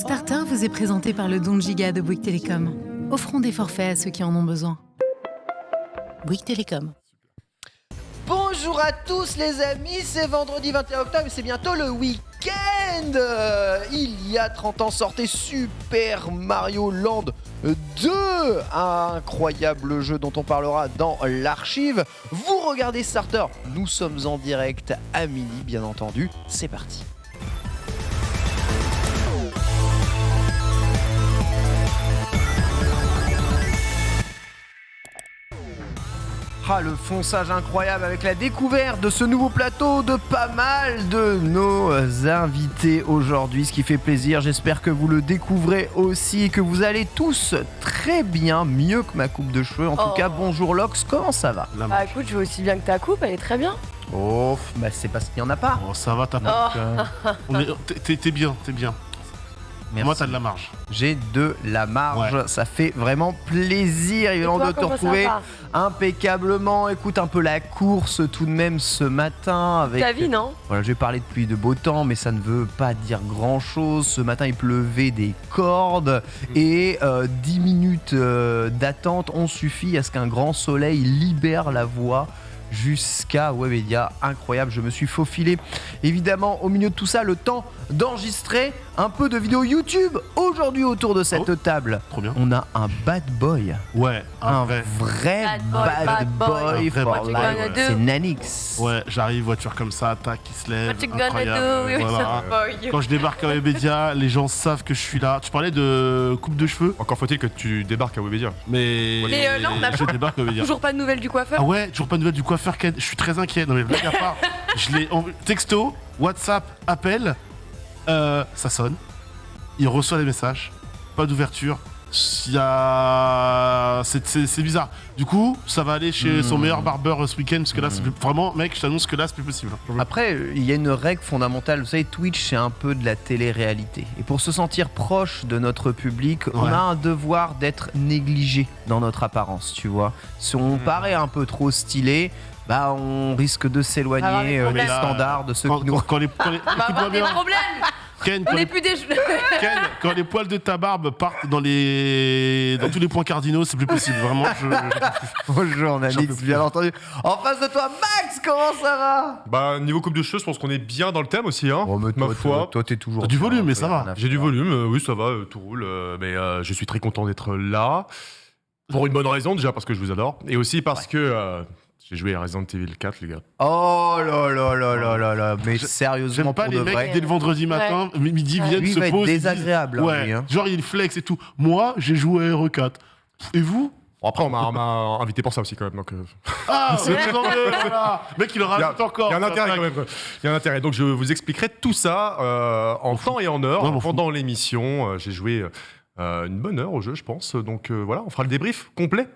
Starter vous est présenté par le don de Giga de Bouygues Télécom. Offrons des forfaits à ceux qui en ont besoin. Bouygues Télécom. Bonjour à tous les amis, c'est vendredi 21 octobre et c'est bientôt le week-end. Il y a 30 ans sortait Super Mario Land 2, un incroyable jeu dont on parlera dans l'archive. Vous regardez Starter, nous sommes en direct à midi bien entendu, c'est parti. Ah, le fonçage incroyable avec la découverte de ce nouveau plateau de pas mal de nos invités aujourd'hui, ce qui fait plaisir. J'espère que vous le découvrez aussi et que vous allez tous très bien, mieux que ma coupe de cheveux. En tout cas, bonjour Lox, comment ça va? Bah écoute, je vais aussi bien que ta coupe, elle est très bien. Oh, bah c'est parce qu'il n'y en a pas. Oh, ça va, t'as pas. T'es bien, t'es bien. Merci. Moi, t'as de la marge. J'ai de la marge, Ouais. Ça fait vraiment plaisir évidemment de te retrouver impeccablement. Écoute un peu la course tout de même ce matin avec... Ta vie, non? Voilà, je vais parler de pluie de beau temps, mais ça ne veut pas dire grand chose. Ce matin, il pleuvait des cordes et 10 minutes d'attente ont suffi à ce qu'un grand soleil libère la voie jusqu'à Webedia. Incroyable, je me suis faufilé évidemment au milieu de tout ça, le temps d'enregistrer un peu de vidéos YouTube aujourd'hui autour de cette table. Trop bien. On a un bad boy. Ouais, Un vrai. vrai bad boy Un vrai for bad boy, life. ouais. C'est Nanix. Ouais, j'arrive, voiture comme ça, tac, qui se lève. What you gonna Incroyable. do with Voilà. that boy? Quand je débarque à Webedia, les gens savent que je suis là. Tu parlais de coupe de cheveux, Encore faut-il que tu débarques à Webedia. mais. Mais là, on a je débarque à Webedia. Toujours pas de nouvelles du coiffeur? Ah ouais, toujours pas de nouvelles du coiffeur, Ken. Je suis très inquiet. Non mais blague à part, je l'ai texto, WhatsApp, appel, ça sonne. Il reçoit les messages, pas d'ouverture. Il y a... c'est bizarre. Du coup, ça va aller chez son meilleur barbeur ce week-end parce que là, c'est plus... vraiment, mec, je t'annonce que là, c'est plus possible. Après, il y a une règle fondamentale. Vous savez, Twitch, c'est un peu de la télé-réalité. Et pour se sentir proche de notre public, on Ouais. a un devoir d'être négligé dans notre apparence, tu vois. Si on paraît un peu trop stylé, bah on risque de Avoir s'éloigner des des problèmes. standards de ceux Quand, qui nous... quand les, On va écoute-moi avoir des bien, problèmes! Ken, On quand n'est les, plus des... Ken, quand les poils de ta barbe partent dans tous les points cardinaux, c'est plus possible. Vraiment, Bonjour J'en Nanix, peux plus. bien entendu. En face de toi, Max, comment ça va? Bah niveau coupe de cheveux, je pense qu'on est bien dans le thème aussi, hein. Ma foi. Toi, t'es toujours... T'as du volume, mais ça va. J'ai du volume, oui ça va, tout roule, mais je suis très content d'être là. Pour une bonne raison, déjà parce que je vous adore, et aussi parce que j'ai joué à Resident Evil 4, les gars. Oh là là là là là là, mais J'aime sérieusement pas pour les de mecs vrai. dès le vendredi matin, midi viennent Lui, il se va être posent. ils désagréable, disent, hein, lui, ouais, hein. genre il flex et tout. Moi, j'ai joué à RE4. Et vous? Bon, après on m'a invité pour ça aussi quand même, donc... Ah, c'est voilà. Mec, il en rajoute encore. Il y a un intérêt quand même. Il y a un intérêt. Donc je vous expliquerai tout ça en temps et en heure Ouais, m'en fous. pendant l'émission. J'ai joué une bonne heure au jeu, je pense. Donc voilà, on fera le débrief complet.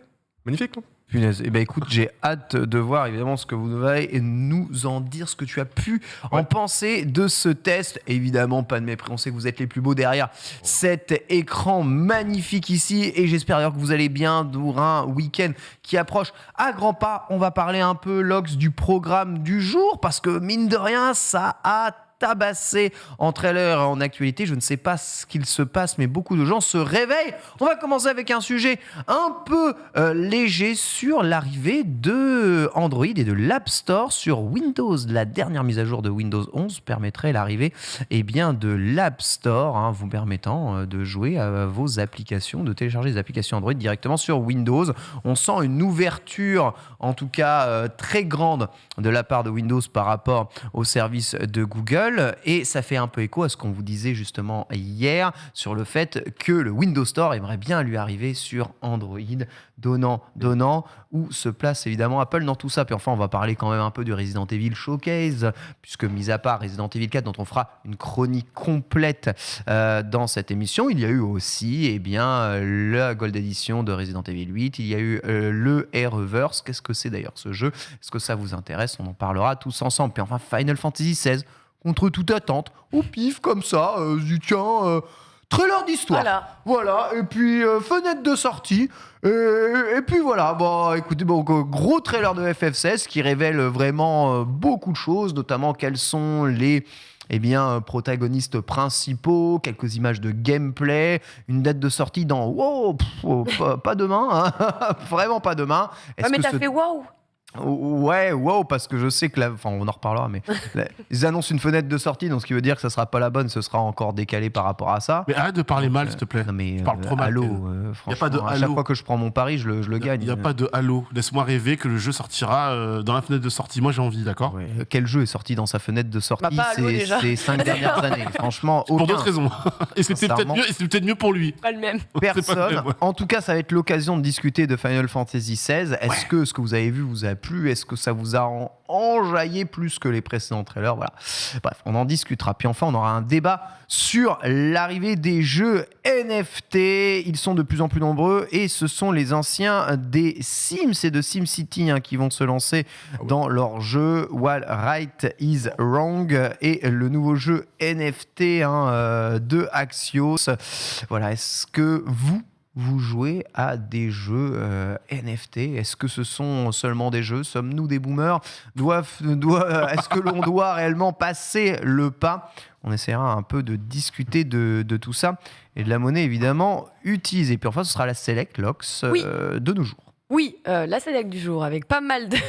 Magnifique, non? Punaise. Eh ben écoute, j'ai hâte de voir évidemment ce que vous allez nous en dire, ce que tu as pu en penser de ce test. Évidemment, pas de mépris, on sait que vous êtes les plus beaux derrière cet écran magnifique ici. Et j'espère d'ailleurs que vous allez bien pour un week-end qui approche à grands pas. On va parler un peu, Lox, du programme du jour, parce que mine de rien, ça a tabassé en trailer et en actualité. Je ne sais pas ce qu'il se passe, mais beaucoup de gens se réveillent. On va commencer avec un sujet un peu léger sur l'arrivée de Android et de l'App Store sur Windows. La dernière mise à jour de Windows 11 permettrait l'arrivée de l'App Store, vous permettant de jouer à vos applications, de télécharger des applications Android directement sur Windows. On sent une ouverture, en tout cas très grande, de la part de Windows par rapport au service de Google. Et ça fait un peu écho à ce qu'on vous disait justement hier sur le fait que le Windows Store aimerait bien lui arriver sur Android, donnant où se place évidemment Apple dans tout ça. Puis enfin, on va parler quand même un peu du Resident Evil Showcase, puisque mis à part Resident Evil 4, dont on fera une chronique complète dans cette émission, il y a eu aussi la Gold Edition de Resident Evil 8, il y a eu le Reverse. Qu'est-ce que c'est d'ailleurs ce jeu? Est-ce que ça vous intéresse? On en parlera tous ensemble. Puis enfin, Final Fantasy XVI, contre toute attente, au pif comme ça, tiens, trailer d'histoire. Voilà, et puis fenêtre de sortie. Et puis voilà, bon, écoutez, gros trailer de FF16 qui révèle vraiment beaucoup de choses, notamment quels sont les protagonistes principaux, quelques images de gameplay, une date de sortie dans pas demain, hein, vraiment pas demain. Mais t'as fait waouh. Ouais, wow, parce que je sais que on en reparlera, mais ils annoncent une fenêtre de sortie, donc ce qui veut dire que ça sera pas la bonne, ce sera encore décalé par rapport à ça. Mais arrête de parler mal, s'il te plaît. Non mais tu parles trop mal. Halo, y a pas de franchement, à chaque fois que je prends mon pari, je le gagne. Il n'y a pas de Halo. Laisse-moi rêver que le jeu sortira dans la fenêtre de sortie. Moi, j'ai envie, d'accord? Ouais. Quel jeu est sorti dans sa fenêtre de sortie pas Halo, déjà. ces 5 dernières années? Franchement, pour aucun. d'autres raisons. Et c'était peut-être mieux pour lui. Pas le même. Personne. pas le même, ouais. En tout cas, ça va être l'occasion de discuter de Final Fantasy XVI. Est-ce que ce que vous avez vu vous a plu? Est-ce que ça vous a enjaillé plus que les précédents trailers? Voilà. Bref, on en discutera. Puis enfin, on aura un débat sur l'arrivée des jeux NFT. Ils sont de plus en plus nombreux et ce sont les anciens des Sims et de SimCity qui vont se lancer dans leur jeu While Right is Wrong et le nouveau jeu NFT de Axios. Voilà, est-ce que vous jouez à des jeux NFT? Est-ce que ce sont seulement des jeux? Sommes-nous des boomers? Est-ce que l'on doit réellement passer le pas? On essaiera un peu de discuter de tout ça et de la monnaie évidemment utilisée. Puis enfin, ce sera la Select Locks de nos jours. Oui, la Select du jour avec pas mal de news.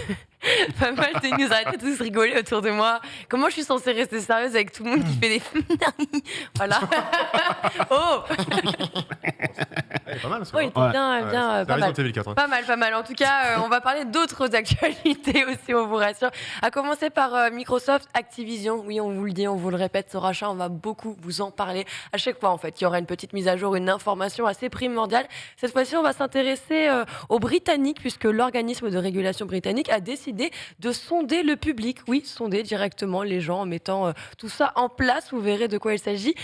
Arrêtez de tous rigoler autour de moi. Comment je suis censée rester sérieuse avec tout le monde qui fait des... Voilà. Oh. Pas mal, ça. Oh, il était bien, pas mal. Resident Evil 4, hein. Pas mal. En tout cas, on va parler d'autres actualités aussi, on vous rassure. À commencer par Microsoft Activision. Oui, on vous le dit, on vous le répète, ce rachat, on va beaucoup vous en parler. À chaque fois, en fait, il y aura une petite mise à jour, une information assez primordiale. Cette fois-ci, on va s'intéresser aux Britanniques, puisque l'organisme de régulation britannique a décidé de sonder le public. Oui, sonder directement les gens en mettant tout ça en place. Vous verrez de quoi il s'agit.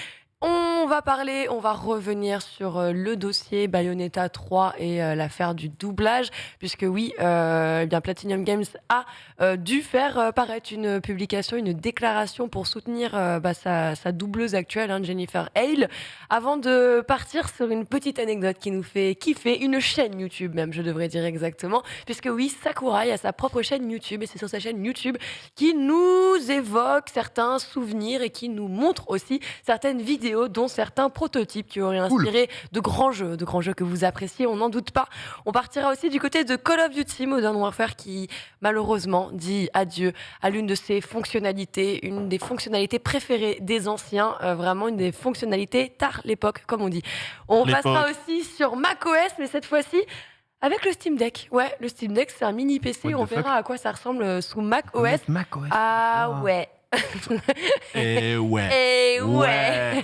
On va revenir sur le dossier Bayonetta 3 et l'affaire du doublage, puisque oui, bien Platinum Games a dû faire paraître une publication, une déclaration pour soutenir sa doubleuse actuelle, Jennifer Hale, avant de partir sur une petite anecdote qui nous fait kiffer, une chaîne YouTube même, je devrais dire exactement, puisque oui, Sakurai a sa propre chaîne YouTube, et c'est sur sa chaîne YouTube qui nous évoque certains souvenirs et qui nous montre aussi certaines vidéos, dont certains prototypes qui auraient inspiré de grands jeux que vous appréciez, on n'en doute pas. On partira aussi du côté de Call of Duty Modern Warfare qui, malheureusement, dit adieu à l'une de ses fonctionnalités, une des fonctionnalités préférées des anciens, vraiment une des fonctionnalités tard l'époque, comme on dit. On passera aussi sur macOS, mais cette fois-ci avec le Steam Deck. Ouais, le Steam Deck, c'est un mini PC, on verra à quoi ça ressemble sous macOS. Ah ouais. Et ouais.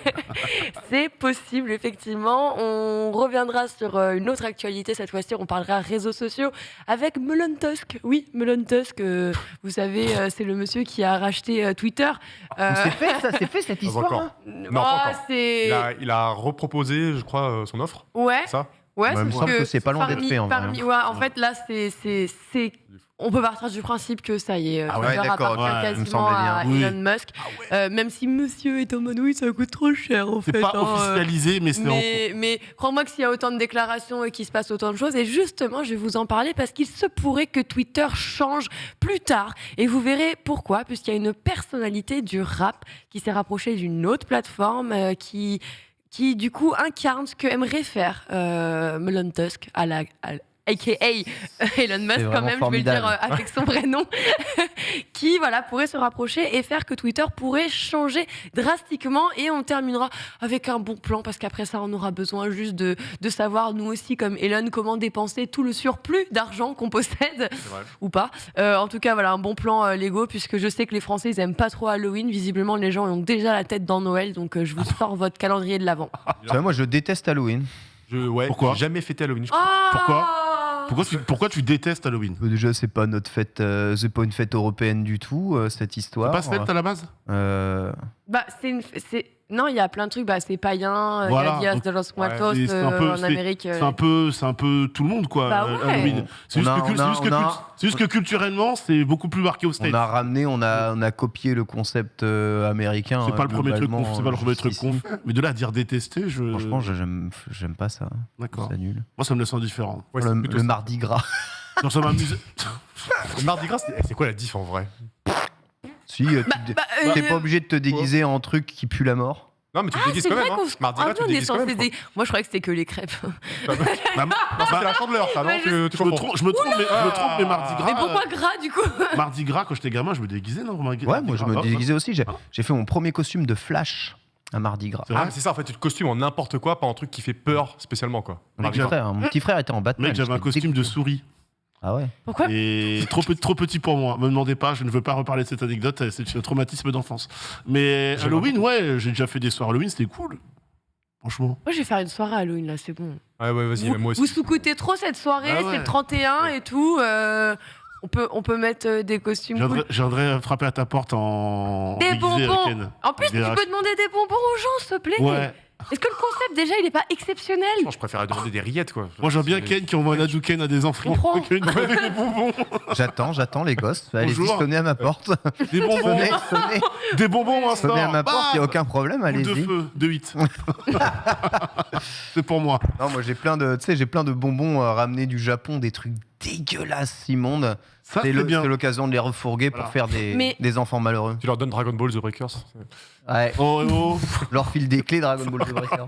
C'est possible, effectivement. On reviendra sur une autre actualité. Cette fois-ci, on parlera réseaux sociaux avec Elon Musk. Oui, Elon Musk, vous savez, c'est le monsieur qui a racheté Twitter. C'est fait cette histoire. Non, pas encore. Il a reproposé, je crois, son offre. Ouais. Ça. Ouais, il me semble que c'est pas loin d'être fait. En fait, là, c'est on peut partir du principe que ça y est, Twitter appartient quasiment à Elon Musk. Même si monsieur est en mode oui, ça coûte trop cher en fait. C'est pas officialisé, mais c'est mais crois-moi que s'il y a autant de déclarations et qu'il se passe autant de choses, et justement, je vais vous en parler parce qu'il se pourrait que Twitter change plus tard. Et vous verrez pourquoi, puisqu'il y a une personnalité du rap qui s'est rapprochée d'une autre plateforme qui du coup incarne ce que aimerait faire Elon Musk a.k.a. Elon Musk quand même, je vais le dire avec son vrai nom, qui pourrait se rapprocher et faire que Twitter pourrait changer drastiquement. Et on terminera avec un bon plan, parce qu'après ça, on aura besoin juste de savoir, nous aussi, comme Elon, comment dépenser tout le surplus d'argent qu'on possède, ou pas. En tout cas, voilà, un bon plan Lego, puisque je sais que les Français, ils aiment pas trop Halloween. Visiblement, les gens ont déjà la tête dans Noël, donc je vous sors votre calendrier de l'Avent. Moi, je déteste Halloween. Pourquoi? J'ai jamais fêté Halloween, je crois. Pourquoi tu détestes Halloween? Déjà, c'est pas notre fête, c'est pas une fête européenne du tout, cette histoire. C'est pas cette fête à la base? Non, il y a plein de trucs. C'est Païen, Voilà, Gadias donc, de Los Muertos c'est un peu- en Amérique. C'est un peu tout le monde, quoi. Bah ouais. Halloween. C'est juste que culturellement, c'est beaucoup plus marqué aux States. On a copié le concept américain. C'est pas le premier truc globalement, c'est pas le premier truc jusqu'ici. qu'on fait. Mais de là à dire détester, Franchement, j'aime pas ça. D'accord. C'est nul. Moi, ça me laisse indifférent. Ouais, c'est plutôt Le ça. Mardi Gras. Non, ça m'amuse. Le Mardi Gras, c'est quoi la diff en vrai? Si, t'es pas obligé de te déguiser en truc qui pue la mort. Non, mais tu te déguises C'est quand vrai même. qu'on Hein. Mardi Gras, tu te déguises quand même. Moi, je croyais que c'était que les crêpes. Bah, Non, c'est la chandeleur, ça, non? Ouais, Tu je me confonds. trompe, mais Mardi Gras. Mais pourquoi gras, du coup Mardi Gras, quand j'étais gamin, je me déguisais, non Mardi Ouais, moi je Gras, me non, déguisais aussi. J'ai fait mon premier costume de Flash à Mardi Gras. C'est vrai Ah, mais c'est ça, en fait, tu te costumes en n'importe quoi, pas en truc qui fait peur spécialement, quoi. Mon petit frère était en Batman. Mec, j'avais un j'étais costume de dégoûté. souris. Ah ouais. Pourquoi Et trop petit pour moi. Me demandez pas, je ne veux pas reparler de cette anecdote, c'est un traumatisme d'enfance. Mais Halloween, ouais, j'ai déjà fait des soirs Halloween, c'était cool. Franchement. Moi, je vais faire une soirée Halloween, là, c'est bon. Ouais, vas-y, Vous, moi vous aussi. sous-cotez trop cette soirée, Ah ouais. c'est le 31 et tout. On peut mettre des costumes cool. Je viendrais frapper à ta porte en Des déguisé bonbons. avec Ken. En plus, tu peux demander des bonbons aux gens, s'il te plaît. Ouais. Est-ce que le concept, déjà, il est pas exceptionnel? Je préfère demander des rillettes, quoi. Moi, j'aime bien Ken qui envoie un Hadouken à des enfants. comprends. Avec des bonbons. J'attends les gosses. Allez-y, Bonjour. sonnez à ma porte. Des bonbons. Sonnez Des bonbons, Vincent. à ma porte, il n'y a Bam aucun problème, Boule de allez-y. feu, de 8. C'est pour moi. Non, moi j'ai plein de bonbons ramenés du Japon, des trucs dégueulasses, immondes. Ça, C'est c'est bien. l'occasion de les refourguer pour Voilà. faire Mais- des enfants malheureux. Tu leur donnes Dragon Ball The Breakers. Ouais, Oh, oh. leur file des clés Dragon Ball The Breaker.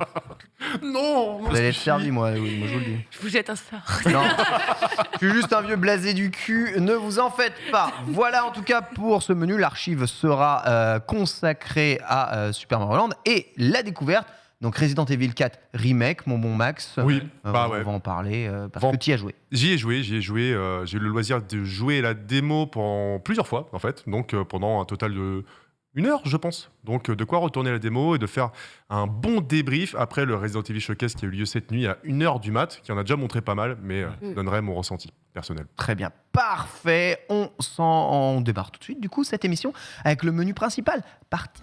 Non Vous allez être servi, moi, oui, moi je vous le dis. Je vous jette un sort. Non, je suis juste un vieux blasé du cul, ne vous en faites pas. Voilà en tout cas pour ce menu, l'archive sera consacrée à Super Mario Land et la découverte. Donc Resident Evil 4 Remake, mon bon Max. Oui, bah on ouais. va en parler parce Bon. que tu y as joué. J'y ai joué. J'ai eu le loisir de jouer la démo pendant plusieurs fois, en fait. Donc, pendant un total de 1 heure, je pense. Donc, de quoi retourner la démo et de faire un bon débrief après le Resident Evil Showcase qui a eu lieu cette nuit à 1h du mat, qui en a déjà montré pas mal, mais je donnerai mon ressenti personnel. Très bien, parfait. On démarre tout de suite du coup cette émission avec le menu principal. Parti.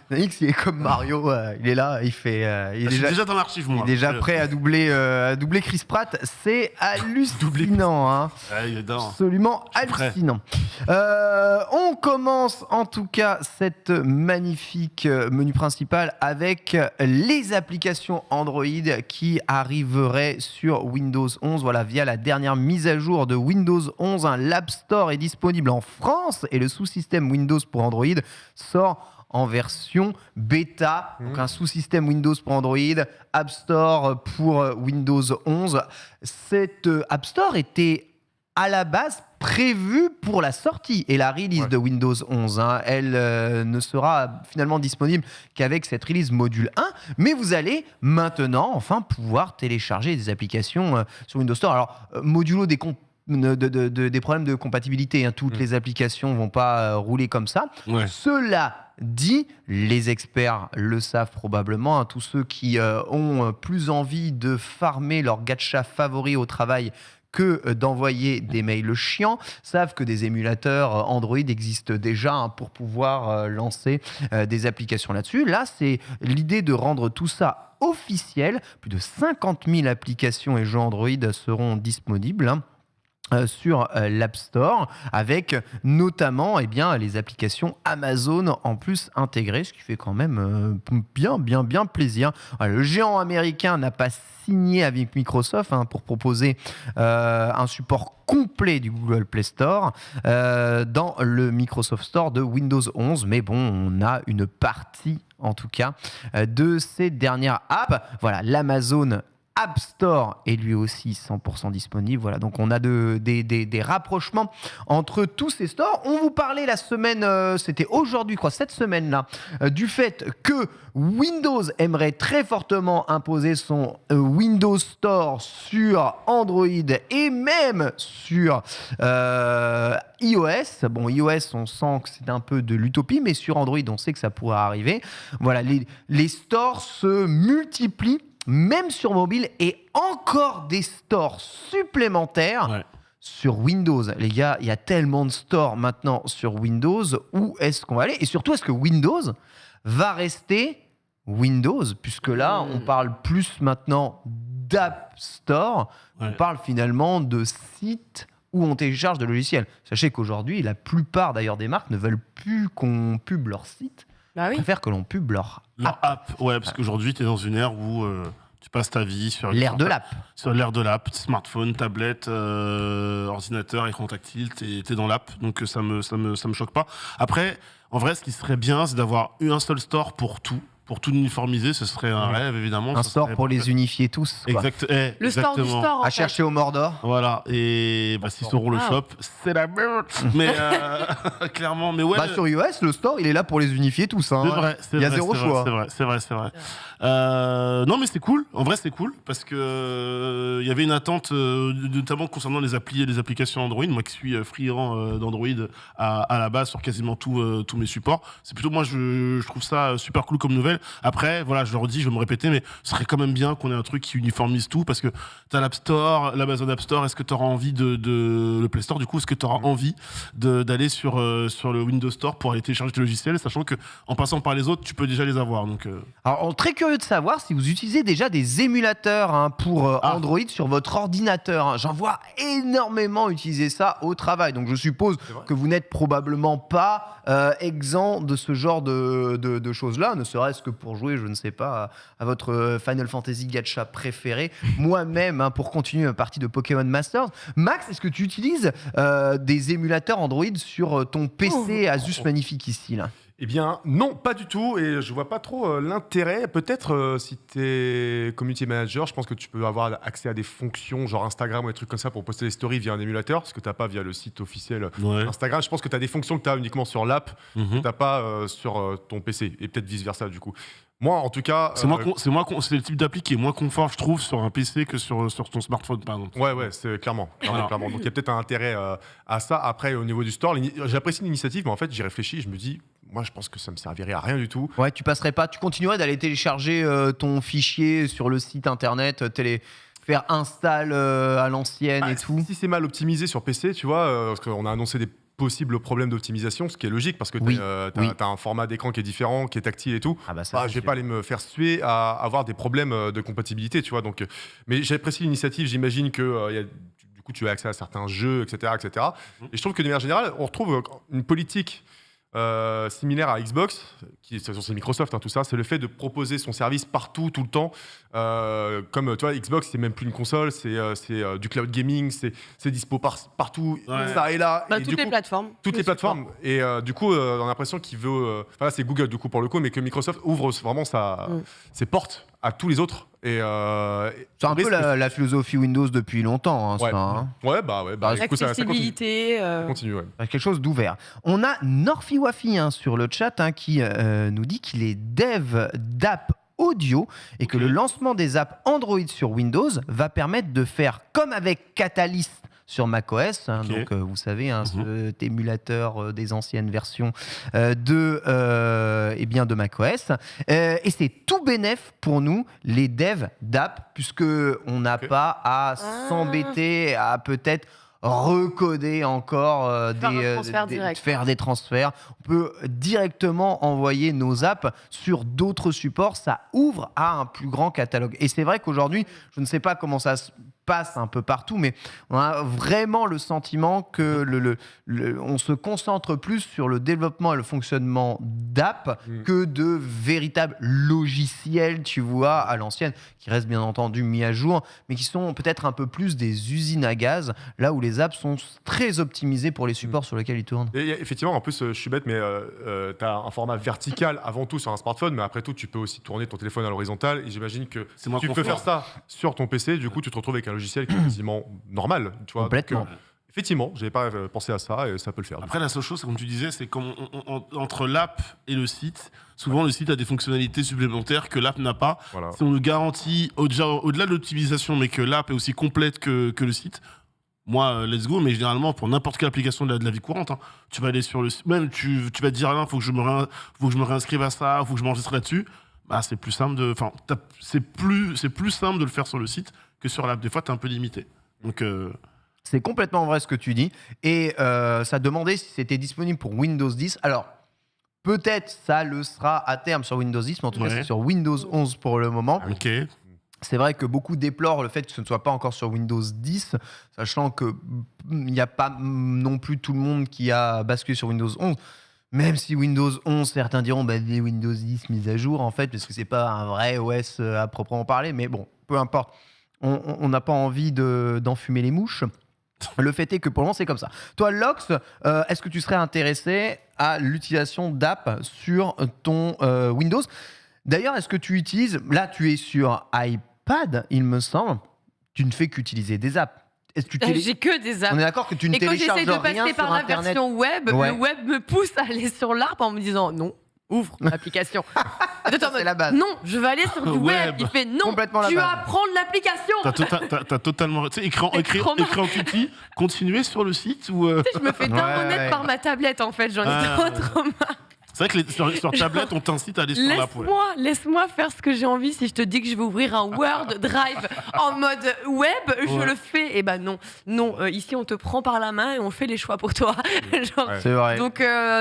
Nix, il est comme Mario, il est là, il fait, il est Je suis déjà, déjà dans l'archive, il moi. est déjà prêt à doubler Chris Pratt. C'est hallucinant, hein. Ouais, il est dedans. Absolument prêt. hallucinant. On commence en tout cas cette magnifique menu principal avec les applications Android qui arriveraient sur Windows 11. Voilà, via la dernière mise à jour de Windows 11, l'App Store est disponible en France et le sous-système Windows pour Android sort en version bêta, donc un sous-système Windows pour Android, App Store pour Windows 11. Cette App Store était à la base prévue pour la sortie et la release de Windows 11. Hein. Elle ne sera finalement disponible qu'avec cette release module 1, mais vous allez maintenant enfin pouvoir télécharger des applications sur Windows Store. Alors, modulo des problèmes de compatibilité, hein. Toutes les applications vont pas rouler comme ça. Ouais. Cela dit, les experts le savent probablement, hein, tous ceux qui ont plus envie de farmer leur gacha favori au travail que d'envoyer des mails chiants, savent que des émulateurs Android existent déjà, hein, pour pouvoir lancer des applications là-dessus. Là, c'est l'idée de rendre tout ça officiel. Plus de 50 000 applications et jeux Android seront disponibles, hein, sur l'App Store, avec notamment les applications Amazon en plus intégrées, ce qui fait quand même bien plaisir. Voilà, le géant américain n'a pas signé avec Microsoft, hein, pour proposer un support complet du Google Play Store dans le Microsoft Store de Windows 11, mais bon, on a une partie en tout cas de ces dernières apps. Voilà, l'Amazon App Store est lui aussi 100% disponible. Voilà, donc on a des rapprochements entre tous ces stores. On vous parlait la semaine, c'était aujourd'hui, cette semaine-là, du fait que Windows aimerait très fortement imposer son Windows Store sur Android et même sur iOS. Bon, iOS, on sent que c'est un peu de l'utopie, mais sur Android, on sait que ça pourrait arriver. Voilà, les stores se multiplient, même sur mobile, et encore des stores supplémentaires sur Windows. Les gars, il y a tellement de stores maintenant sur Windows. Où est-ce qu'on va aller? Et surtout, est-ce que Windows va rester Windows? Puisque là, on parle plus maintenant d'App Store. Ouais. On parle finalement de sites où on télécharge de logiciels. Sachez qu'aujourd'hui, la plupart d'ailleurs des marques ne veulent plus qu'on pub leur site. Bah oui. Préfèrent que l'on pub leur Leur app, ouais, parce qu'aujourd'hui, tu es dans une ère où tu passes ta vie sur l'ère de l'app. Sur l'ère de l'app, smartphone, tablette, ordinateur, écran tactile, t'es dans l'app, donc ça me choque pas. Après, en vrai, ce qui serait bien, c'est d'avoir un seul store pour tout uniformiser, ce serait un rêve, évidemment. Un Ça store serait pour les unifier tous. Quoi. Le store du store, en À fait. chercher au Mordor. Voilà, et bah, s'ils sauront le shop, c'est la merde. Mais clairement, mais ouais. Bah, sur iOS, le store, il est là pour les unifier tous. Hein. C'est vrai, Il y a zéro choix. C'est vrai. Non, mais c'est cool. En vrai, c'est cool parce que il y avait une attente, notamment concernant les applications Android. Moi, qui suis friand d'Android à la base sur quasiment tous mes supports. C'est plutôt, moi, je trouve ça super cool comme nouvelle. Après, voilà, je le redis, je vais me répéter, mais ce serait quand même bien qu'on ait un truc qui uniformise tout parce que t'as l'App Store, l'Amazon App Store. Est-ce que t'auras envie le Play Store, du coup, est-ce que t'auras envie d'aller sur le Windows Store pour aller télécharger tes logiciels, sachant que en passant par les autres, tu peux déjà les avoir. Donc, Alors, très curieux de savoir si vous utilisez déjà des émulateurs pour Android sur votre ordinateur. Hein. J'en vois énormément utiliser ça au travail. Donc, je suppose que vous n'êtes probablement pas exempt de ce genre de choses-là, ne serait-ce que pour jouer, je ne sais pas, à votre Final Fantasy gacha préféré. Moi-même, pour continuer ma partie de Pokémon Masters. Max, est-ce que tu utilises des émulateurs Android sur ton PC Asus magnifique ici là? Eh bien, non, pas du tout. Et je vois pas trop l'intérêt. Peut-être si tu es community manager, je pense que tu peux avoir accès à des fonctions genre Instagram ou des trucs comme ça pour poster des stories via un émulateur, ce que tu n'as pas via le site officiel Instagram. Je pense que tu as des fonctions que tu as uniquement sur l'app, que tu n'as pas sur ton PC. Et peut-être vice-versa, du coup. Moi, en tout cas... c'est le type d'appli qui est moins confort, je trouve, sur un PC que sur ton smartphone, par exemple. Ouais, c'est clairement. Donc, il y a peut-être un intérêt à ça. Après, au niveau du store, j'apprécie l'initiative, mais en fait, j'y réfléchis. Je me dis, moi, je pense que ça me servirait à rien du tout. Ouais, tu continuerais d'aller télécharger ton fichier sur le site internet, faire install à l'ancienne et tout. Si c'est mal optimisé sur PC, tu vois, parce qu'on a annoncé des possibles problèmes d'optimisation, ce qui est logique parce que t'as un format d'écran qui est différent, qui est tactile et tout. Je vais pas aller me faire suer à avoir des problèmes de compatibilité, tu vois. Donc, mais j'apprécie l'initiative. J'imagine que du coup, tu as accès à certains jeux, etc., etc. Et je trouve que de manière générale, on retrouve une politique similaire à Xbox, qui c'est Microsoft, tout ça, c'est le fait de proposer son service partout, tout le temps. Comme tu vois, Xbox, c'est même plus une console, c'est du cloud gaming, c'est dispo partout, ça et là. Et toutes les plateformes. Toutes les plateformes. Et du coup, on a l'impression qu'il veut. Enfin, c'est Google, du coup, pour le coup, mais que Microsoft ouvre vraiment ses portes à tous les autres. Et c'est un peu la philosophie Windows depuis longtemps. Du coup, ça continue. Continue, quelque chose d'ouvert. On a Norfi Wafi sur le chat qui nous dit qu'il est dev d'app audio et que le lancement des apps Android sur Windows va permettre de faire comme avec Catalyst sur macOS, donc vous savez, cet émulateur des anciennes versions de macOS. Et c'est tout bénef pour nous, les devs d'app, puisque on n'a pas à s'embêter à peut-être recoder encore faire des transferts. On peut directement envoyer nos apps sur d'autres supports. Ça ouvre à un plus grand catalogue. Et c'est vrai qu'aujourd'hui, je ne sais pas comment ça se passe un peu partout, mais on a vraiment le sentiment que on se concentre plus sur le développement et le fonctionnement d'app que de véritables logiciels, tu vois, à l'ancienne, qui restent bien entendu mis à jour, mais qui sont peut-être un peu plus des usines à gaz, là où les apps sont très optimisées pour les supports sur lesquels ils tournent. Et effectivement, en plus, je suis bête, mais tu as un format vertical avant tout sur un smartphone, mais après tout, tu peux aussi tourner ton téléphone à l'horizontale. Et j'imagine que tu peux faire ça sur ton PC, du coup, tu te retrouves avec un logiciel qui est quasiment normal. Tu vois, complètement. Donc, effectivement, je n'avais pas pensé à ça et ça peut le faire. Après, la seule chose, comme tu disais, c'est qu'entre l'app et le site, souvent le site a des fonctionnalités supplémentaires que l'app n'a pas. Voilà. Si on nous garantit, au-delà de l'optimisation, mais que l'app est aussi complète que le site, moi, let's go, mais généralement, pour n'importe quelle application de la vie courante, tu vas aller sur le site, même tu vas te dire, il faut que je me réinscrive à ça, il faut que je m'enregistre là-dessus. C'est plus simple c'est plus simple de le faire sur le site que sur l'app. Des fois, tu es un peu limité. Donc, C'est complètement vrai ce que tu dis. Et ça demandait si c'était disponible pour Windows 10. Alors, peut-être ça le sera à terme sur Windows 10, mais en tout cas, c'est sur Windows 11 pour le moment. Ok. C'est vrai que beaucoup déplorent le fait que ce ne soit pas encore sur Windows 10, sachant qu'il n'y a pas non plus tout le monde qui a basculé sur Windows 11. Même si Windows 11, certains diront des Windows 10 mise à jour, en fait, parce que c'est pas un vrai OS à proprement parler. Mais bon, peu importe. On n'a pas envie d'enfumer les mouches. Le fait est que pour le moment, c'est comme ça. Toi, Lox, est-ce que tu serais intéressé à l'utilisation d'app sur ton Windows ? D'ailleurs, est-ce que tu utilises... Là, tu es sur iPad, il me semble. Tu ne fais qu'utiliser des apps. Est-ce que J'ai que des apps. On est d'accord que tu ne Et quand télécharges j'essaie de rien passer sur par la Internet. version web, Ouais. le web me pousse à aller sur l'ARP en me disant non, ouvre l'application. C'est la base. Non, je vais aller sur du web. Web. Il fait non, Complètement la tu base. vas prendre l'application. T'as totalement. Tu sais, écran petit, continuer sur le site ou. Tu sais, je me fais download par ma tablette en fait, j'en ai trop marre. C'est vrai que sur tablette, on t'incite à aller sur l'app. Laisse-moi faire ce que j'ai envie. Si je te dis que je vais ouvrir un Word Drive en mode web, je le fais. Et ben non. Ici, on te prend par la main et on fait les choix pour toi. Genre, C'est vrai.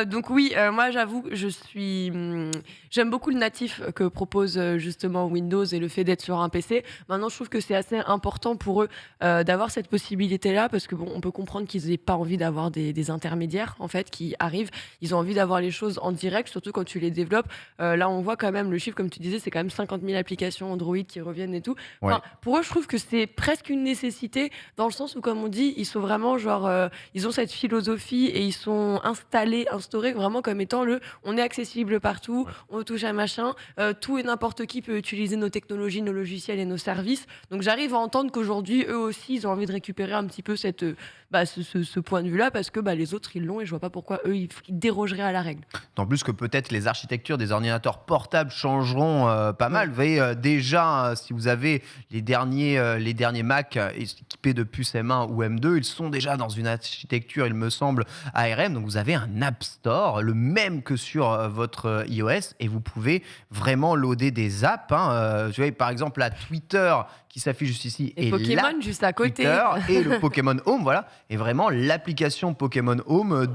donc oui, moi j'avoue, j'aime beaucoup le natif que propose justement Windows et le fait d'être sur un PC. Maintenant, je trouve que c'est assez important pour eux d'avoir cette possibilité-là parce que bon, on peut comprendre qu'ils n'aient pas envie d'avoir des intermédiaires en fait qui arrivent. Ils ont envie d'avoir les choses en direct, surtout quand tu les développes. Là, on voit quand même le chiffre, comme tu disais, c'est quand même 50 000 applications Android qui reviennent et tout. Enfin, pour eux, je trouve que c'est presque une nécessité dans le sens où, comme on dit, ils sont vraiment genre, ils ont cette philosophie et ils sont instaurés vraiment comme étant on est accessible partout, on touche à machin, tout et n'importe qui peut utiliser nos technologies, nos logiciels et nos services. Donc j'arrive à entendre qu'aujourd'hui, eux aussi, ils ont envie de récupérer un petit peu ce point de vue-là parce que les autres, ils l'ont et je vois pas pourquoi eux, ils dérogeraient à la règle. En plus que peut-être les architectures des ordinateurs portables changeront pas mal. Vous voyez, déjà, si vous avez les derniers Mac équipés de puces M1 ou M2, ils sont déjà dans une architecture, il me semble, ARM. Donc vous avez un App Store, le même que sur votre iOS, et vous pouvez vraiment loader des apps. Vous voyez, par exemple, la Twitter qui s'affiche juste ici et Pokémon juste à côté. Et le Pokémon Home, voilà. Et vraiment, l'application Pokémon Home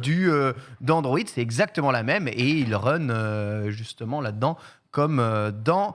d'Android, c'est exactement la même. Et il run justement là-dedans comme dans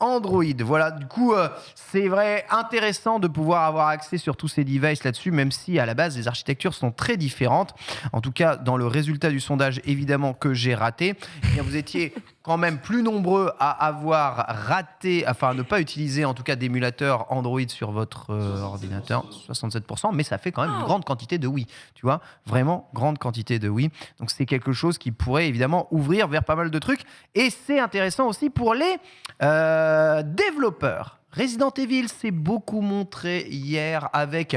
Android. Voilà, du coup, c'est vrai, intéressant de pouvoir avoir accès sur tous ces devices là-dessus, même si à la base, les architectures sont très différentes. En tout cas, dans le résultat du sondage, évidemment, que j'ai raté, vous étiez quand même plus nombreux à avoir raté, enfin, à ne pas utiliser, en tout cas, d'émulateur Android sur votre ordinateur, 67%, mais ça fait quand même une grande quantité de oui, tu vois, vraiment grande quantité de oui. Donc, c'est quelque chose qui pourrait, évidemment, ouvrir vers pas mal de trucs. Et c'est intéressant aussi pour les développeurs. Resident Evil s'est beaucoup montré hier avec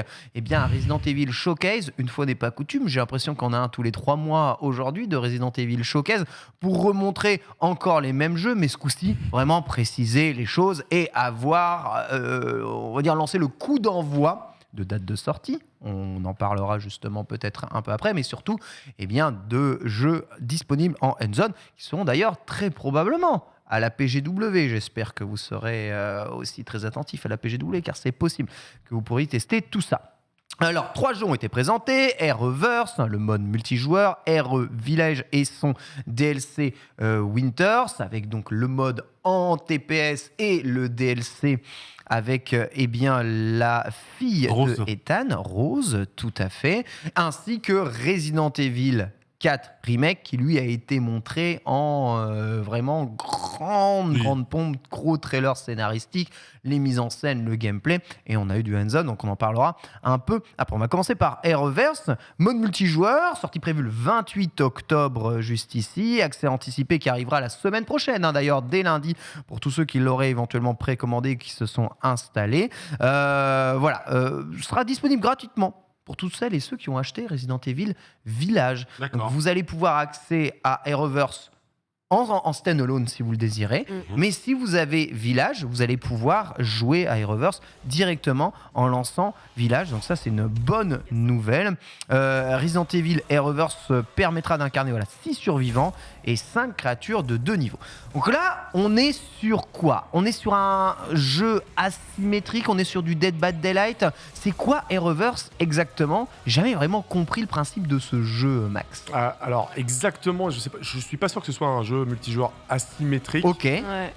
un Resident Evil Showcase. Une fois n'est pas coutume, j'ai l'impression qu'on a un tous les 3 mois aujourd'hui de Resident Evil Showcase pour remontrer encore les mêmes jeux, mais ce coup-ci, vraiment préciser les choses et avoir, on va dire, lancé le coup d'envoi de date de sortie. On en parlera justement peut-être un peu après, mais surtout de jeux disponibles en hands-on qui seront d'ailleurs très probablement à la PGW. J'espère que vous serez aussi très attentifs à la PGW, car c'est possible que vous pourriez tester tout ça. Alors, 3 jeux ont été présentés: RE-Verse, le mode multijoueur, RE-Village et son DLC Winters, avec donc le mode en TPS et le DLC avec la fille Rose. de Ethan, Rose, tout à fait, ainsi que Resident Evil 4 Remake, qui lui a été montré en vraiment grande pompe, gros trailer scénaristique, les mises en scène, le gameplay, et on a eu du hands-on, donc on en parlera un peu après. On va commencer par RE-Verse, mode multijoueur, sortie prévue le 28 octobre juste ici, accès anticipé qui arrivera la semaine prochaine, d'ailleurs dès lundi, pour tous ceux qui l'auraient éventuellement précommandé et qui se sont installés. Sera disponible gratuitement pour toutes celles et ceux qui ont acheté Resident Evil Village. Donc, vous allez pouvoir accéder à RE-Verse en stand-alone si vous le désirez. Mais si vous avez Village, vous allez pouvoir jouer à Aeroverse directement en lançant Village. Donc ça, c'est une bonne nouvelle. Resident Evil Aeroverse permettra d'incarner 6 survivants et 5 créatures de 2 niveaux. Donc là, on est sur quoi ? On est sur un jeu asymétrique, on est sur du Dead by Daylight. C'est quoi Aeroverse exactement ? J'ai jamais vraiment compris le principe de ce jeu, Max. Alors exactement, je suis pas sûr que ce soit un jeu multijoueur asymétrique. Ok. Ouais.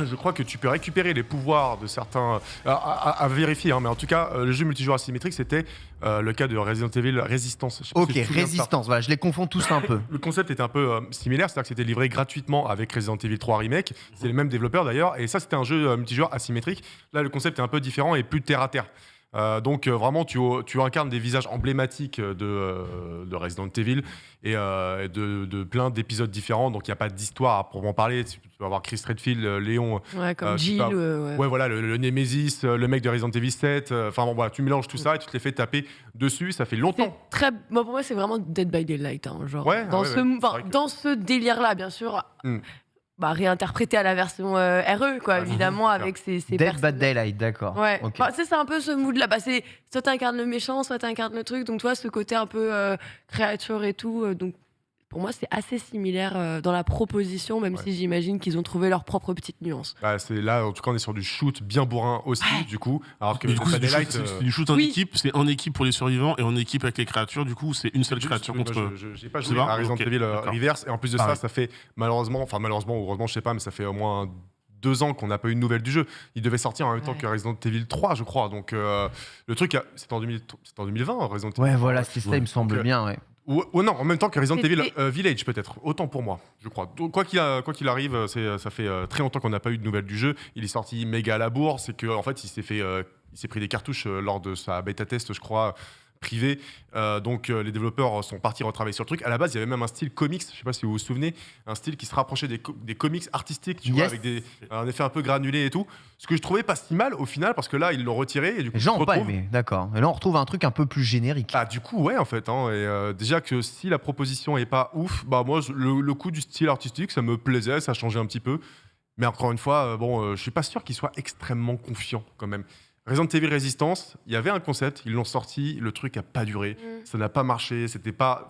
Je crois que tu peux récupérer les pouvoirs de certains... à vérifier, hein, mais en tout cas, le jeu multijoueur asymétrique, c'était le cas de Resident Evil Resistance. Je sais pas Ok, si tu te souviens de ça. Résistance, voilà, je les confonds tous un peu. Le concept était un peu similaire, c'est-à-dire que c'était livré gratuitement avec Resident Evil 3 Remake. C'est les mêmes développeurs d'ailleurs, et ça c'était un jeu multijoueur asymétrique. Là, le concept est un peu différent et plus terre à terre. Donc vraiment, tu incarnes des visages emblématiques de Resident Evil et de plein d'épisodes différents. Donc il n'y a pas d'histoire à proprement parler. Tu peux avoir Chris Redfield, Léon. Ouais, comme je sais Jill. pas. Ouais. Ouais, voilà, le Nemesis, le mec de Resident Evil 7. Enfin bon, voilà, tu mélanges tout ça et tu te les fais taper dessus. Ça fait C'est longtemps. très... pour moi, c'est vraiment Dead by Daylight. Hein, genre, Ouais, dans, ouais, ce... ouais, c'est enfin, vrai que- dans ce délire-là, bien sûr. Réinterprété à la version RE, quoi, Ouais, évidemment, avec ses Dead by personnages. Daylight, d'accord. Ouais, Ok. c'est un peu ce mood-là. C'est soit t'incarnes le méchant, soit t'incarnes le truc. Donc, toi, ce côté un peu créature et tout. Donc, pour moi, c'est assez similaire dans la proposition, même Ouais. si j'imagine qu'ils ont trouvé leur propre petite nuance. Bah, c'est là, en tout cas, on est sur du shoot bien bourrin aussi, du coup. Alors que Mais du coup, Dead by c'est du shoot- Daylight, c'est du shoot en Oui. équipe, c'est en équipe pour les survivants et en équipe avec les créatures. Du coup, c'est une seule créature Moi, contre. j'ai pas C'est joué bon à Resident Ok, Evil d'accord. Reverse, et en plus de ça, Pareil. ça fait malheureusement ou heureusement, je sais pas, mais ça fait au moins 2 ans qu'on n'a pas eu de nouvelles du jeu. Il devait sortir en même temps Ouais. que Resident Evil 3, je crois. Donc le truc, c'est en 2020, Resident Evil. Ouais, voilà, c'est ça, il me semble Donc, bien, ouais. Ou non, en même temps que Resident C'était- Evil Village, peut-être. Autant pour moi, je crois. Donc, quoi qu'il arrive, ça fait très longtemps qu'on n'a pas eu de nouvelles du jeu. Il est sorti méga à la bourre. C'est qu'en fait, il s'est pris des cartouches lors de sa bêta test, je crois, privée. Donc, les développeurs sont partis retravailler sur le truc. À la base, il y avait même un style comics, je sais pas si vous vous souvenez, un style qui se rapprochait des comics artistiques, tu vois, Yes. avec un effet un peu granulé et tout. Ce que je trouvais pas si mal au final, parce que là, ils l'ont retiré. Et du coup, Les gens tu n'ont te pas retrouves- aimé, d'accord. Et là, on retrouve un truc un peu plus générique. Ah, du coup, ouais, en fait. Hein, et déjà que si la proposition est pas ouf, bah moi, le coup du style artistique, ça me plaisait, ça changeait un petit peu. Mais encore une fois, je suis pas sûr qu'il soit extrêmement confiant quand même. Resident Evil Resistance, il y avait un concept, ils l'ont sorti, le truc a pas duré, ça n'a pas marché, faut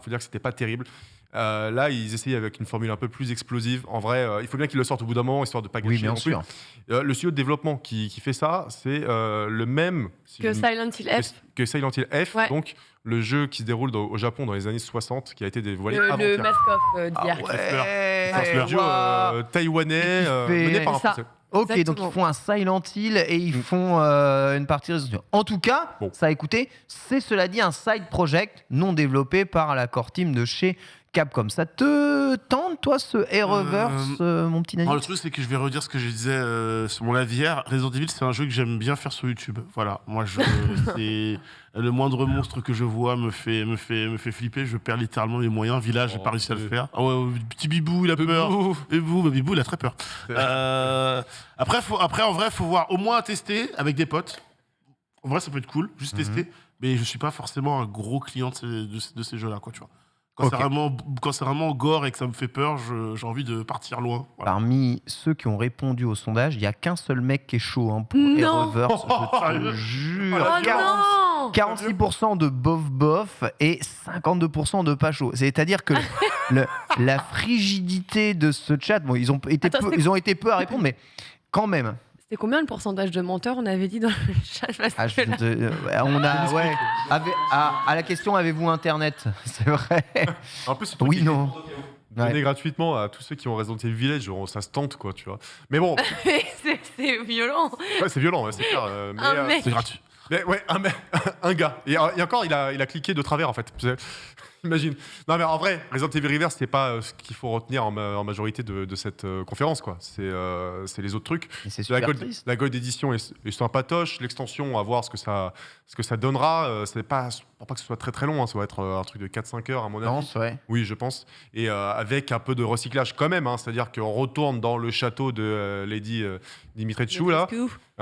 dire que c'était pas terrible. Là, ils essayent avec une formule un peu plus explosive. En vrai, il faut bien qu'ils le sortent au bout d'un moment, histoire de pas gâcher. Oui, bien non plus. sûr. Le studio de développement qui fait ça, c'est le même si Que je- Silent Hill F. que Silent Hill F, Ouais. donc le jeu qui se déroule au Japon dans les années 60, qui a été dévoilé Le avant-hier. mask-off d'hier. C'est un studio Waouh. taïwanais fait- mené par un C'est ça. Français. Ok, donc Exactement. ils font un Silent Hill et ils font une partie Resident Evil. En tout cas, Bon. ça a écouté, c'est cela dit un side project non développé par la core team de chez Capcom. Ça te tente, toi, ce Aeroverse, mon petit Nani Alors, le truc, c'est que je vais redire ce que je disais sur mon avis hier. Resident Evil, c'est un jeu que j'aime bien faire sur YouTube. Voilà, moi, c'est le moindre monstre que je vois me fait flipper. Je perds littéralement mes moyens. Village, j'ai Oh, pas réussi à le c'est- faire. Ah ouais, petit Bibou, il a peur. Bibou, il a très peur. Après, en vrai, faut voir au moins tester avec des potes. En vrai, ça peut être cool, juste tester. Mais je suis pas forcément un gros client de ces jeux-là, quoi, tu vois. Quand Ok. c'est vraiment gore et que ça me fait peur, j'ai envie de partir loin. Voilà. Parmi ceux qui ont répondu au sondage, il n'y a qu'un seul mec qui est chaud hein, pour Non. Aeroverse, je te jure. Oh non 46% de bof et 52% de pas chaud. C'est-à-dire que la frigidité de ce chat, bon, ils ont été Attends, ils ont été peu à répondre, mais quand même. C'était combien le pourcentage de menteurs on avait dit dans le chat parce Ah, que là- on a, ouais, à la question avez-vous internet? C'est vrai. Un peu ce Oui, non. Donner Ouais. gratuitement à tous ceux qui ont Resident Evil Village, genre, ça se tente, quoi, tu vois. Mais bon, c'est violent. ouais, c'est violent, ouais, c'est clair. Mais, Un mec. C'est gratuit. mais ouais, un gars. Et encore, il a cliqué de travers, en fait. Imagine. Non, mais en vrai, Resident Evil Reverse, c'est pas ce qu'il faut retenir en majorité de cette conférence, quoi. C'est les autres trucs. Et c'est La super Gold, triste. la Gold Edition est sympatoche. L'extension, à voir ce que ça donnera. C'est pas, pour pas que ce soit très très long. Hein, ça va être un truc de 4-5 heures, à mon avis. Non, ouais. Oui, je pense. Et avec un peu de recyclage quand même. Hein, c'est-à-dire qu'on retourne dans le château de Lady Dimitrescu, là.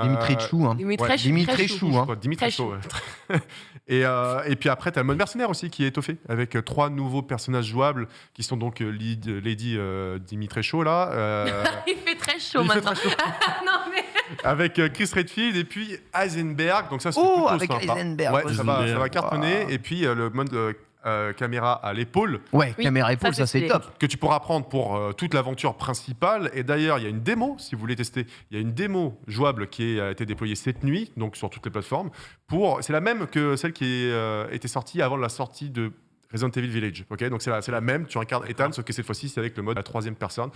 Dimitrescu, hein. Dimitrescu. Dimitrescu, hein. Dimitrescu, ouais. Et puis après, t'as le mode mercenaire aussi qui est étoffé avec avec 3 nouveaux personnages jouables qui sont donc Lady Dimitrescu là. Il fait très chaud Il fait maintenant. très chaud. Non, mais... Avec Chris Redfield et puis Heisenberg. Donc ça, c'est Oh, plutôt avec sympa. Heisenberg. Ouais, ça va Heisenberg. cartonner. Et puis le mode caméra à l'épaule Ouais, Oui, caméra épaule, ça, ça c'est c'est top. que tu pourras prendre pour toute l'aventure principale. Et d'ailleurs, il y a une démo, si vous voulez tester, il y a une démo jouable qui a été déployée cette nuit, donc sur toutes les plateformes. C'est la même que celle qui était sortie avant la sortie de Resident Evil Village. Ok, donc c'est la même. Tu incarnes Ethan, sauf que cette fois-ci, c'est avec le mode à la 3e personne.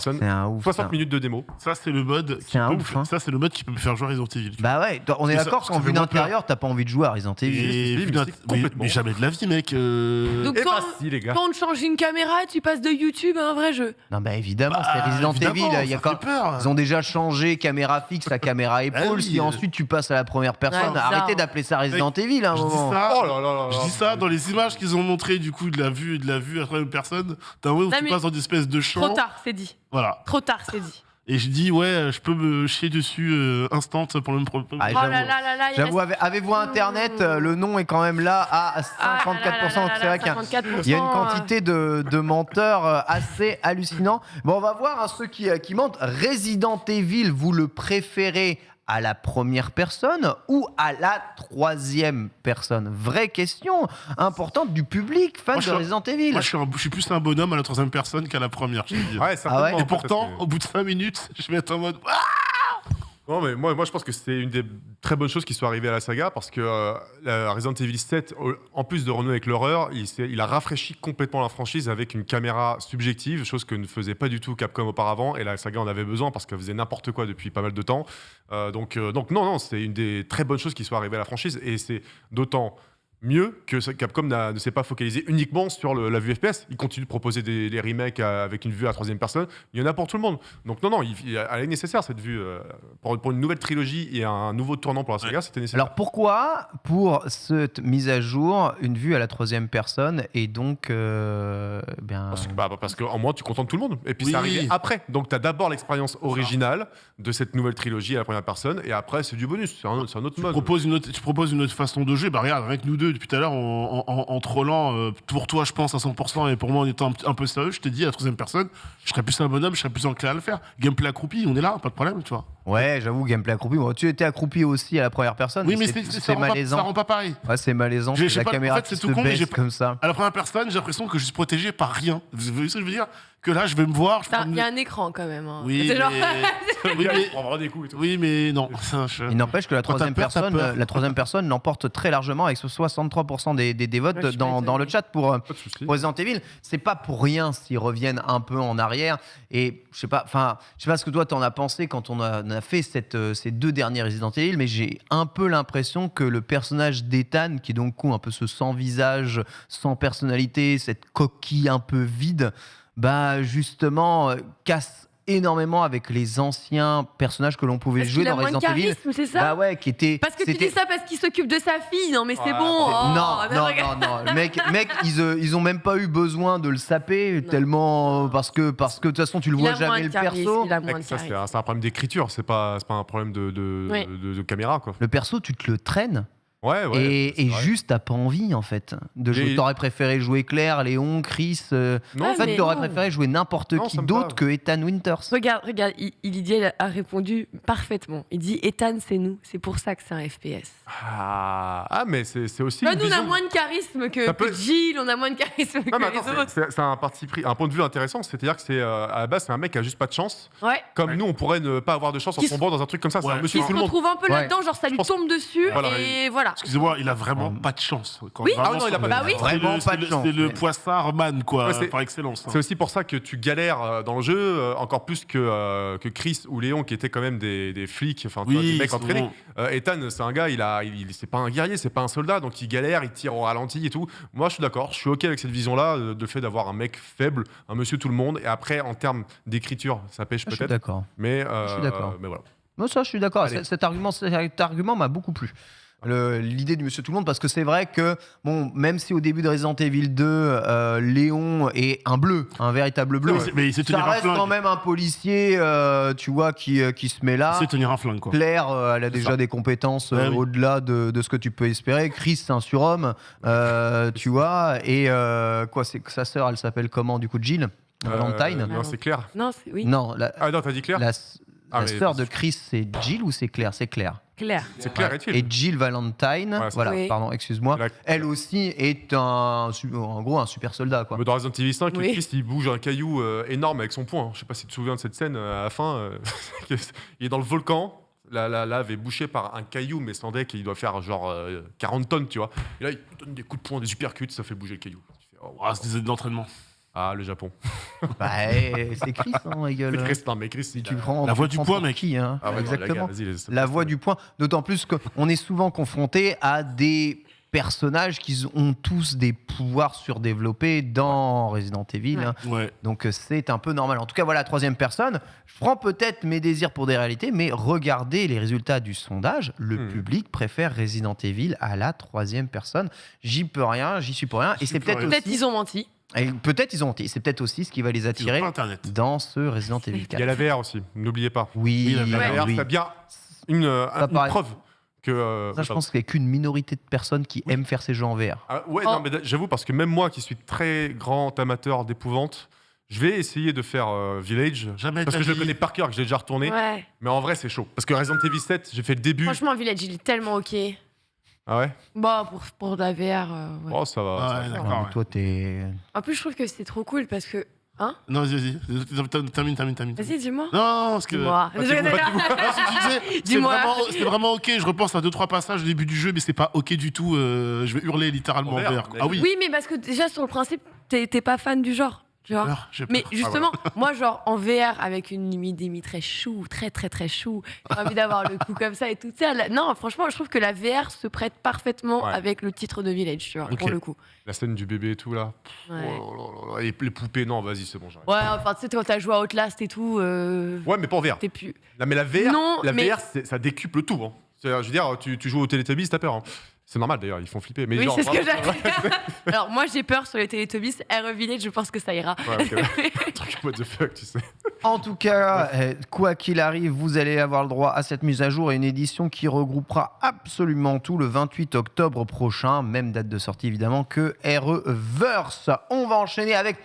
C'est un ouf. 60 ça. minutes de démo. Ça, c'est le mode C'est un ouf, hein. Ça, c'est le mode qui peut me faire jouer à Resident Evil. Bah ouais, on est Ça- d'accord ça qu'en fait vue moins d'intérieur, t'as pas envie de jouer à Resident Evil. Et mais vu c'est mais, complètement. mais jamais de la vie, mec. Donc Eh toi, bah si, les gars. quand on te change une caméra, tu passes de YouTube à un vrai jeu. Non, bah évidemment, c'est Resident évidemment, Evil. Il y a ça fait quand... peur. Ils ont déjà changé caméra fixe à caméra épaule. oui. Si ensuite tu passes à la première personne, Ouais, arrêtez bizarre. d'appeler ça Resident Evil à un Je dis moment. ça. Oh là là là Je là. dis ça dans les images qu'ils ont montrées du coup de la vue à la troisième personne. T'as un moment où Non, tu mais- passes dans une espèce de champ. Trop tard, c'est dit. Voilà. Trop tard, c'est dit. Et je dis ouais, je peux me chier dessus instant pour le même problème. Ah, Oh là là là là, il J'avoue, reste- avez-vous internet Le nom est quand même là à 54%. Ah là là là C'est vrai qu'il y a- 54%, il y a une quantité de menteurs assez hallucinant. Bon, on va voir hein, ceux qui mentent. Resident Evil, vous le préférez à la première personne ou à la 3e personne? Vraie question importante du public fan Moi, je de suis- Resident Evil. Moi, je suis plus un bonhomme à la troisième personne qu'à la première. Je te dis. Ouais, certainement, ouais. Et pourtant, peut-être que- au bout de 5 minutes, je vais être en mode. Non, mais moi, je pense que c'est une des très bonnes choses qui sont arrivées à la saga parce que la Resident Evil 7, en plus de renouer avec l'horreur, il a rafraîchi complètement la franchise avec une caméra subjective, chose que ne faisait pas du tout Capcom auparavant. Et la saga en avait besoin parce qu'elle faisait n'importe quoi depuis pas mal de temps. Donc non, c'est une des très bonnes choses qui sont arrivées à la franchise. Et c'est d'autant mieux que Capcom ne s'est pas focalisé uniquement sur la vue FPS. Il continue de proposer des remakes avec une vue à 3e personne. Il y en a pour tout le monde. Donc non, elle est nécessaire cette vue. Pour une nouvelle trilogie et un nouveau tournant pour la saga, c'était nécessaire. Alors pourquoi, pour cette mise à jour, une vue à la 3e personne et donc Parce qu'en moins, tu contentes tout le monde. Et puis, Oui. c'est arrivé après. Donc, tu as d'abord l'expérience originale de cette nouvelle trilogie à la première personne. Et après, c'est du bonus. C'est un autre Tu mode. proposes une autre façon de jouer. Bah regarde, rien que nous deux depuis tout à l'heure, en trollant, pour toi je pense à 100% et pour moi en étant un peu sérieux, je t'ai dit à la troisième personne, je serais plus un bonhomme, je serais plus enclin à le faire. Gameplay accroupi, on est là, pas de problème, tu vois. Ouais, j'avoue, gameplay accroupi. Bon, tu étais accroupi aussi à la première personne. Oui, mais c'est ça rend malaisant. pas pareil. Ouais, c'est malaisant. J'ai C'est la pas- caméra en fait, c'est qui tout se con, mais baisse j'ai pas- comme ça. À la première personne, j'ai l'impression que je suis protégé par rien. Vous voyez ce que je veux dire? Que là, je vais me voir. Il y a un écran quand même. hein. Oui, C'est genre- oui, mais... On va avoir des coups et tout. oui, mais non. Ça, Il n'empêche que la Quand t'as troisième peur, t'as personne, peur. la troisième personne l'emporte très largement avec ce 63% des votes Ouais, je suis pas dans le étonnée. chat pour Pas de soucis. Resident Evil. C'est pas pour rien s'ils reviennent un peu en arrière. Et je sais pas ce que toi t'en as pensé quand on a fait ces 2 derniers Resident Evil, mais j'ai un peu l'impression que le personnage d'Ethan, qui est donc un peu ce sans visage, sans personnalité, cette coquille un peu vide, bah justement casse énormément avec les anciens personnages que l'on pouvait Parce jouer qu'il a dans moins de Resident Evil. charisme, c'est ça Bah ouais, qui était. Parce que tu c'était- dis ça parce qu'il s'occupe de sa fille. Non, mais c'est Ouais, bon. oh, non, regarde. non. Mec, ils ont même pas eu besoin de le saper Non. tellement parce que de toute façon tu le Il vois a moins jamais de le charisme, perso. il a moins de Ça, c'est charisme. un problème d'écriture. C'est pas un problème Oui. de caméra, quoi. Le perso, tu te le traînes Ouais, ouais. et c'est vrai. juste t'as pas envie en fait de jouer. Et- T'aurais préféré jouer Claire, Léon, Chris. Non, en fait, mais t'aurais non. préféré jouer n'importe Non, qui ça me d'autre va. que Ethan Winters. Regarde, Didier a répondu parfaitement. Il dit Ethan, c'est nous. C'est pour ça que c'est un FPS. Mais c'est aussi. Bah, une nous, on a vision- moins de charisme que, Ça peut- que Jill, on a moins de charisme Non, mais que attends, les autres. c'est un parti pris, un point de vue intéressant. C'est-à-dire que à la base, c'est un mec qui a juste pas de chance. Ouais. Comme nous, on pourrait ne pas avoir de chance en Qui tombant dans un truc comme ça. C'est Ouais. un monsieur Qui tout se le monde. retrouve un peu Ouais. là-dedans, genre ça lui pense- tombe dessus Voilà, et voilà. Excusez-moi, il a vraiment pas de chance. Quand Oui. vraiment, Ah non, il a pas de Bah oui. c'est Vraiment le- pas c'est de le- chance, C'est le ouais. poissard man, quoi, Ouais, c'est- par excellence. hein. C'est aussi pour ça que tu galères dans le jeu, encore plus que Chris ou Léon, qui étaient quand même des flics, enfin, tu vois, des mecs c'est entraînés. bon. Ethan, c'est un gars, c'est pas un guerrier, c'est pas un soldat, donc il galère, il tire au ralenti et tout. Moi, je suis d'accord, je suis OK avec cette vision-là, de le fait d'avoir un mec faible, un monsieur tout le monde. Et après, en termes d'écriture, ça pêche Je suis peut-être. d'accord. Mais, suis d'accord. mais voilà. Non, ça, je suis d'accord. Allez. Cet argument m'a beaucoup plu. l'idée du Monsieur Tout-le-Monde, parce que c'est vrai que, bon, même si au début de Resident Evil 2, Léon est un bleu, un véritable bleu, Mais il sait ça tenir un reste flingue. quand même un policier, tu vois, qui se met là. Il sait tenir un flingue, quoi. Claire, elle a déjà ça. des compétences Ouais, oui. au-delà de ce que tu peux espérer. Chris, c'est un surhomme, tu vois. Et c'est que sa sœur, elle s'appelle comment, du coup, Jill Valentine. Non, c'est Claire. Non, oui. Non, Ah non, t'as dit Claire la mais sœur de bien sûr. Chris, c'est Jill ou c'est Claire? C'est Claire. Claire. C'est Claire Ouais. et Jill. Et Jill Valentine, Ouais, c'est voilà, Oui. pardon, excuse-moi. La- Elle aussi est en gros un super soldat, quoi. Mais dans Resident Evil 5, Oui. Chris, il bouge un caillou énorme avec son poing. Je sais pas si tu te souviens de cette scène à la fin. Il est dans le volcan. La lave est bouchée par un caillou, mais sans deck, et il doit faire genre 40 tonnes, tu vois. Et là, il donne des coups de poing, des uppercuts, ça fait bouger le caillou. Tu fais, oh, Ah, c'est des aides d'entraînement. ah, le Japon. Bah, c'est Chris, hein, ma gueule. C'est Chris, non, mais Chris, Si il tu a- prends, La voix tu du prends poids, pour mec. qui, hein. Ah ouais, non, exactement. la gars, vas-y, laisse- La voix du point. D'autant plus qu'on est souvent confronté à des personnages qui ont tous des pouvoirs surdéveloppés dans Resident Evil. Ouais. hein. Ouais. Donc c'est un peu normal. En tout cas, voilà, troisième personne. Je prends peut-être mes désirs pour des réalités, mais regardez les résultats du sondage. Le public préfère Resident Evil à la troisième personne. J'y peux rien, j'y suis pour rien. Et c'est peux peut-être rien. Peut-être aussi... ils ont menti. et peut-être ils ont menti. C'est peut-être aussi ce qui va les C'est attirer pas Internet. dans ce Resident Evil Il y 4. a la VR aussi, n'oubliez pas. Oui, Oui, la La VR, oui. c'est bien une paraît- preuve que. Ça, je pense qu'il n'y a qu'une minorité de personnes qui aiment faire ces jeux en VR. Ah, ouais, Oh. non, mais j'avoue, parce que même moi qui suis très grand amateur d'épouvante, je vais essayer de faire Village. Jamais de Parce la que je le vie. connais par cœur, que j'ai déjà retourné. Ouais. Mais en vrai, c'est chaud. Parce que Resident Evil 7, j'ai fait le début. Franchement, Village, il est tellement ok. Ah ouais Bon, pour la VR. ouais. Oh, ça va. Ah ça ouais, va. d'accord. Ouais, mais toi, t'es. En plus, je trouve que c'est trop cool parce que. Hein? Non, vas-y. Termine. Vas-y, dis-moi. Non, parce que. Dis-moi. Ah, c'est Dis-moi. vraiment ok. Je repense à 2-3 passages au début du jeu, mais c'est pas ok du tout. Je vais hurler littéralement En en VR, VR. mec. Ah oui. Oui, mais parce que déjà, sur le principe, t'es pas fan du genre. Tu vois? Alors, j'ai Mais peur. justement, moi, genre en VR avec une Demi très chou, très chou, j'ai envie d'avoir le coup comme ça et tout ça. Non, franchement, je trouve que la VR se prête parfaitement Ouais. avec le titre de Village, tu vois, Ok. pour le coup. La scène du bébé et tout, là. Ouais, Oh là là. Et les poupées, non, vas-y, c'est bon, j'arrête. ouais, enfin, tu sais, quand t'as joué à Outlast et tout, Ouais, mais pas en VR. t'es plus. Non, mais la VR, Non, mais- VR ça décuple tout. Hein. Je veux dire, tu joues au Teletubbies, t'as peur. Hein. C'est normal d'ailleurs, ils font flipper. Mais Oui, genre, c'est ce que vraiment, j'allais Alors, moi, j'ai peur sur les Teletubbies. RE Village, je pense que ça ira. Ouais, ok. Un truc what the fuck, tu sais. En tout cas, quoi qu'il arrive, vous allez avoir le droit à cette mise à jour et une édition qui regroupera absolument tout le 28 octobre prochain. Même date de sortie évidemment que RE-Verse. On va enchaîner avec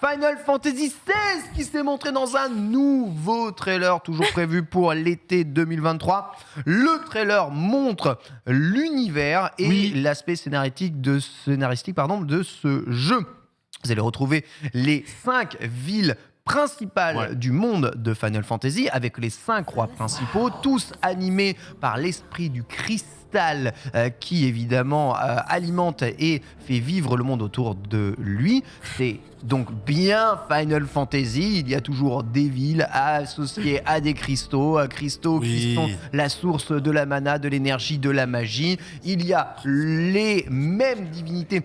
Final Fantasy XVI qui s'est montré dans un nouveau trailer, toujours prévu pour l'été 2023. Le trailer montre l'univers et Oui. l'aspect scénaristique de ce jeu. Vous allez retrouver les 5 villes principales Ouais. du monde de Final Fantasy avec les 5 rois principaux, tous animés par l'esprit du cristal qui évidemment alimente et fait vivre le monde autour de lui. C'est donc bien Final Fantasy, il y a toujours des villes associées à des cristaux qui Oui. sont la source de la mana, de l'énergie, de la magie. Il y a les mêmes divinités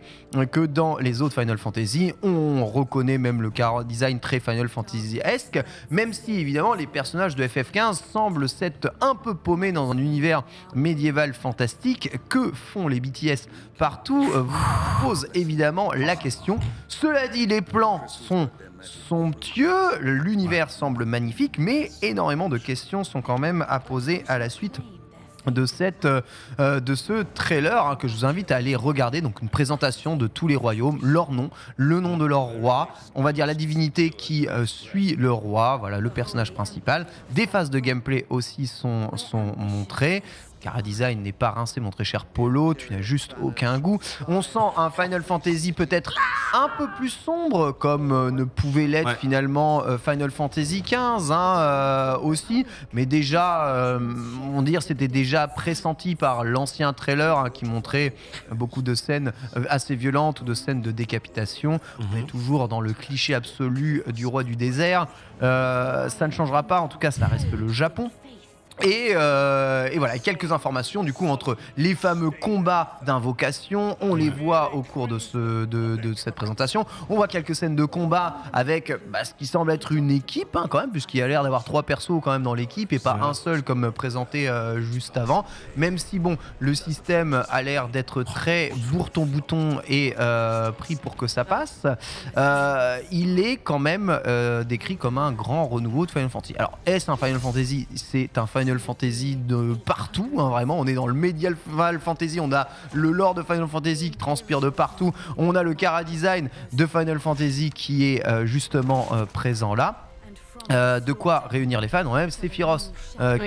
que dans les autres Final Fantasy. On reconnaît même le chara design très Final Fantasy-esque, même si évidemment les personnages de FF15 semblent s'être un peu paumés dans un univers médiéval fantastique. Que font les BTS partout vous pose évidemment la question. Cela dit, les plans sont somptueux, l'univers semble magnifique, mais énormément de questions sont quand même à poser à la suite de ce trailer que je vous invite à aller regarder. Donc une présentation de tous les royaumes, leur nom, le nom de leur roi, on va dire la divinité qui suit le roi, voilà le personnage principal. Des phases de gameplay aussi sont montrées. Chara design n'est pas rincé, mon très cher Polo, tu n'as juste aucun goût. On sent un Final Fantasy peut-être un peu plus sombre, comme ne pouvait l'être finalement Final Fantasy XV aussi, mais déjà, on dire c'était déjà pressenti par l'ancien trailer qui montrait beaucoup de scènes assez violentes ou de scènes de décapitation. On est toujours dans le cliché absolu du roi du désert. Ça ne changera pas, en tout cas ça reste le Japon. Et voilà, quelques informations du coup entre les fameux combats d'invocation. On les voit au cours de cette présentation. On voit quelques scènes de combat avec ce qui semble être une équipe quand même, puisqu'il y a l'air d'avoir 3 persos quand même dans l'équipe et pas un seul comme présenté juste avant. Même si bon, le système a l'air d'être très bourton-bouton et pris pour que ça passe, il est quand même décrit comme un grand renouveau de Final Fantasy. Alors est-ce un Final Fantasy? C'est un Final Fantasy de partout, vraiment. On est dans le Medieval Fantasy, on a le lore de Final Fantasy qui transpire de partout, on a le chara design de Final Fantasy qui est justement présent là. De quoi réunir les fans. On a même Sephiroth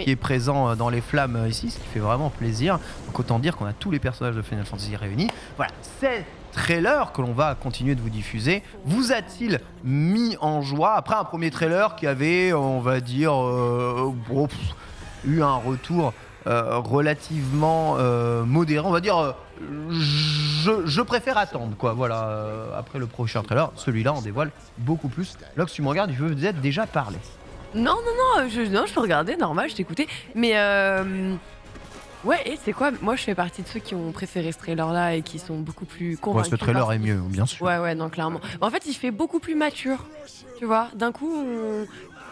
qui est présent dans les flammes ici, ce qui fait vraiment plaisir. Donc autant dire qu'on a tous les personnages de Final Fantasy réunis. Voilà, c'est trailer que l'on va continuer de vous diffuser vous a-t-il mis en joie après un premier trailer qui avait, on va dire, eu un retour relativement modéré, on va dire je préfère attendre quoi, voilà, après le prochain trailer. Celui-là en dévoile beaucoup plus. Lox, tu me regardes, je veux vous êtes déjà parlé. Non, je peux regarder, normal, je t'écoutais. Mais ouais, et c'est quoi? Moi, je fais partie de ceux qui ont préféré ce trailer-là et qui sont beaucoup plus convaincus. Ce trailer est mieux, bien sûr. Ouais, non, clairement. En fait, il fait beaucoup plus mature, tu vois. D'un coup,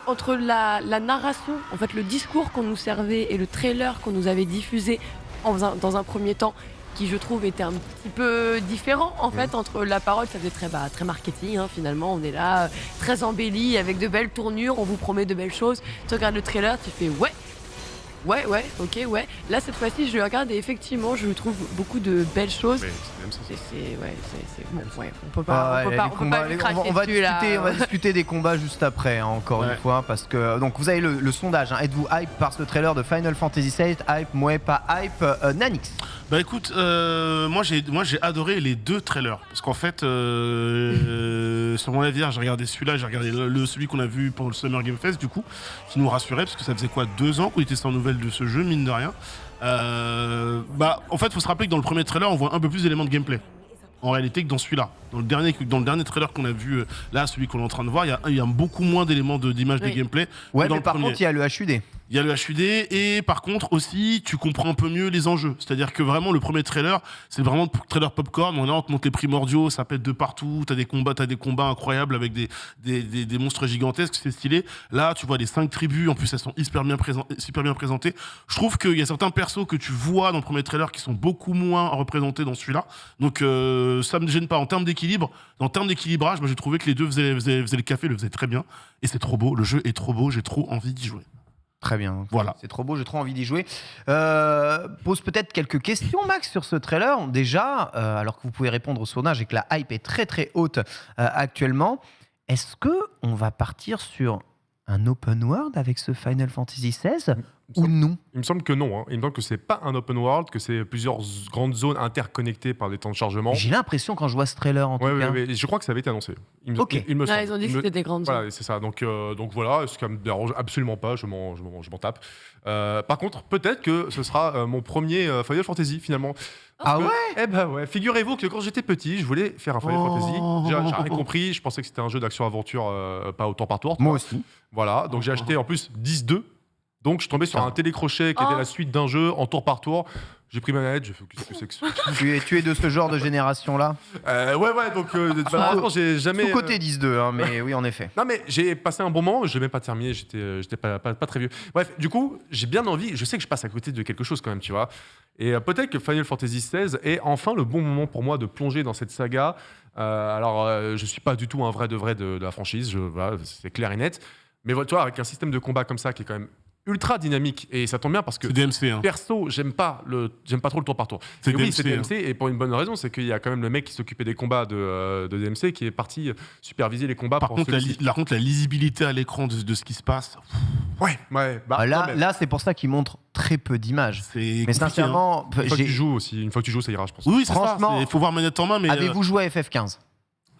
entre la narration, en fait, le discours qu'on nous servait et le trailer qu'on nous avait diffusé dans un premier temps, qui je trouve était un petit peu différent en fait entre la parole, ça faisait très marketing finalement, on est là très embelli avec de belles tournures, on vous promet de belles choses, tu regardes le trailer, tu fais ouais, ok, ouais. Là cette fois-ci je le regarde et effectivement je trouve beaucoup de belles choses. Mais c'est même ça. C'est bon, ouais, on peut pas lui cracher on va dessus, là. discuter des combats juste après, encore une fois, parce que donc vous avez le sondage. Êtes-vous hype par ce trailer de Final Fantasy VII? Hype, moi pas hype. Nanix. Bah écoute, moi j'ai adoré les 2 trailers parce qu'en fait sur mon avis, j'ai regardé celui-là, j'ai regardé celui qu'on a vu pour le Summer Game Fest du coup, qui nous rassurait parce que ça faisait 2 ans qu'on était sans nouvelles de ce jeu, mine de rien. En fait, faut se rappeler que dans le premier trailer, on voit un peu plus d'éléments de gameplay. En réalité que dans celui-là. Dans le dernier trailer qu'on a vu, là, celui qu'on est en train de voir, il y a beaucoup moins d'éléments d'image de gameplay. Ouais, dans mais par contre, il y a le HUD. Il y a le HUD et par contre aussi, tu comprends un peu mieux les enjeux. C'est-à-dire que vraiment, le premier trailer, c'est vraiment le trailer popcorn. On te montre les primordiaux, ça pète de partout. T'as des combats incroyables avec des monstres gigantesques, c'est stylé. Là, tu vois les 5 tribus, en plus, elles sont super bien présentées. Je trouve qu'il y a certains persos que tu vois dans le premier trailer qui sont beaucoup moins représentés dans celui-là. Donc, ça me gêne pas. En termes d'équilibrage, j'ai trouvé que les deux faisaient le café, le faisaient très bien. Et c'est trop beau. Le jeu est trop beau. J'ai trop envie d'y jouer. Très bien, voilà. C'est trop beau, j'ai trop envie d'y jouer. Pose peut-être quelques questions, Max, sur ce trailer. Déjà, alors que vous pouvez répondre au sondage et que la hype est très très haute actuellement, est-ce qu'on va partir sur un open world avec ce Final Fantasy XVI ou non? Il me semble que non. Il me semble que c'est pas un open world, que c'est plusieurs grandes zones interconnectées par des temps de chargement. J'ai l'impression quand je vois ce trailer en tout cas. Ouais, je crois que ça avait été annoncé. Il me semble. Ils ont dit que c'était des grandes zones. Voilà, c'est ça. Donc voilà, ce qui me dérange absolument pas, je m'en tape. Par contre, peut-être que ce sera mon premier Final Fantasy finalement. Ah ouais? Eh ben ouais, figurez-vous que quand j'étais petit, je voulais faire un Final Fantasy. J'ai rien compris, je pensais que c'était un jeu d'action-aventure, pas au tour par tour. Moi aussi. Voilà, donc j'ai acheté en plus 10-2. Donc je suis tombé sur un télécrochet qui était la suite d'un jeu en tour par tour. J'ai pris ma manette, j'ai fait qu'est-ce que c'est que ça? Tu es de ce genre de génération-là? Ouais, donc malheureusement j'ai jamais. Sous-côté 10-2, mais oui, en effet. Non, mais j'ai passé un bon moment, je n'ai même pas terminé, j'étais pas très vieux. Bref, du coup, j'ai bien envie, je sais que je passe à côté de quelque chose quand même, tu vois. Et peut-être que Final Fantasy XVI est enfin le bon moment pour moi de plonger dans cette saga. Je suis pas du tout un vrai de la franchise, voilà, c'est clair et net. Mais tu vois, avec un système de combat comme ça qui est quand même ultra dynamique, et ça tombe bien parce que DMC, perso j'aime pas trop le tour par tour. C'est DMC, et pour une bonne raison, c'est qu'il y a quand même le mec qui s'occupait des combats de DMC qui est parti superviser les combats. Par contre la lisibilité à l'écran de ce qui se passe, là c'est pour ça qu'il montre très peu d'images. Mais sincèrement, une fois que tu joues ça ira, je pense. Oui, franchement, il faut voir manette en main. Mais avez-vous joué à FF15?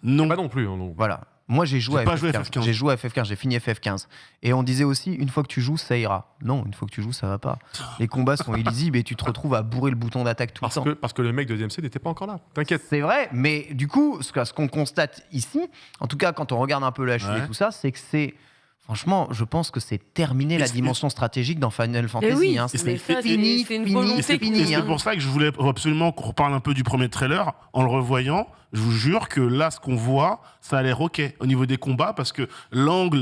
Non. Pas non plus. Non. Voilà. Moi, j'ai joué à FF15. J'ai joué à FF15, j'ai fini FF15. Et on disait aussi, une fois que tu joues, ça ira. Non, une fois que tu joues, ça va pas. Les combats sont illisibles et tu te retrouves à bourrer le bouton d'attaque tout le temps. Parce que le mec de DMC n'était pas encore là. T'inquiète. C'est vrai, mais du coup, ce qu'on constate ici, en tout cas quand on regarde un peu le HUD et tout ça, c'est que c'est Franchement, je pense que c'est terminé la dimension stratégique dans Final Fantasy. oui, hein. mais C'est ça, fini, c'est une fini, volonté c'est qu'on- fini. Et c'est hein. pour ça que je voulais absolument qu'on reparle un peu du premier trailer. En le revoyant, je vous jure que là, ce qu'on voit, ça a l'air ok au niveau des combats parce que l'angle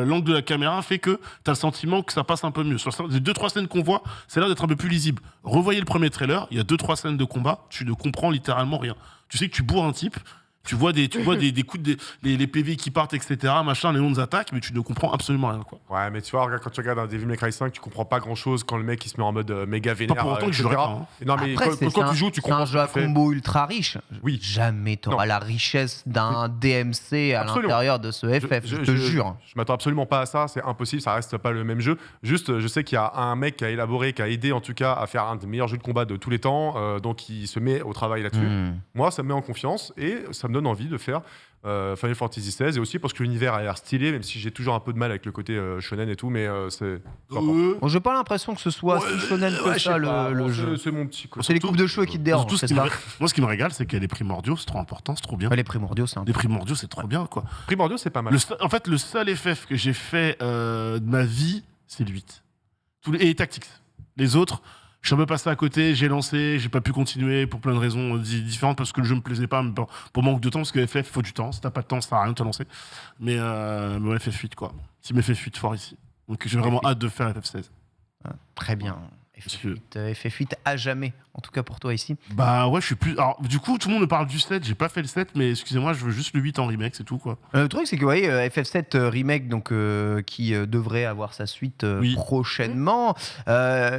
l'angle de la caméra fait que tu as le sentiment que ça passe un peu mieux. Sur les 2-3 scènes qu'on voit, c'est l'air d'être un peu plus lisible. Revoyez le premier trailer, il y a 2-3 scènes de combat, tu ne comprends littéralement rien. Tu sais que tu bourres un type. Tu vois des coups les PV qui partent, etc., machin, les noms d'attaques, mais tu ne comprends absolument rien, quoi. Ouais, mais tu vois, regarde, quand tu regardes un Devil May Cry 5, tu comprends pas grand chose quand le mec il se met en mode méga vénère. Pas pour autant que je etc. jouerai pas, hein. Non, mais Après, quand tu joues, tu comprends. C'est un jeu à ce qu'il fait. combo ultra riche. Oui. Jamais t'auras Non. la richesse d'un DMC à Absolument. l'intérieur de ce FF, je te jure. Je m'attends absolument pas à ça, c'est impossible, ça reste pas le même jeu. Juste, je sais qu'il y a un mec qui a élaboré, qui a aidé en tout cas à faire un des meilleurs jeux de combat de tous les temps, donc il se met au travail là-dessus. Moi, ça me met en confiance et ça me donne envie de faire Final Fantasy XVI et aussi parce que l'univers a l'air stylé, même si j'ai toujours un peu de mal avec le côté shonen et tout, mais c'est. Bon, j'ai pas l'impression que ce soit si shonen que ça le jeu. C'est mon petit côté. C'est les coupes de cheveux qui te dérangent, Surtout, c'est ce qui ça me- moi, ce qui me régale, c'est qu'il y a les primordiaux, c'est trop important, c'est trop bien. Ouais, les primordiaux, c'est un Les primordiaux, c'est trop bien, quoi. Primordial, c'est pas mal. En fait, le seul FF que j'ai fait de ma vie, c'est le 8. Et Tactics. Les autres, je suis un peu passé à côté, j'ai lancé, j'ai pas pu continuer pour plein de raisons différentes parce que le jeu me plaisait pas, mais pour manque de temps, parce que FF, il faut du temps. Si t'as pas de temps, ça sert à rien de te lancer. Mais ouais, FF8, quoi. Team FF8 fort ici. Donc j'ai vraiment hâte de faire FF16. Très bien. FF8 à jamais, en tout cas pour toi ici. Bah ouais, je suis plus. Alors, du coup, tout le monde me parle du 7, j'ai pas fait le 7, mais excusez-moi, je veux juste le 8 en remake, c'est tout, quoi. Le truc, c'est que vous voyez, FF7 Remake, donc, qui devrait avoir sa suite Oui. prochainement,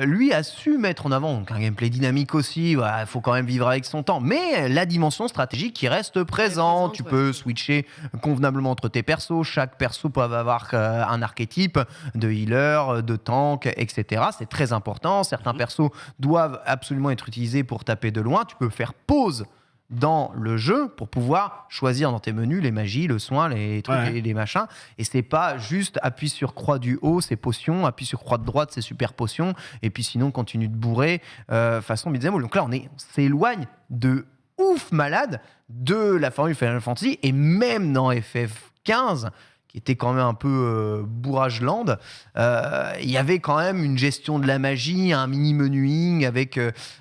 lui a su mettre en avant donc, un gameplay dynamique aussi. Il faut quand même vivre avec son temps, mais la dimension stratégique qui reste présente. Tu peux switcher convenablement entre tes persos. Chaque perso peut avoir un archétype de healer, de tank, etc. C'est très important. Certains persos doivent absolument être utilisés pour taper de loin. Tu peux faire pause dans le jeu pour pouvoir choisir dans tes menus les magies, le soin, les trucs Ouais. et les machins. Et c'est pas juste appuie sur croix du haut, c'est potions, appuie sur croix de droite, c'est super potions, et puis sinon continue de bourrer façon beat'em all. Donc là, on s'éloigne de ouf malade de la formule Final Fantasy, et même dans FF15, qui était quand même un peu bourrage land, il y avait quand même une gestion de la magie, un mini menuing avec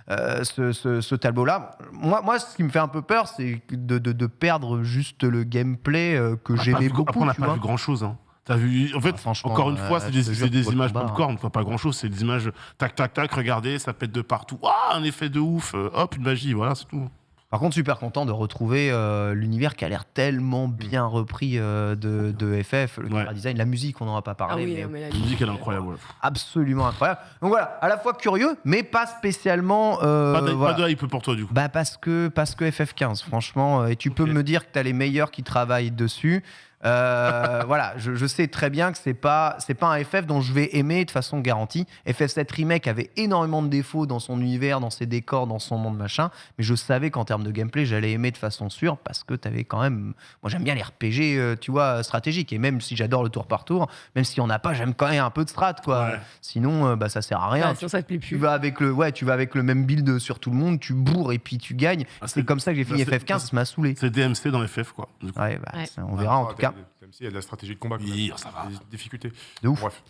ce tableau-là. Moi, ce qui me fait un peu peur, c'est de perdre juste le gameplay que j'aimais beaucoup. Après, on n'a tu pas vois. vu grand-chose. Hein. T'as vu... En fait, Franchement, encore une fois, c'est je te jure, des pour le images combat, popcorn, on ne voit pas grand-chose. C'est des images tac, tac, tac, regardez, ça pète de partout. Waouh, un effet de ouf, hop, une magie, voilà, c'est tout. Par contre, super content de retrouver l'univers qui a l'air tellement bien repris de FF, le Ouais. design, la musique, on n'en a pas Ah parlé, oui, mais non, mais la La musique, elle est incroyable. Ouais. absolument incroyable. Donc voilà, à la fois curieux, mais pas spécialement. Pas voilà. de hype pour toi, du coup. Bah parce que FF15, franchement, et tu peux Ok. me dire que tu as les meilleurs qui travaillent dessus. Voilà, je sais très bien que c'est pas un FF dont je vais aimer de façon garantie. FF7 Remake avait énormément de défauts dans son univers, dans ses décors, dans son monde machin, mais je savais qu'en termes de gameplay, j'allais aimer de façon sûre parce que tu avais quand même. Moi, j'aime bien les RPG, tu vois, stratégiques, et même si j'adore le tour par tour, même s'il y en a pas, j'aime quand même un peu de strat, quoi. Ouais. Sinon, bah ça sert à rien. Ah, sinon, ça te plaît Tu plus. vas avec le même build sur tout le monde, tu bourres et puis tu gagnes. Ah, C'est comme ça que j'ai fini c'est- FF15, ça m'a saoulé. C'est DMC dans FF, quoi. Du coup. Ouais, bah, Ouais. on verra en tout cas. Il y a de la stratégie de combat. quand Oui, même. ça va. Des difficultés. De ouf. Bref.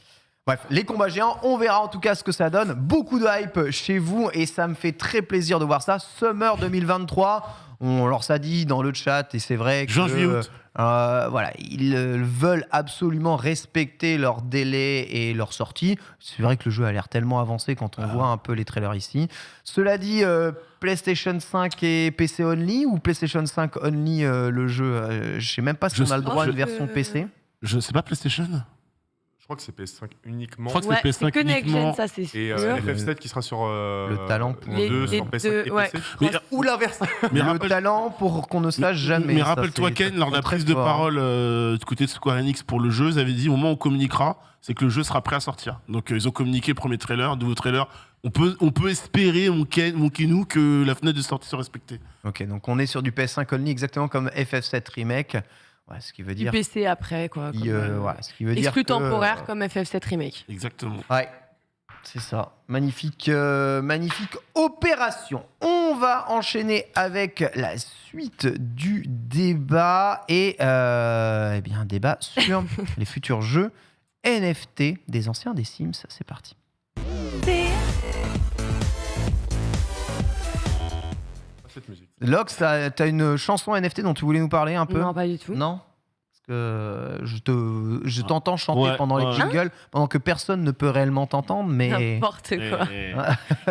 Bref, les combats géants, on verra en tout cas ce que ça donne. Beaucoup de hype chez vous et ça me fait très plaisir de voir ça. Summer 2023, alors ça dit dans le chat et c'est vrai que Juin, juillet, août. voilà, ils veulent absolument respecter leurs délais et leurs sorties. C'est vrai que le jeu a l'air tellement avancé quand on voit un peu les trailers ici. Cela dit, PlayStation 5 et PC only ou PlayStation 5 only le jeu Je sais même pas si Je on a le sais- droit à une je- version PC. Je sais pas, PlayStation. Je crois que c'est PS5 uniquement. Je crois que Ouais, c'est c'est PS5 que Next uniquement. Gen, ça c'est sûr. Et FF7 qui sera sur Le talent pour les deux les sur PS5 deux, et ouais. PC. Mais, Ou l'inverse. mais Le rappelle- talent pour qu'on ne sache jamais. Mais Ça, rappelle-toi, c'est- Ken, ça lors de la compte très prise de fort. parole du côté de Square Enix pour le jeu, ils avaient dit au moment où on communiquera, c'est que le jeu sera prêt à sortir. Donc ils ont communiqué le premier trailer, nouveau trailer. On peut espérer, mon Kenou, que la fenêtre de sortie soit respectée. Ok, donc on est sur du PS5 only, exactement comme FF7 Remake. Ouais, ce qui veut Du dire. PC après, quoi. qui, comme, voilà, ce qui veut dire exclu que, temporaire comme FF7 Remake. Exactement. Ouais, c'est ça. Magnifique, magnifique opération. On va enchaîner avec la suite du débat et un débat sur les futurs jeux NFT des anciens des Sims. C'est parti. Cette musique. Lox, t'as une chanson NFT dont tu voulais nous parler un peu? Non, pas du tout. Non? Parce que je t'entends chanter pendant les ouais. jingles, pendant que personne ne peut réellement t'entendre, mais... N'importe quoi.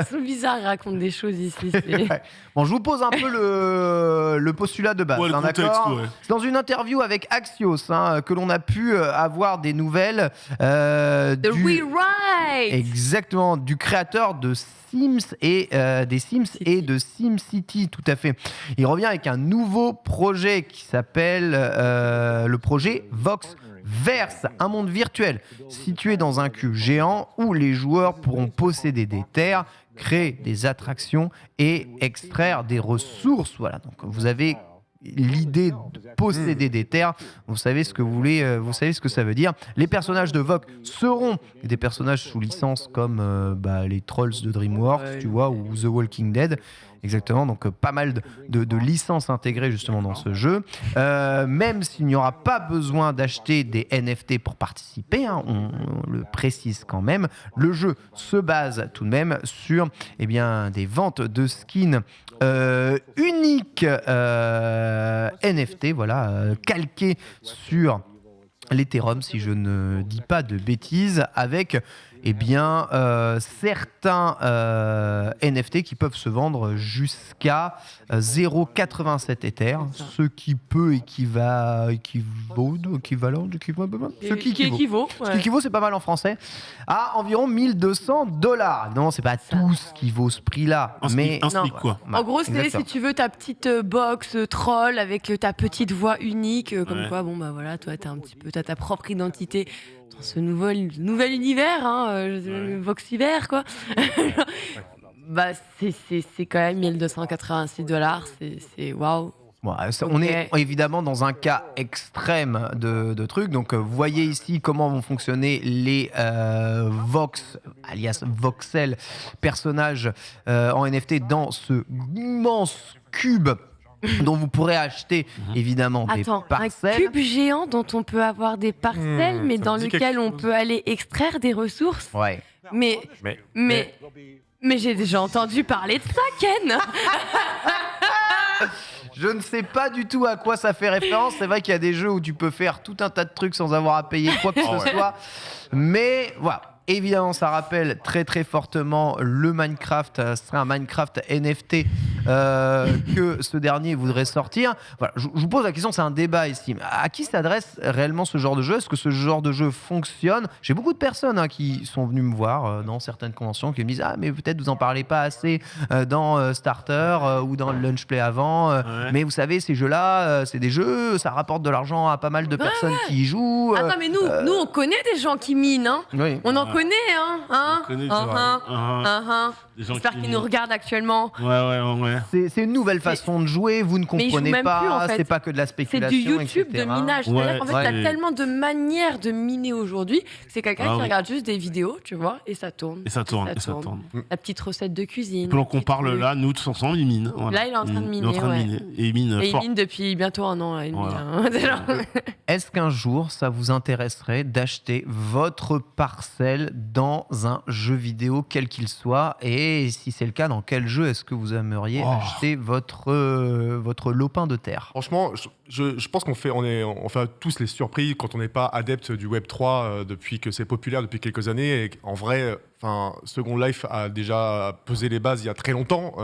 C'est bizarre, il raconte des choses ici. c'est- Bon, je vous pose un peu le postulat de base, Ouais, le hein, contexte, d'accord? ouais. C'est dans une interview avec Axios que l'on a pu avoir des nouvelles The Rewrite. exactement, du créateur de Sims et des Sims et de SimCity, tout à fait. Il revient avec un nouveau projet qui s'appelle le projet Voxverse, un monde virtuel situé dans un cube géant où les joueurs pourront posséder des terres, créer des attractions et extraire des ressources. Voilà, donc vous avez l'idée de posséder des terres, vous savez ce que vous voulez, vous savez ce que ça veut dire. Les personnages de Vox seront des personnages sous licence comme les Trolls de DreamWorks, tu vois, ou The Walking Dead. Exactement, donc pas mal de licences intégrées justement dans ce jeu. Même s'il n'y aura pas besoin d'acheter des NFT pour participer, on le précise quand même, le jeu se base tout de même sur des ventes de skins uniques NFT, calqués sur l'Ethereum, si je ne dis pas de bêtises, avec certains NFT qui peuvent se vendre jusqu'à 0,87 Ether, ce qui peut ce qui équivaut. ce qui équivaut, c'est pas mal en français, à environ $1,200. Non, c'est pas tout ce qui vaut ce prix-là, mais Un SMIC, quoi. En gros, c'est Exactement. si tu veux ta petite box troll avec ta petite voix unique, comme Ouais. quoi, toi, t'as ta propre identité dans ce nouvel univers, Voxiver, quoi. C'est quand même $1,286, c'est waouh. Bon, on Ok. est évidemment dans un cas extrême de trucs. Donc, vous voyez ici comment vont fonctionner les Vox, alias Voxel, personnages en NFT dans ce immense cube dont vous pourrez acheter évidemment des Attends, un parcelles. cube géant dont on peut avoir des parcelles, mais ça dans me dit lequel quelque on chose. peut aller extraire des ressources. Ouais. Mais j'ai déjà entendu parler de ça, Ken. Je ne sais pas du tout à quoi ça fait référence. C'est vrai qu'il y a des jeux où tu peux faire tout un tas de trucs sans avoir à payer quoi que ce soit. Mais voilà. Évidemment, ça rappelle très très fortement le Minecraft. Ce serait un Minecraft NFT que ce dernier voudrait sortir. Voilà, je vous pose la question, c'est un débat ici. À qui s'adresse réellement ce genre de jeu? Est-ce que ce genre de jeu fonctionne? J'ai beaucoup de personnes qui sont venues me voir dans certaines conventions qui me disent « Ah, mais peut-être vous en parlez pas assez dans Starter ou dans le Lunch Play avant. Mais vous savez, ces jeux-là, c'est des jeux, ça rapporte de l'argent à pas mal de personnes qui y jouent. Attends, mais nous, on connaît des gens qui minent, hein. Oui. On en connaît, hein. On connaît, c'est vrai. Des gens J'espère qui qu'ils nous regardent actuellement. Ouais. C'est une nouvelle façon de jouer, vous ne Mais ils jouent comprenez même pas, plus, en fait. c'est pas que de la C'est spéculation, du YouTube etc. de minage. Ouais, C'est-à-dire qu'en fait, il y ouais. a tellement de manières de miner aujourd'hui que c'est quelqu'un Ah qui oui. regarde juste des vidéos, tu vois, et ça tourne. Et ça tourne. La petite recette de cuisine. Pendant qu'on petit parle truc. là, nous tous ensemble, il mine. Voilà. Là, il est en train de Il est en miner, train de ouais. miner. Et il mine Et il fort. mine depuis bientôt 1 an. Là, il mine, Voilà. hein. C'est genre- Est-ce qu'un jour, ça vous intéresserait d'acheter votre parcelle dans un jeu vidéo, quel qu'il soit? Et si c'est le cas, dans quel jeu est-ce que vous aimeriez acheter votre lopin de terre? Franchement, je pense on fait tous les surpris quand on n'est pas adepte du Web 3 depuis que c'est populaire depuis quelques années. Et en vrai, Second Life a déjà posé les bases il y a très longtemps.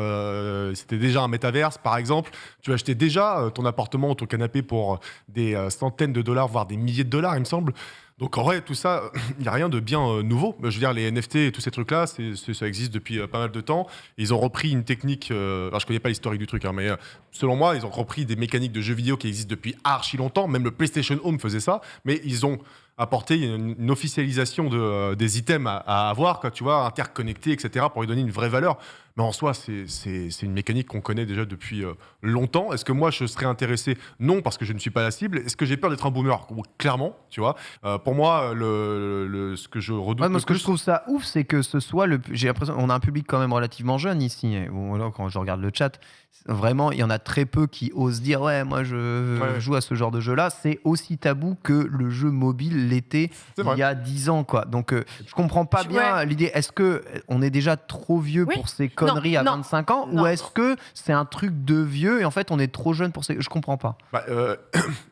C'était déjà un métaverse, par exemple. Tu achetais déjà ton appartement ou ton canapé pour des centaines de dollars, voire des milliers de dollars, il me semble. Donc en vrai, tout ça, il n'y a rien de bien nouveau. Je veux dire, les NFT et tous ces trucs-là, ça existe depuis pas mal de temps. Ils ont repris une technique, alors je connais pas l'historique du truc, mais selon moi, ils ont repris des mécaniques de jeux vidéo qui existent depuis archi longtemps. Même le PlayStation Home faisait ça, mais ils ont apporter une officialisation des items à avoir, quoi, tu vois, interconnectés, etc., pour lui donner une vraie valeur. Mais en soi, c'est une mécanique qu'on connaît déjà depuis longtemps. Est-ce que moi, je serais intéressé? Non, parce que je ne suis pas la cible. Est-ce que j'ai peur d'être un boomer? Clairement, tu vois. Pour moi, ce que je redoute Ouais, moi, le ce que plus... je trouve ça ouf, c'est que ce soit j'ai l'impression on a un public quand même relativement jeune ici. Là, quand je regarde le chat, vraiment, il y en a très peu qui osent dire ouais, moi je joue à ce genre de jeu-là. C'est aussi tabou que le jeu mobile l'était C'est vrai. il y a 10 ans, quoi. Donc, je comprends pas bien l'idée. Est-ce que on est déjà trop vieux pour ces conneries à 25 ans, ou est-ce que c'est un truc de vieux et en fait on est trop jeune pour ces... Je comprends pas.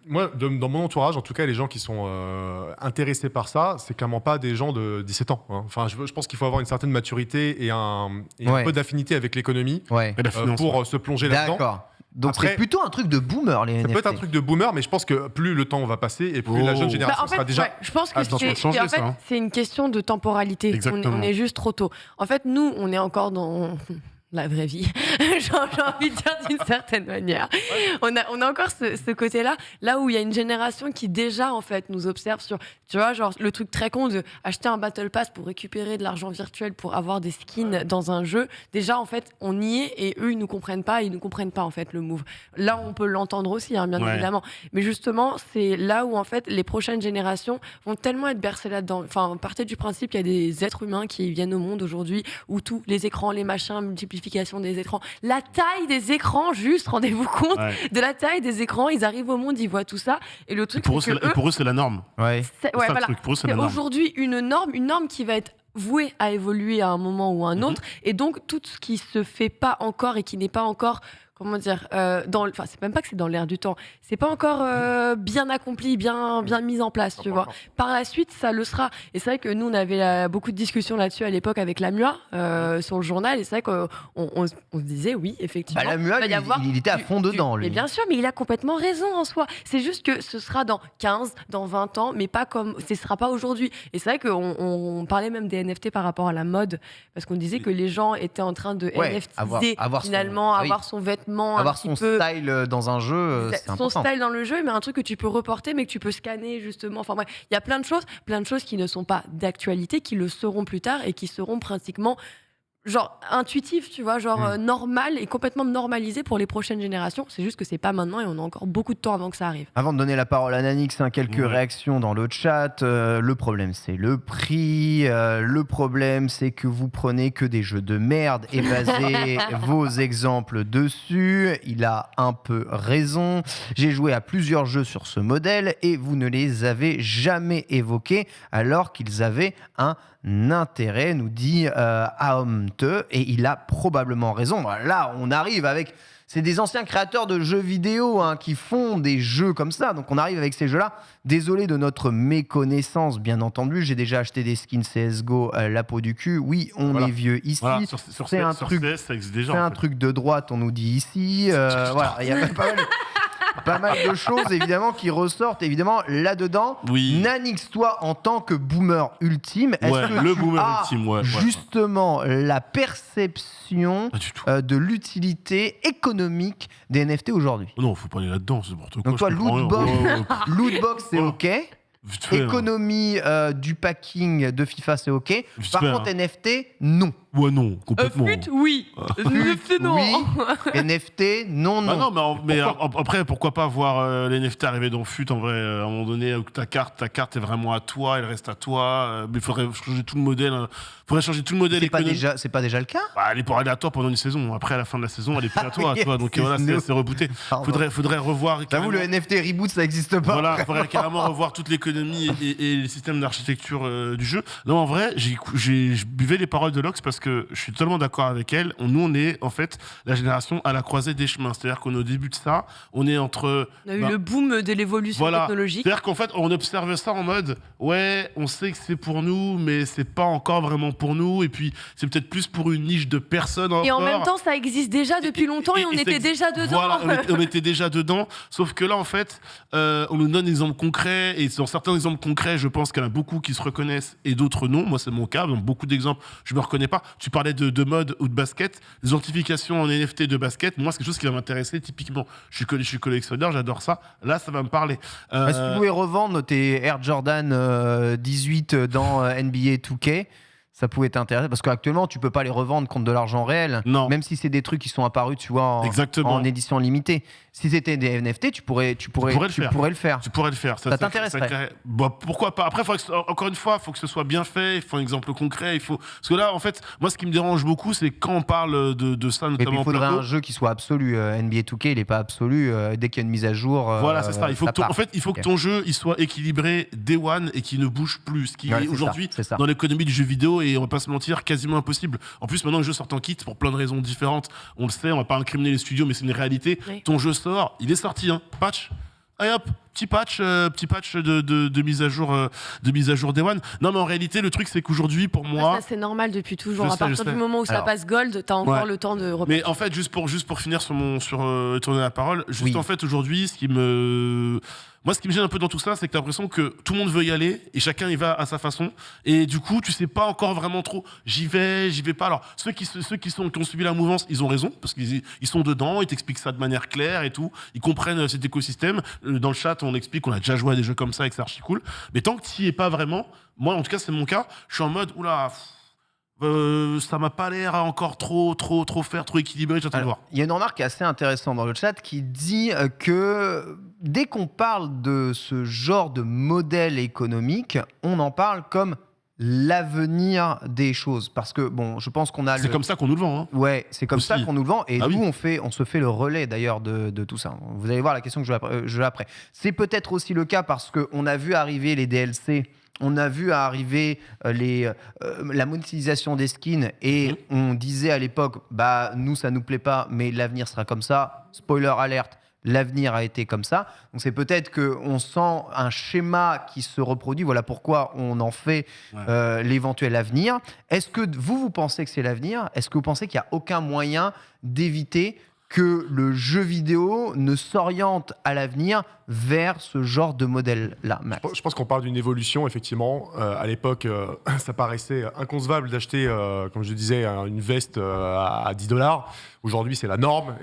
Moi, dans mon entourage, en tout cas, les gens qui sont intéressés par ça, c'est clairement pas des gens de 17 ans. Hein. Enfin, je pense qu'il faut avoir une certaine maturité et un peu d'affinité avec l'économie pour se plonger là-dedans. D'accord. Donc Après, c'est plutôt un truc de boomer, les NFT. Ça peut être un truc de boomer, mais je pense que plus le temps va passer et plus la jeune génération sera déjà... je pense que changer, ça, hein. c'est une question de temporalité. On est juste trop tôt. En fait, nous, on est encore dans... la vraie vie, j'ai envie de dire d'une certaine manière. On a encore ce côté-là, là où il y a une génération qui déjà en fait nous observe sur, tu vois, genre le truc très con de acheter un battle pass pour récupérer de l'argent virtuel pour avoir des skins dans un jeu. Déjà en fait on y est et eux ils nous comprennent pas en fait le move. Là on peut l'entendre aussi hein, bien évidemment, mais justement c'est là où en fait les prochaines générations vont tellement être bercées là-dedans. Enfin partez du principe qu'il y a des êtres humains qui viennent au monde aujourd'hui où tous les écrans, les machins, multiplication des écrans, la taille des écrans, juste rendez-vous compte de la taille des écrans, ils arrivent au monde, ils voient tout ça et le truc pour eux c'est la norme. C'est aujourd'hui une norme qui va être vouée à évoluer à un moment ou à un autre et donc tout ce qui se fait pas encore et qui n'est pas encore comment dire, c'est même pas que c'est dans l'air du temps, c'est pas encore bien accompli, bien mis en place, tu vois. Par la suite, ça le sera. Et c'est vrai que nous, on avait beaucoup de discussions là-dessus à l'époque avec la MUA sur le journal. Et c'est vrai qu'on se disait, oui, effectivement. La MUA, il était à fond dedans, lui. Mais bien sûr, mais il a complètement raison en soi. C'est juste que ce sera dans 15, dans 20 ans, mais pas comme, ce sera pas aujourd'hui. Et c'est vrai qu'on parlait même des NFT par rapport à la mode, parce qu'on disait que les gens étaient en train de NFTiser, finalement, avoir son vêtement. Avoir son style dans un jeu, c'est important. Son style dans le jeu, mais un truc que tu peux reporter, mais que tu peux scanner, justement. Enfin bref, il y a plein de choses qui ne sont pas d'actualité, qui le seront plus tard et qui seront pratiquement genre intuitif, tu vois, genre normal et complètement normalisé pour les prochaines générations. C'est juste que c'est pas maintenant et on a encore beaucoup de temps avant que ça arrive. Avant de donner la parole à Nanix, quelques réactions dans le chat. Le problème, c'est le prix. Le problème, c'est que vous prenez que des jeux de merde et basez vos exemples dessus. Il a un peu raison. J'ai joué à plusieurs jeux sur ce modèle et vous ne les avez jamais évoqués alors qu'ils avaient un intérêt, nous dit Aomte, et il a probablement raison. Là, on arrive avec... C'est des anciens créateurs de jeux vidéo qui font des jeux comme ça, donc on arrive avec ces jeux-là. Désolé de notre méconnaissance, bien entendu. J'ai déjà acheté des skins CSGO la peau du cul. Oui, on est vieux ici. Voilà, c'est un truc, ça existe déjà, c'est un truc de droite, on nous dit ici. Voilà, il y a pas mal de choses évidemment qui ressortent évidemment là-dedans. Nanix, toi en tant que boomer ultime, est-ce que le tu boomer as ultime, justement la perception de l'utilité économique des NFT aujourd'hui? Non, faut pas aller là-dedans, c'est n'importe quoi. Donc toi, lootbox c'est ok. Économie du packing de FIFA c'est ok. Par contre NFT non. Ouais, non, complètement. Fut, oui. NFT, non. Oui. NFT, non, non. Ah non, mais après, pourquoi pas voir les NFT arriver dans Fut, en vrai, à un moment donné, où ta carte est vraiment à toi, elle reste à toi, mais il faudrait changer tout le modèle. C'est pas déjà le cas? Elle est pour aller à toi pendant une saison. Après, à la fin de la saison, elle est plus à toi, Donc voilà, c'est rebooté. Faudrait revoir. T'avoue, le NFT reboot, ça existe pas. Voilà, faudrait carrément revoir toute l'économie et les systèmes d'architecture du jeu. Non, en vrai, je buvais les paroles de Lox parce que je suis totalement d'accord avec elle. Nous, on est en fait la génération à la croisée des chemins. C'est-à-dire qu'on est au début de ça, on est entre... On a eu le boom de l'évolution technologique. C'est-à-dire qu'en fait, on observe ça en mode, ouais, on sait que c'est pour nous, mais c'est pas encore vraiment pour nous. Et puis, c'est peut-être plus pour une niche de personnes encore. Et en même temps, ça existe déjà depuis longtemps et on était déjà dedans. Voilà, on était déjà dedans. Sauf que là, en fait, on nous donne des exemples concrets. Et dans certains exemples concrets, je pense qu'il y en a beaucoup qui se reconnaissent et d'autres non. Moi, c'est mon cas. Dans beaucoup d'exemples, je me reconnais pas. tu parlais de mode ou de basket, les identifications en NFT de basket, moi, c'est quelque chose qui va m'intéresser typiquement. Je suis collectionneur, j'adore ça. Là, ça va me parler. Est-ce que vous pouvez revendre tes Air Jordan 18 dans NBA 2K? Ça pouvait t'intéresser parce qu'actuellement tu peux pas les revendre contre de l'argent réel, Non. même si c'est des trucs qui sont apparus, tu vois, Exactement. en édition limitée. Si c'était des NFT, tu pourrais le faire. Tu pourrais le faire. Ça t'intéresserait? Bon, pourquoi pas. Après, encore une fois, il faut que ce soit bien fait. Il faut un exemple concret. Parce que là, en fait, moi, ce qui me dérange beaucoup, c'est quand on parle de ça, Et notamment. puis il faudrait un jeu qui soit absolu. NBA 2K, il est pas absolu. Dès qu'il y a une mise à jour, Voilà, c'est ça. Il faut que ton jeu il soit équilibré day one et qu'il ne bouge plus. Ce qui Ouais, est c'est aujourd'hui ça. dans l'économie du jeu vidéo et on va pas se mentir, quasiment impossible. En plus, maintenant, les jeux sortent en kit pour plein de raisons différentes. On le sait, on va pas incriminer les studios, mais c'est une réalité. Oui. Ton jeu sort, il est sorti, hein. Patch. Allez hop, petit patch de mise à jour Day One. Non, mais en réalité, le truc, c'est qu'aujourd'hui, pour moi. Ça, c'est normal depuis toujours. Je À partir sais. du moment où ça Alors. passe gold, t'as encore Ouais. le temps de reprendre. Mais en fait, juste pour finir tourner la parole, Oui. en fait, aujourd'hui, ce qui me gêne un peu dans tout ça, c'est que t'as l'impression que tout le monde veut y aller et chacun y va à sa façon. Et du coup, tu sais pas encore vraiment trop. J'y vais pas. Alors, ceux qui ont suivi la mouvance, ils ont raison parce qu'ils sont dedans, ils t'expliquent ça de manière claire et tout. Ils comprennent cet écosystème. Dans le chat, on explique qu'on a déjà joué à des jeux comme ça et que c'est archi cool. Mais tant que tu y es pas vraiment, moi, en tout cas, c'est mon cas. Je suis en mode, oula. Ça m'a pas l'air encore trop équilibré, j'attends de voir. Il y a une remarque assez intéressante dans le chat qui dit que dès qu'on parle de ce genre de modèle économique, on en parle comme l'avenir des choses. Parce que, bon, je pense qu'on a C'est comme ça qu'on nous le vend. Hein. Ouais, c'est comme Aussi. ça qu'on nous le vend. Et Ah nous, oui. on se fait le relais d'ailleurs de tout ça. Vous allez voir la question que je vais après. C'est peut-être aussi le cas parce qu'on a vu arriver les DLC. On a vu arriver la monétisation des skins et on disait à l'époque, bah nous ça nous plaît pas, mais l'avenir sera comme ça. Spoiler alerte, l'avenir a été comme ça. Donc c'est peut-être qu'on sent un schéma qui se reproduit. Voilà pourquoi on en fait l'éventuel avenir. Est-ce que vous pensez que c'est l'avenir? Est-ce que vous pensez qu'il n'y a aucun moyen d'éviter que le jeu vidéo ne s'oriente à l'avenir vers ce genre de modèle-là, Max? Je pense qu'on parle d'une évolution, effectivement. À l'époque, ça paraissait inconcevable d'acheter, comme je disais, une veste à $10. Aujourd'hui, c'est la norme.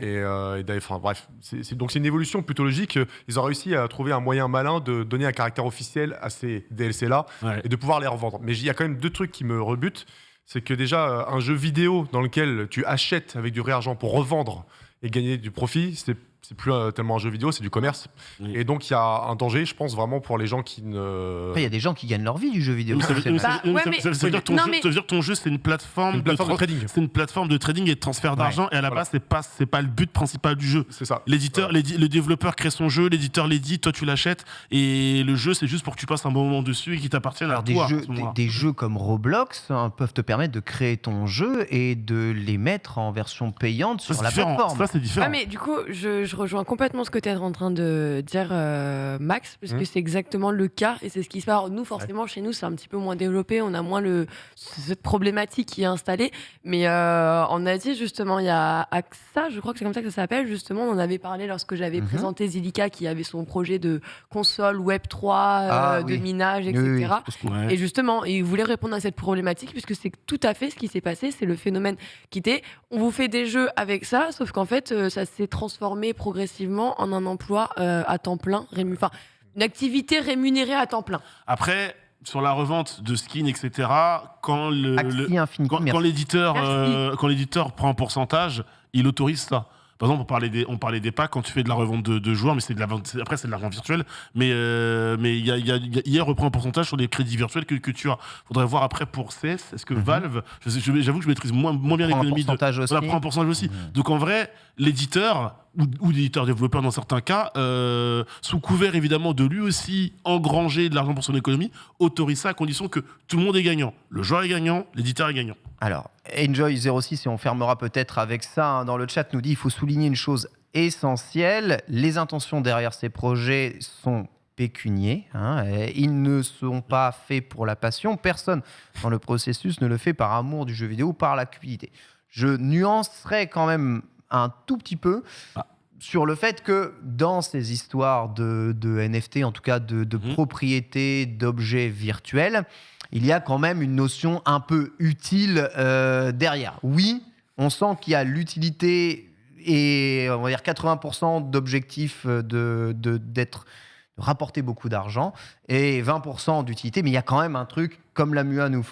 Enfin, bref, donc c'est une évolution plutôt logique. Ils ont réussi à trouver un moyen malin de donner un caractère officiel à ces DLC-là et de pouvoir les revendre. Mais il y a quand même deux trucs qui me rebutent. C'est que déjà, un jeu vidéo dans lequel tu achètes avec du vrai argent pour revendre et gagner du profit, c'est plus tellement un jeu vidéo, c'est du commerce. Oui. Et donc, il y a un danger, je pense, vraiment pour les gens qui ne... Après, il y a des gens qui gagnent leur vie du jeu vidéo. Mais ça veut dire que ton non, jeu, mais- ça veut dire que ton jeu, c'est une plateforme, de trading. C'est une plateforme de trading et de transfert d'argent. Et à la base, c'est pas le but principal du jeu. C'est ça. L'éditeur, le développeur crée son jeu, l'éditeur l'édite, toi tu l'achètes. Et le jeu, c'est juste pour que tu passes un bon moment dessus et qu'il t'appartienne à Alors, toi. des jeux comme Roblox peuvent te permettre de créer ton jeu et de les mettre en version payante Ça, sur c'est la différent. plateforme. Ça, c'est différent. Ah, mais du coup, je rejoins complètement ce que tu es en train de dire, Max, parce que c'est exactement le cas et c'est ce qui se passe. Alors, nous, forcément, chez nous, c'est un petit peu moins développé, on a moins cette problématique qui est installée. Mais en Asie, justement, il y a AXA, je crois que c'est comme ça que ça s'appelle. Justement, on en avait parlé lorsque j'avais présenté Zilliqa qui avait son projet de console Web3, de oui. minage, Oui, etc. oui. Ouais. Et justement, il voulait répondre à cette problématique puisque c'est tout à fait ce qui s'est passé. C'est le phénomène qui était on vous fait des jeux avec ça, sauf qu'en fait, ça s'est transformé progressivement en un emploi à temps plein, enfin, une activité rémunérée à temps plein. Après, sur la revente de skins, etc., quand Axie Infinity, quand merci. l'éditeur prend un pourcentage, il autorise ça. Par exemple, on parlait des packs quand tu fais de la revente de joueurs, mais c'est de la vente, après c'est de la revente virtuelle. Mais hier reprend un pourcentage sur les crédits virtuels que tu as. Faudrait voir après pour CS. Est-ce que Valve, j'avoue que je maîtrise moins bien Prend un l'économie pourcentage aussi. Voilà, prend un pourcentage aussi. Donc en vrai, l'éditeur ou l'éditeur développeur dans certains cas, sous couvert évidemment de lui aussi engranger de l'argent pour son économie, autorise ça à condition que tout le monde est gagnant. Le joueur est gagnant, l'éditeur est gagnant. Alors, Enjoy06, et on fermera peut-être avec ça, hein, dans le chat, nous dit il faut souligner une chose essentielle. Les intentions derrière ces projets sont pécuniers. Ils ne sont pas faits pour la passion. Personne dans le processus ne le fait par amour du jeu vidéo ou par la cuidité. Je nuancerai quand même un tout petit peu. sur le fait que dans ces histoires de NFT, en tout cas de propriété d'objets virtuels, il y a quand même une notion un peu utile derrière. Oui, on sent qu'il y a l'utilité et on va dire 80% d'objectifs d'être de rapporter beaucoup d'argent et 20% d'utilité, mais il y a quand même un truc, comme la MUA nous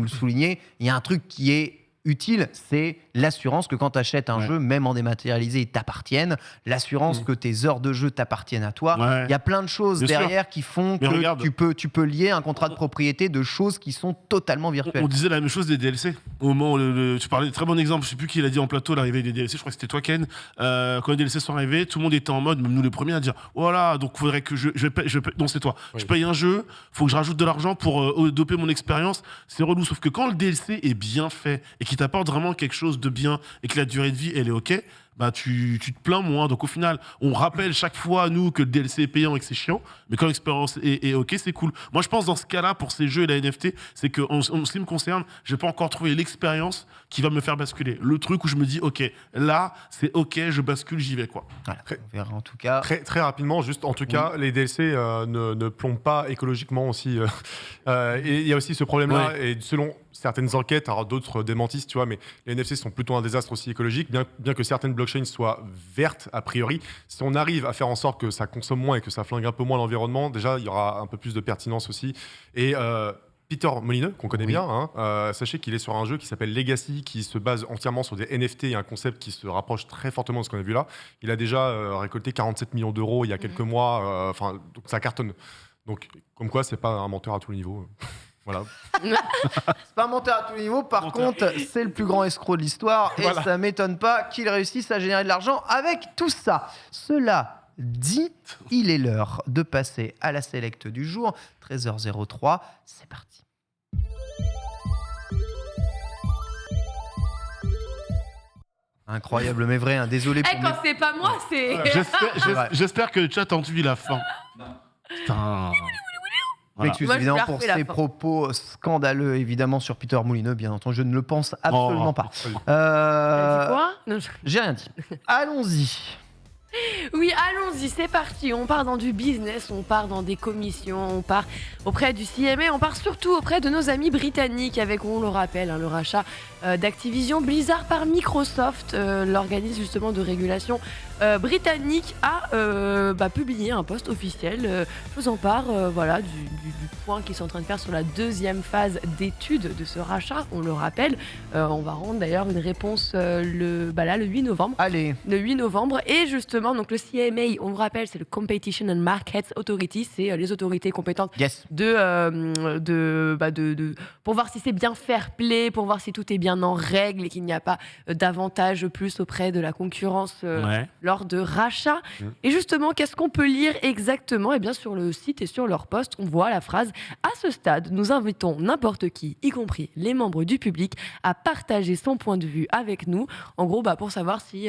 le soulignait, il y a un truc qui est utile, c'est l'assurance que quand tu achètes un jeu, même en dématérialisé, il t'appartienne, l'assurance que tes heures de jeu t'appartiennent à toi. Il y a plein de choses derrière qui font que tu peux lier un contrat de propriété de choses qui sont totalement virtuelles. On disait la même chose des DLC. Au moment où tu parlais de très bon exemple, je sais plus qui l'a dit en plateau, l'arrivée des DLC, je crois que c'était toi Ken. Quand les DLC sont arrivés, tout le monde était en mode, même nous les premiers, à dire voilà, donc il faudrait que non, c'est toi. Oui. Je paye un jeu, faut que je rajoute de l'argent pour doper mon expérience. C'est relou. Sauf que quand le DLC est bien fait et qui t'apporte vraiment quelque chose de bien et que la durée de vie elle est ok, bah tu te plains moins. Donc au final, on rappelle chaque fois à nous que le DLC est payant et que c'est chiant, mais quand l'expérience est ok, c'est cool. Moi je pense dans ce cas-là, pour ces jeux et la NFT, c'est que en ce qui me concerne, j'ai pas encore trouvé l'expérience qui va me faire basculer. Le truc où je me dis ok, là c'est ok, je bascule, j'y vais quoi. Voilà, on verra en tout cas. Très rapidement, juste en tout cas, les DLC ne plombent pas écologiquement aussi. Et il y a aussi ce problème-là, et selon certaines enquêtes, alors d'autres démentissent, tu vois, mais les NFC sont plutôt un désastre aussi écologique, bien que certaines blockchains soient vertes a priori. Si on arrive à faire en sorte que ça consomme moins et que ça flingue un peu moins l'environnement, déjà il y aura un peu plus de pertinence aussi. Et Peter Molineux, qu'on connaît bien, sachez qu'il est sur un jeu qui s'appelle Legacy, qui se base entièrement sur des NFT et un concept qui se rapproche très fortement de ce qu'on a vu là. Il a déjà récolté 47 millions d'euros il y a quelques mois, donc ça cartonne. Donc comme quoi, c'est pas un menteur à tous les niveaux. Voilà. C'est pas un menteur à tous les niveaux, par contre, c'est le plus grand escroc de l'histoire et ça m'étonne pas qu'il réussisse à générer de l'argent avec tout ça. Cela dit, il est l'heure de passer à la select du jour. 13h03, c'est parti. Incroyable mais vrai, hein. Désolé pour quand c'est pas moi, c'est... J'espère que le chat a entendu la fin. Putain. Voilà. M'excuse évidemment pour ces propos scandaleux, évidemment, sur Peter Molineux. Bien entendu, je ne le pense absolument pas. T'as dit quoi ? Non, j'ai rien dit. Allons-y. Oui, allons-y, c'est parti. On part dans du business, on part dans des commissions, on part auprès du CMA, on part surtout auprès de nos amis britanniques avec, on le rappelle, le rachat d'Activision Blizzard par Microsoft. L'organisme justement de régulation britannique a publié un post officiel faisant part du point qu'ils sont en train de faire sur la deuxième phase d'étude de ce rachat. On le rappelle, on va rendre d'ailleurs une réponse le 8 novembre. Allez. Le 8 novembre. Et justement, donc le CMA, on le rappelle, c'est le Competition and Markets Authority, c'est les autorités compétentes pour voir si c'est bien fair play, pour voir si tout est bien en règle et qu'il n'y a pas d'avantage plus auprès de la concurrence lors de rachat. Et justement, qu'est-ce qu'on peut lire exactement ? Eh bien, sur le site et sur leur post, on voit la phrase « À ce stade, nous invitons n'importe qui, y compris les membres du public, à partager son point de vue avec nous. » En gros, pour savoir si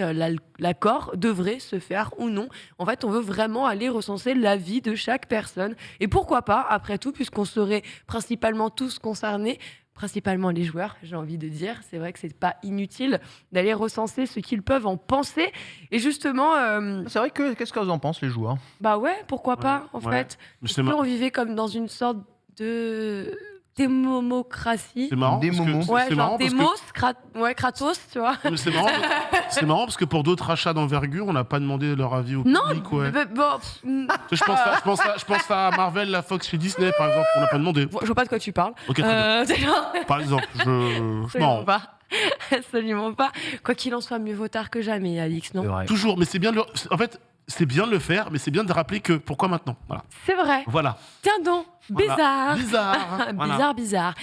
l'accord devrait se faire ou non. En fait, on veut vraiment aller recenser l'avis de chaque personne. Et pourquoi pas, après tout, puisqu'on serait principalement tous concernés, principalement les joueurs, j'ai envie de dire. C'est vrai que c'est pas inutile d'aller recenser ce qu'ils peuvent en penser. Et justement... C'est vrai que, qu'est-ce que vous en pensez, les joueurs ? Bah ouais, pourquoi pas, en fait. On vivait comme dans une sorte de... démocratie. C'est marrant. Kratos, tu vois. C'est marrant parce que pour d'autres achats d'envergure, on n'a pas demandé leur avis au public. Je pense à Marvel, la Fox chez Disney, par exemple. On n'a pas demandé. Je vois pas de quoi tu parles. Ok, très bien. Par exemple, Absolument pas. Absolument pas. Quoi qu'il en soit, mieux vaut tard que jamais, Alix, non ? Toujours, mais c'est bien de le... En fait, c'est bien de le faire, mais c'est bien de rappeler que pourquoi maintenant. Voilà. C'est vrai. Voilà. Tiens donc, bizarre. Voilà. Bizarre.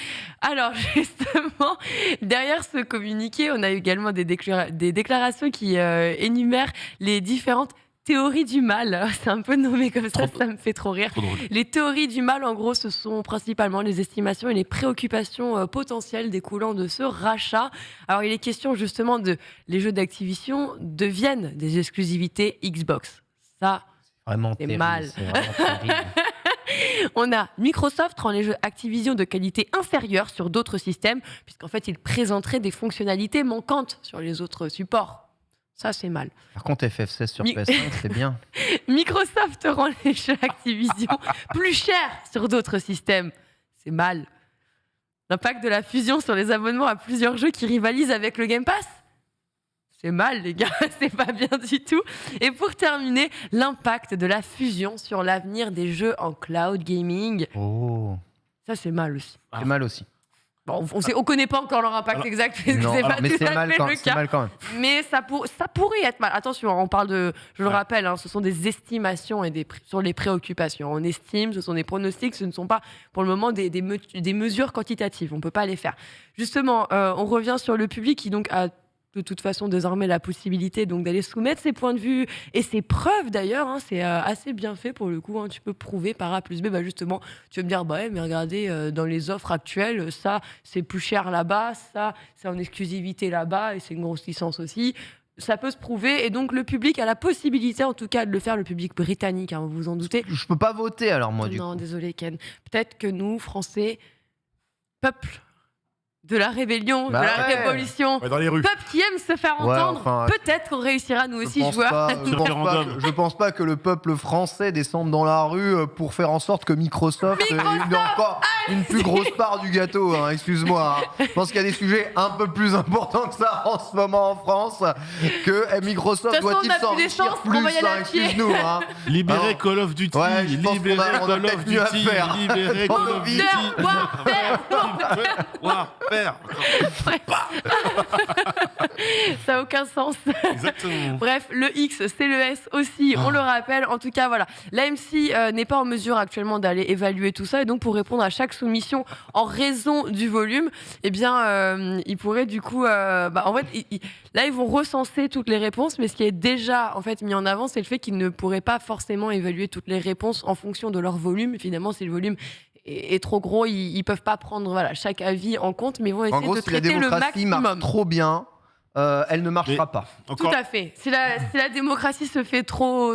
Alors justement, derrière ce communiqué, on a également des déclarations qui énumèrent les différentes théories du mal. C'est un peu nommé comme ça me fait trop rire. Les théories du mal, en gros, ce sont principalement les estimations et les préoccupations potentielles découlant de ce rachat. Alors, il est question justement de les jeux d'Activision deviennent des exclusivités Xbox. Ça, c'est mal. C'est vraiment terrible. On a Microsoft rend les jeux Activision de qualité inférieure sur d'autres systèmes, puisqu'en fait, ils présenteraient des fonctionnalités manquantes sur les autres supports. Ça, c'est mal. Par contre, FF16 sur Mi- PS5, c'est bien. Microsoft rend les jeux Activision plus chers sur d'autres systèmes. C'est mal. L'impact de la fusion sur les abonnements à plusieurs jeux qui rivalisent avec le Game Pass. C'est mal, les gars, c'est pas bien du tout. Et pour terminer, l'impact de la fusion sur l'avenir des jeux en cloud gaming. Oh, Ça, c'est mal aussi. c'est mal aussi. Bon, on connaît pas encore leur impact exact, parce que Non, c'est pas mais tout c'est à mal, fait quand, le c'est cas. mal quand même. Mais ça pourrait être mal. Attention, on parle de, je le rappelle, hein, ce sont des estimations et sur les préoccupations. On estime, ce sont des pronostics, ce ne sont pas pour le moment des mesures quantitatives. On ne peut pas les faire. Justement, on revient sur le public qui donc a de toute façon désormais la possibilité donc d'aller soumettre ses points de vue et ses preuves d'ailleurs, hein, c'est assez bien fait pour le coup, hein, tu peux prouver par A plus B, bah justement tu vas me dire bah ouais, mais regardez dans les offres actuelles ça c'est plus cher là-bas, ça c'est en exclusivité là-bas et c'est une grosse licence aussi, ça peut se prouver et donc le public a la possibilité en tout cas de le faire, le public britannique, hein, vous vous en doutez. Je peux pas voter alors, moi, du Non, coup. désolé Ken, peut-être que nous Français, peuple de la rébellion, Bah de la ouais. révolution, Ouais, dans les rues. peuple qui aime se faire Ouais, entendre, enfin, peut-être qu'on réussira nous aussi pense jouer à pas, nous. je pense pas que le peuple français descende dans la rue pour faire en sorte que Microsoft ait encore une plus grosse part du gâteau, hein, excuse-moi. Hein. Je pense qu'il y a des sujets un peu plus importants que ça en ce moment en France, que Microsoft De toute façon, doit-il on a plus s'enrichir d'essence, on plus, va y aller hein, à pied. excuse-nous. Hein. Libérer Alors, Call of Duty, ouais, je pense libérer qu'on a Call peut-être of mieux à Duty, faire. libérer Call of Duty. Warfare. Ça n'a aucun sens. Exactement. Bref, le X, c'est le S aussi, on le rappelle. En tout cas, voilà. L'AMC n'est pas en mesure actuellement d'aller évaluer tout ça. Et donc, pour répondre à chaque soumission en raison du volume, eh bien, ils pourraient du coup... en fait, là, ils vont recenser toutes les réponses. Mais ce qui est déjà en fait, mis en avant, c'est le fait qu'ils ne pourraient pas forcément évaluer toutes les réponses en fonction de leur volume. Finalement, si le volume est trop gros, ils peuvent pas prendre chaque avis en compte, mais ils vont En essayer gros, de si la traiter le démocratie marche maximum. trop bien, elle ne marchera pas. Tout à fait. Si la démocratie se fait trop,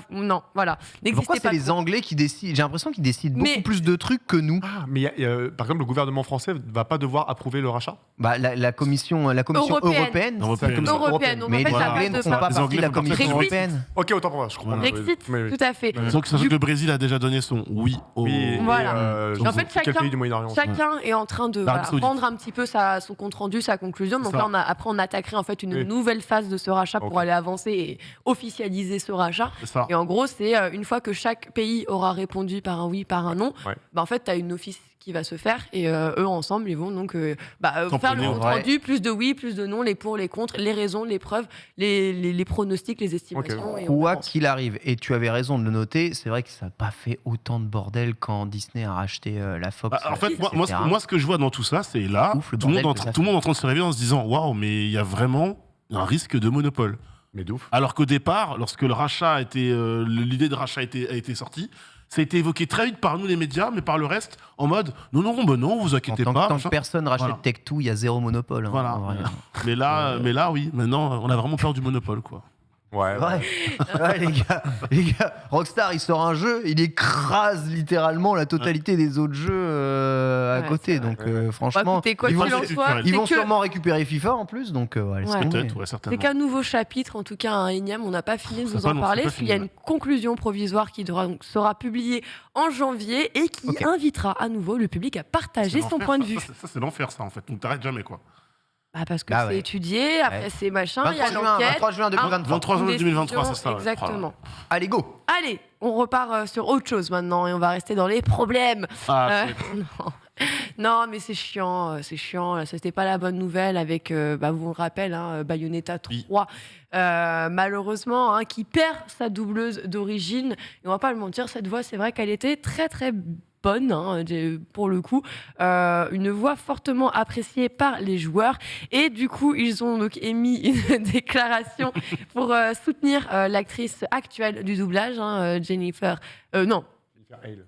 non, voilà. Pourquoi c'est pas les trop. Anglais qui décident? J'ai l'impression qu'ils décident beaucoup Mais- plus de trucs que nous. Ah, mais par exemple, le gouvernement français va pas devoir approuver le rachat. Bah, la commission Européenne. européenne. Européenne. Donc Mais en fait, les ça Anglais passe ne de font par- pas Les partie Anglais de la font partie commission de Brexit. européenne. Ok, autant pour moi, je comprends. Brexit, Oui, oui. tout à fait. Sachant que le Brésil a déjà donné son oui au... Oui, et, Voilà. je En sais fait, quel chacun- pays du Moyen-Orient. Chacun est en train de L'Arabie Saoudite. rendre un petit peu son compte rendu, sa conclusion. Donc C'est là, ça. après, on attaquerait en fait une Oui. nouvelle phase de ce rachat pour Ok. aller avancer et officialiser ce rachat. C'est ça. Et en gros, c'est une fois que chaque pays aura répondu par un oui, par un non, Ouais. bah, en fait, tu as une office qui va se faire et eux ensemble, ils vont donc faire le Tamponner, compte ouais. rendu, plus de oui, plus de non, les pour, les contre, les raisons, les preuves, les pronostics, les estimations. Et on Quoi avance. qu'il arrive, et tu avais raison de le noter, c'est vrai que ça n'a pas fait autant de bordel quand Disney a racheté la Fox. Bah, en fait, etc. moi, ce que je vois dans tout ça, c'est là, Ouf, le tout le monde bordel que ça est en train de se réveiller en se disant waouh, mais il y a vraiment un risque de monopole. Mais de ouf. Alors qu'au départ, lorsque le rachat a été, l'idée de rachat a été sortie, ça a été évoqué très vite par nous les médias, mais par le reste, en mode non, vous En inquiétez tant, pas. tant que machin. personne rachète Voilà. Tech2, il y a zéro monopole. Hein, Voilà. en vrai. Mais là, oui, maintenant, on a vraiment peur du monopole, quoi. Ouais. Ouais. Ouais, les gars, Rockstar, il sort un jeu, il écrase littéralement la totalité des autres jeux à Ouais, côté. c'est vrai. Donc, Bah, franchement, écoutez, quoi ils vont, qu'il en soit, ils ils vont c'est que- sûrement récupérer FIFA en plus. Donc, laisse Ouais. tomber. Peut-être, ouais, C'est certainement. qu'un nouveau chapitre, en tout cas un énième. On n'a pas fini de C'est vous pas en non, parler. c'est pas Parce qu'il y a fini, une conclusion provisoire qui sera publiée en janvier et qui Ok. invitera à nouveau le public à partager C'est son l'enfer, point de ça. vue. Ça, c'est l'enfer, ça, en fait. On t'arrête jamais, quoi. Bah, parce que Bah c'est ouais. étudié, après Ouais. c'est machin, il y 23 a juin, l'enquête. 23 juin 2023. 23 juin une 2023, c'est décision, ça. ouais. Exactement. Allez, go. Allez, on repart sur autre chose maintenant et on va rester dans les problèmes. Ah, Non. Non, mais c'est chiant, c'est chiant. Là, c'était pas la bonne nouvelle avec, vous le rappelle, Bayonetta 3, malheureusement, qui perd sa doubleuse d'origine. Et on va pas le mentir, cette voix, c'est vrai qu'elle était très très bonne, pour le coup, une voix fortement appréciée par les joueurs. Et du coup, ils ont donc émis une déclaration pour soutenir l'actrice actuelle du doublage, Jennifer. Non.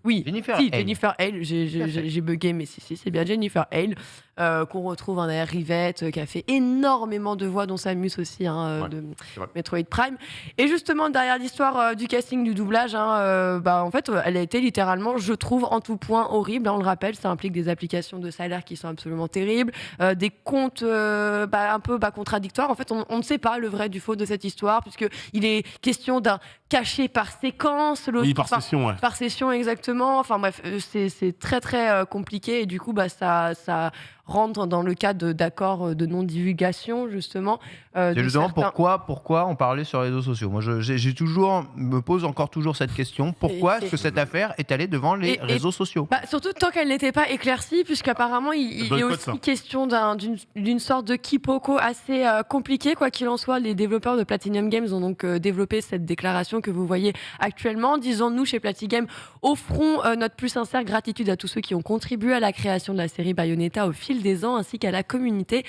Oui, Jennifer si, Hale. Jennifer Hale. J'ai bugué, mais si, c'est bien Jennifer Hale. qu'on retrouve derrière Rivette, qui a fait énormément de voix, dont Samus aussi, Ouais, de c'est vrai. Metroid Prime. Et justement, derrière l'histoire du casting du doublage, en fait, elle a été littéralement, je trouve, en tout point horrible. On le rappelle, ça implique des applications de salaire qui sont absolument terribles, des comptes un peu contradictoires. En fait, on ne sait pas le vrai du faux de cette histoire, puisqu'il est question d'un cachet par séquence, l'autre Oui, par session, ouais. par session exactement. Enfin bref, c'est très très compliqué et du coup, ça rentre dans le cadre d'accords de non-divulgation, justement. C'est de justement certains- pourquoi on parlait sur les réseaux sociaux. Moi, me pose encore toujours cette question. Pourquoi Et- est-ce que cette affaire est allée devant les et- réseaux sociaux? Surtout tant qu'elle n'était pas éclaircie, puisqu'apparemment il est boycott, aussi ça. question d'une sorte de quiproquo assez compliqué. Quoi qu'il en soit, les développeurs de Platinum Games ont donc développé cette déclaration que vous voyez actuellement. Disons-nous, chez Platigame, offrons notre plus sincère gratitude à tous ceux qui ont contribué à la création de la série Bayonetta au fil des ans, ainsi qu'à la communauté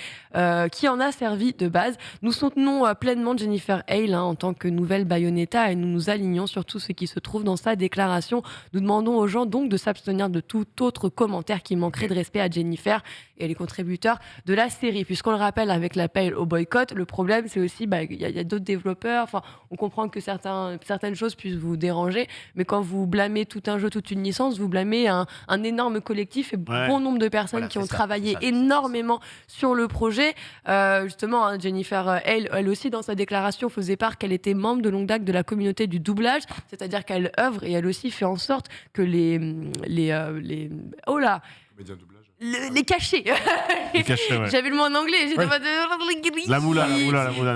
qui en a servi de base. Nous soutenons pleinement Jennifer Hale en tant que nouvelle Bayonetta et nous nous alignons sur tout ce qui se trouve dans sa déclaration. Nous demandons aux gens donc de s'abstenir de tout autre commentaire qui manquerait de respect à Jennifer et les contributeurs de la série. Puisqu'on le rappelle, avec l'appel au boycott, le problème c'est aussi qu'il y a d'autres développeurs. Enfin, on comprend que certaines choses puissent vous déranger, mais quand vous blâmez tout un jeu, toute une licence, vous blâmez un énorme collectif et bon nombre de personnes Voilà, qui ont c'est ça, travaillé c'est ça. énormément sur le projet. Justement, Jennifer Hale, elle aussi, dans sa déclaration, faisait part qu'elle était membre de longue date de la communauté du doublage, c'est-à-dire qu'elle œuvre et elle aussi fait en sorte que oh là, Comédien de doublage. les cachets. Les cachets, ouais. J'avais le mot en anglais, j'étais Ouais. pas de... La moula.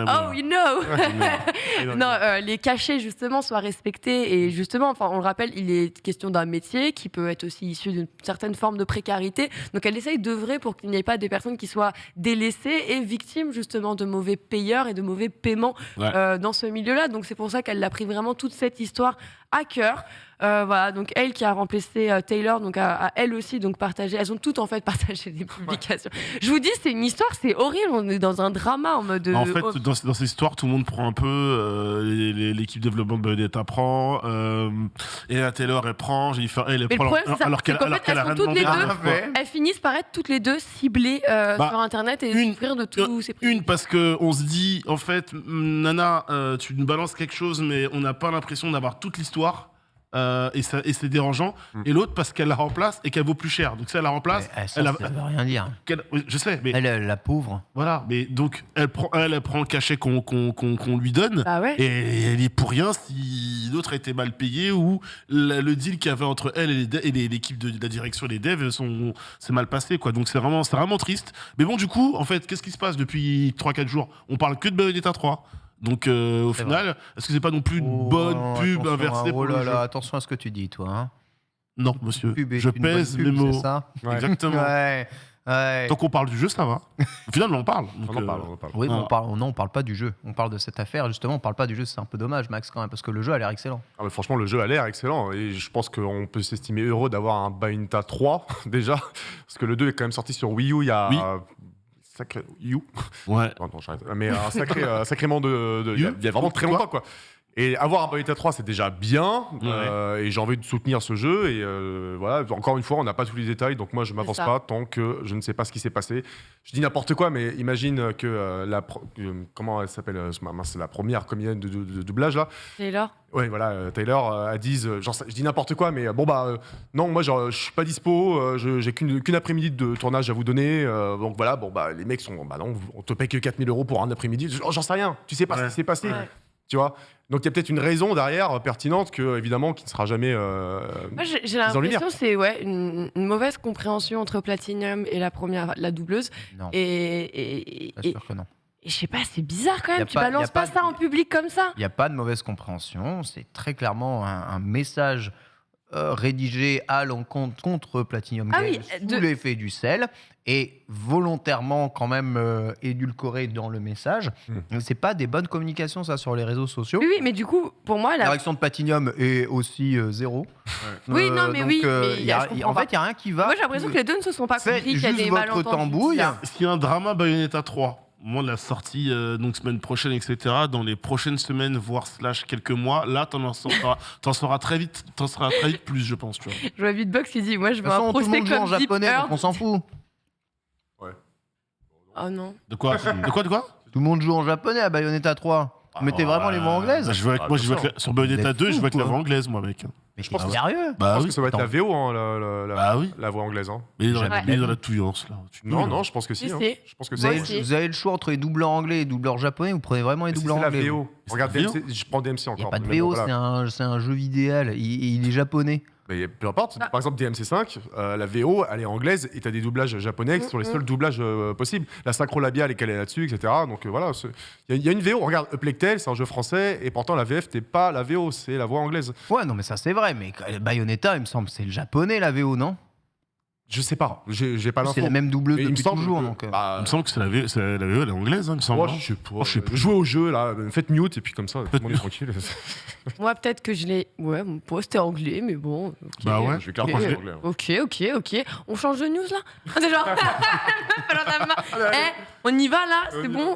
Oh, you know. Non, les cachets justement soient respectés et justement, enfin, on le rappelle, il est question d'un métier qui peut être aussi issu d'une certaine forme de précarité. Donc, elle essaye d'œuvrer pour qu'il n'y ait pas des personnes qui soient délaissées et victimes justement de mauvais payeurs et de mauvais paiements dans ce milieu-là. Donc, c'est pour ça qu'elle a pris vraiment toute cette histoire à cœur. Voilà, donc elle qui a remplacé Taylor, donc à elle aussi donc partagé. Elles ont toutes en fait partagé des publications. Je vous dis, c'est une histoire, c'est horrible. On est dans un drama en mode. En fait, dans cette histoire, tout le monde prend un peu. L'équipe développement de Bayonetta prend. Et la Taylor, elle prend. Jennifer, elle Mais le prend. problème, c'est ça, Alors qu'elle c'est qu'en fait, a rien elles sont toutes les demandé. deux. Ouais. Elles finissent par être toutes les deux ciblées sur Internet et souffrir de tous ces prix. Une, parce qu'on se dit, en fait, Nana, tu nous balances quelque chose, mais on n'a pas l'impression d'avoir toute l'histoire. Et c'est dérangeant. Et l'autre, parce qu'elle la remplace et qu'elle vaut plus cher. Donc, si elle la remplace, Ça veut rien dire. oui, je sais, mais La pauvre. voilà. Mais donc, elle prend le cachet qu'on lui donne. Bah ouais. Et elle est pour rien si l'autre a été mal payé ou le deal qu'il y avait entre elle et l'équipe de la direction et les devs c'est mal passé, quoi. Donc c'est vraiment triste. Mais bon, du coup, en fait, qu'est-ce qui se passe depuis 3-4 jours? On parle que de Bayonetta 3. Donc au final, est-ce que c'est pas non plus une bonne pub inversée pour le jeu? Attention à ce que tu dis, toi. Hein. Non, monsieur, Pub est je une bonne pèse pub, mes mots. c'est ça. Exactement. Ouais. Tant qu'on parle du jeu, ça va. Au final, on en parle. Donc, On en parle. Oui, mais Ah. on parle pas du jeu. On parle de cette affaire. Justement, on parle pas du jeu. C'est un peu dommage, Max, quand même, parce que le jeu a l'air excellent. Ah, mais franchement, le jeu a l'air excellent et je pense qu'on peut s'estimer heureux d'avoir un Bayonetta 3 déjà, parce que le 2 est quand même sorti sur Wii U il y a. Oui. Sacré You. Ouais. Non, j'arrête. Mais un sacrément il y a vraiment très Quoi longtemps, quoi. Et avoir un Bayonetta 3, c'est déjà bien. Et j'ai envie de soutenir ce jeu. Et voilà, encore une fois, on n'a pas tous les détails. Donc moi, je ne m'avance ça. pas tant que je ne sais pas ce qui s'est passé. Je dis n'importe quoi, mais imagine que comment elle s'appelle c'est la première comédienne de doublage, là. Taylor. Ouais, voilà, Taylor a dit, je dis n'importe quoi, mais bon, non, moi, je suis pas dispo, j'ai qu'une après-midi de tournage à vous donner, donc voilà, les mecs sont, non, on te paye que 4 000 € pour un après-midi, j'en sais rien, tu sais pas ce qui s'est passé, Ouais. tu vois. Donc il y a peut-être une raison derrière, pertinente, évidemment, qui ne sera jamais Moi, j'ai mise en lumière. l'impression que c'est une mauvaise compréhension entre Platinum et la doubleuse. Non, Et bien sûr que non. je sais pas, c'est bizarre quand Y a même. Tu pas- y a balances pas pas ça en public comme ça. Il n'y a pas de mauvaise compréhension. C'est très clairement un message rédigé à l'encontre contre Platinum Ah Games oui, sous l'effet du sel et volontairement quand même édulcoré dans le message. C'est pas des bonnes communications, ça, sur les réseaux sociaux. Oui, mais du coup, pour moi, La la... réaction de Platinum est aussi zéro. Oui, non, mais donc, oui, mais en je comprends fait, il n'y a rien qui va. moi j'ai l'impression que les deux ne se sont pas Faites compris, qu'il y a juste des votre malentendus. tambouille. bizarres. S'il y a un drama Bayonetta 3, au moment de la sortie, donc semaine prochaine, etc., dans les prochaines semaines, voire / quelques mois, là, t'en sauras très vite plus, je pense. Tu vois. Je vois Beatbox qui dit moi je De veux toute façon, un tout le procès monde joue en comme Deep japonais, donc Earth. on s'en fout. Ouais, Ah non. De quoi? Tout le monde joue en japonais à Bayonetta 3. Vous mettez vraiment les voix anglaises? Bah, je veux avec, sur Bayonetta 2, je veux avec la voix anglaise, moi, mec. Mais Je pense t'es que- sérieux? Je Bah pense oui. que ça va être la VO, hein, Bah oui. la voix anglaise. Hein. Mais il est dans la- Ouais. il est dans la touillance, là. Non, je pense que si. Si, hein. si. Je pense que Vous si. avez, aussi. vous avez le choix entre les doubleurs anglais et les doubleurs japonais, vous prenez vraiment les Mais si, doubleurs c'est la anglais? VO. Regarde, C'est la DMC, je prends DMC Il n'y encore. a pas de mais bon, VO, voilà. c'est un jeu vidéal, il est japonais. Mais peu importe. Ah. Par exemple, DMC5, la VO, elle est anglaise et t'as des doublages japonais qui sont les seuls doublages possibles. La synchro labiale est calée là-dessus, etc. Donc voilà, il y a une VO. Regarde, Uplectel, c'est un jeu français et pourtant la VF, t'es pas la VO, c'est la voix anglaise. Ouais, non, mais ça c'est vrai, mais Bayonetta, il me semble, c'est le japonais la VO, non? Je sais pas, j'ai pas l'info. C'est la même doubleuse Mais il me depuis semble toujours, que- donc. bah, Il me semble que c'est la VO, elle est anglaise, hein, il me semble. ouais, hein. je sais pas. Oh, je sais plus. Jouez au jeu, là, faites mute et puis comme ça, tout le monde est tranquille. Moi, peut-être que je l'ai. Ouais, mon poste est anglais, mais bon. ok. Bah ouais. Je vais clairement jouer anglais. hein. Ok. On change de news là? C'est genre. On y va là? C'est bon?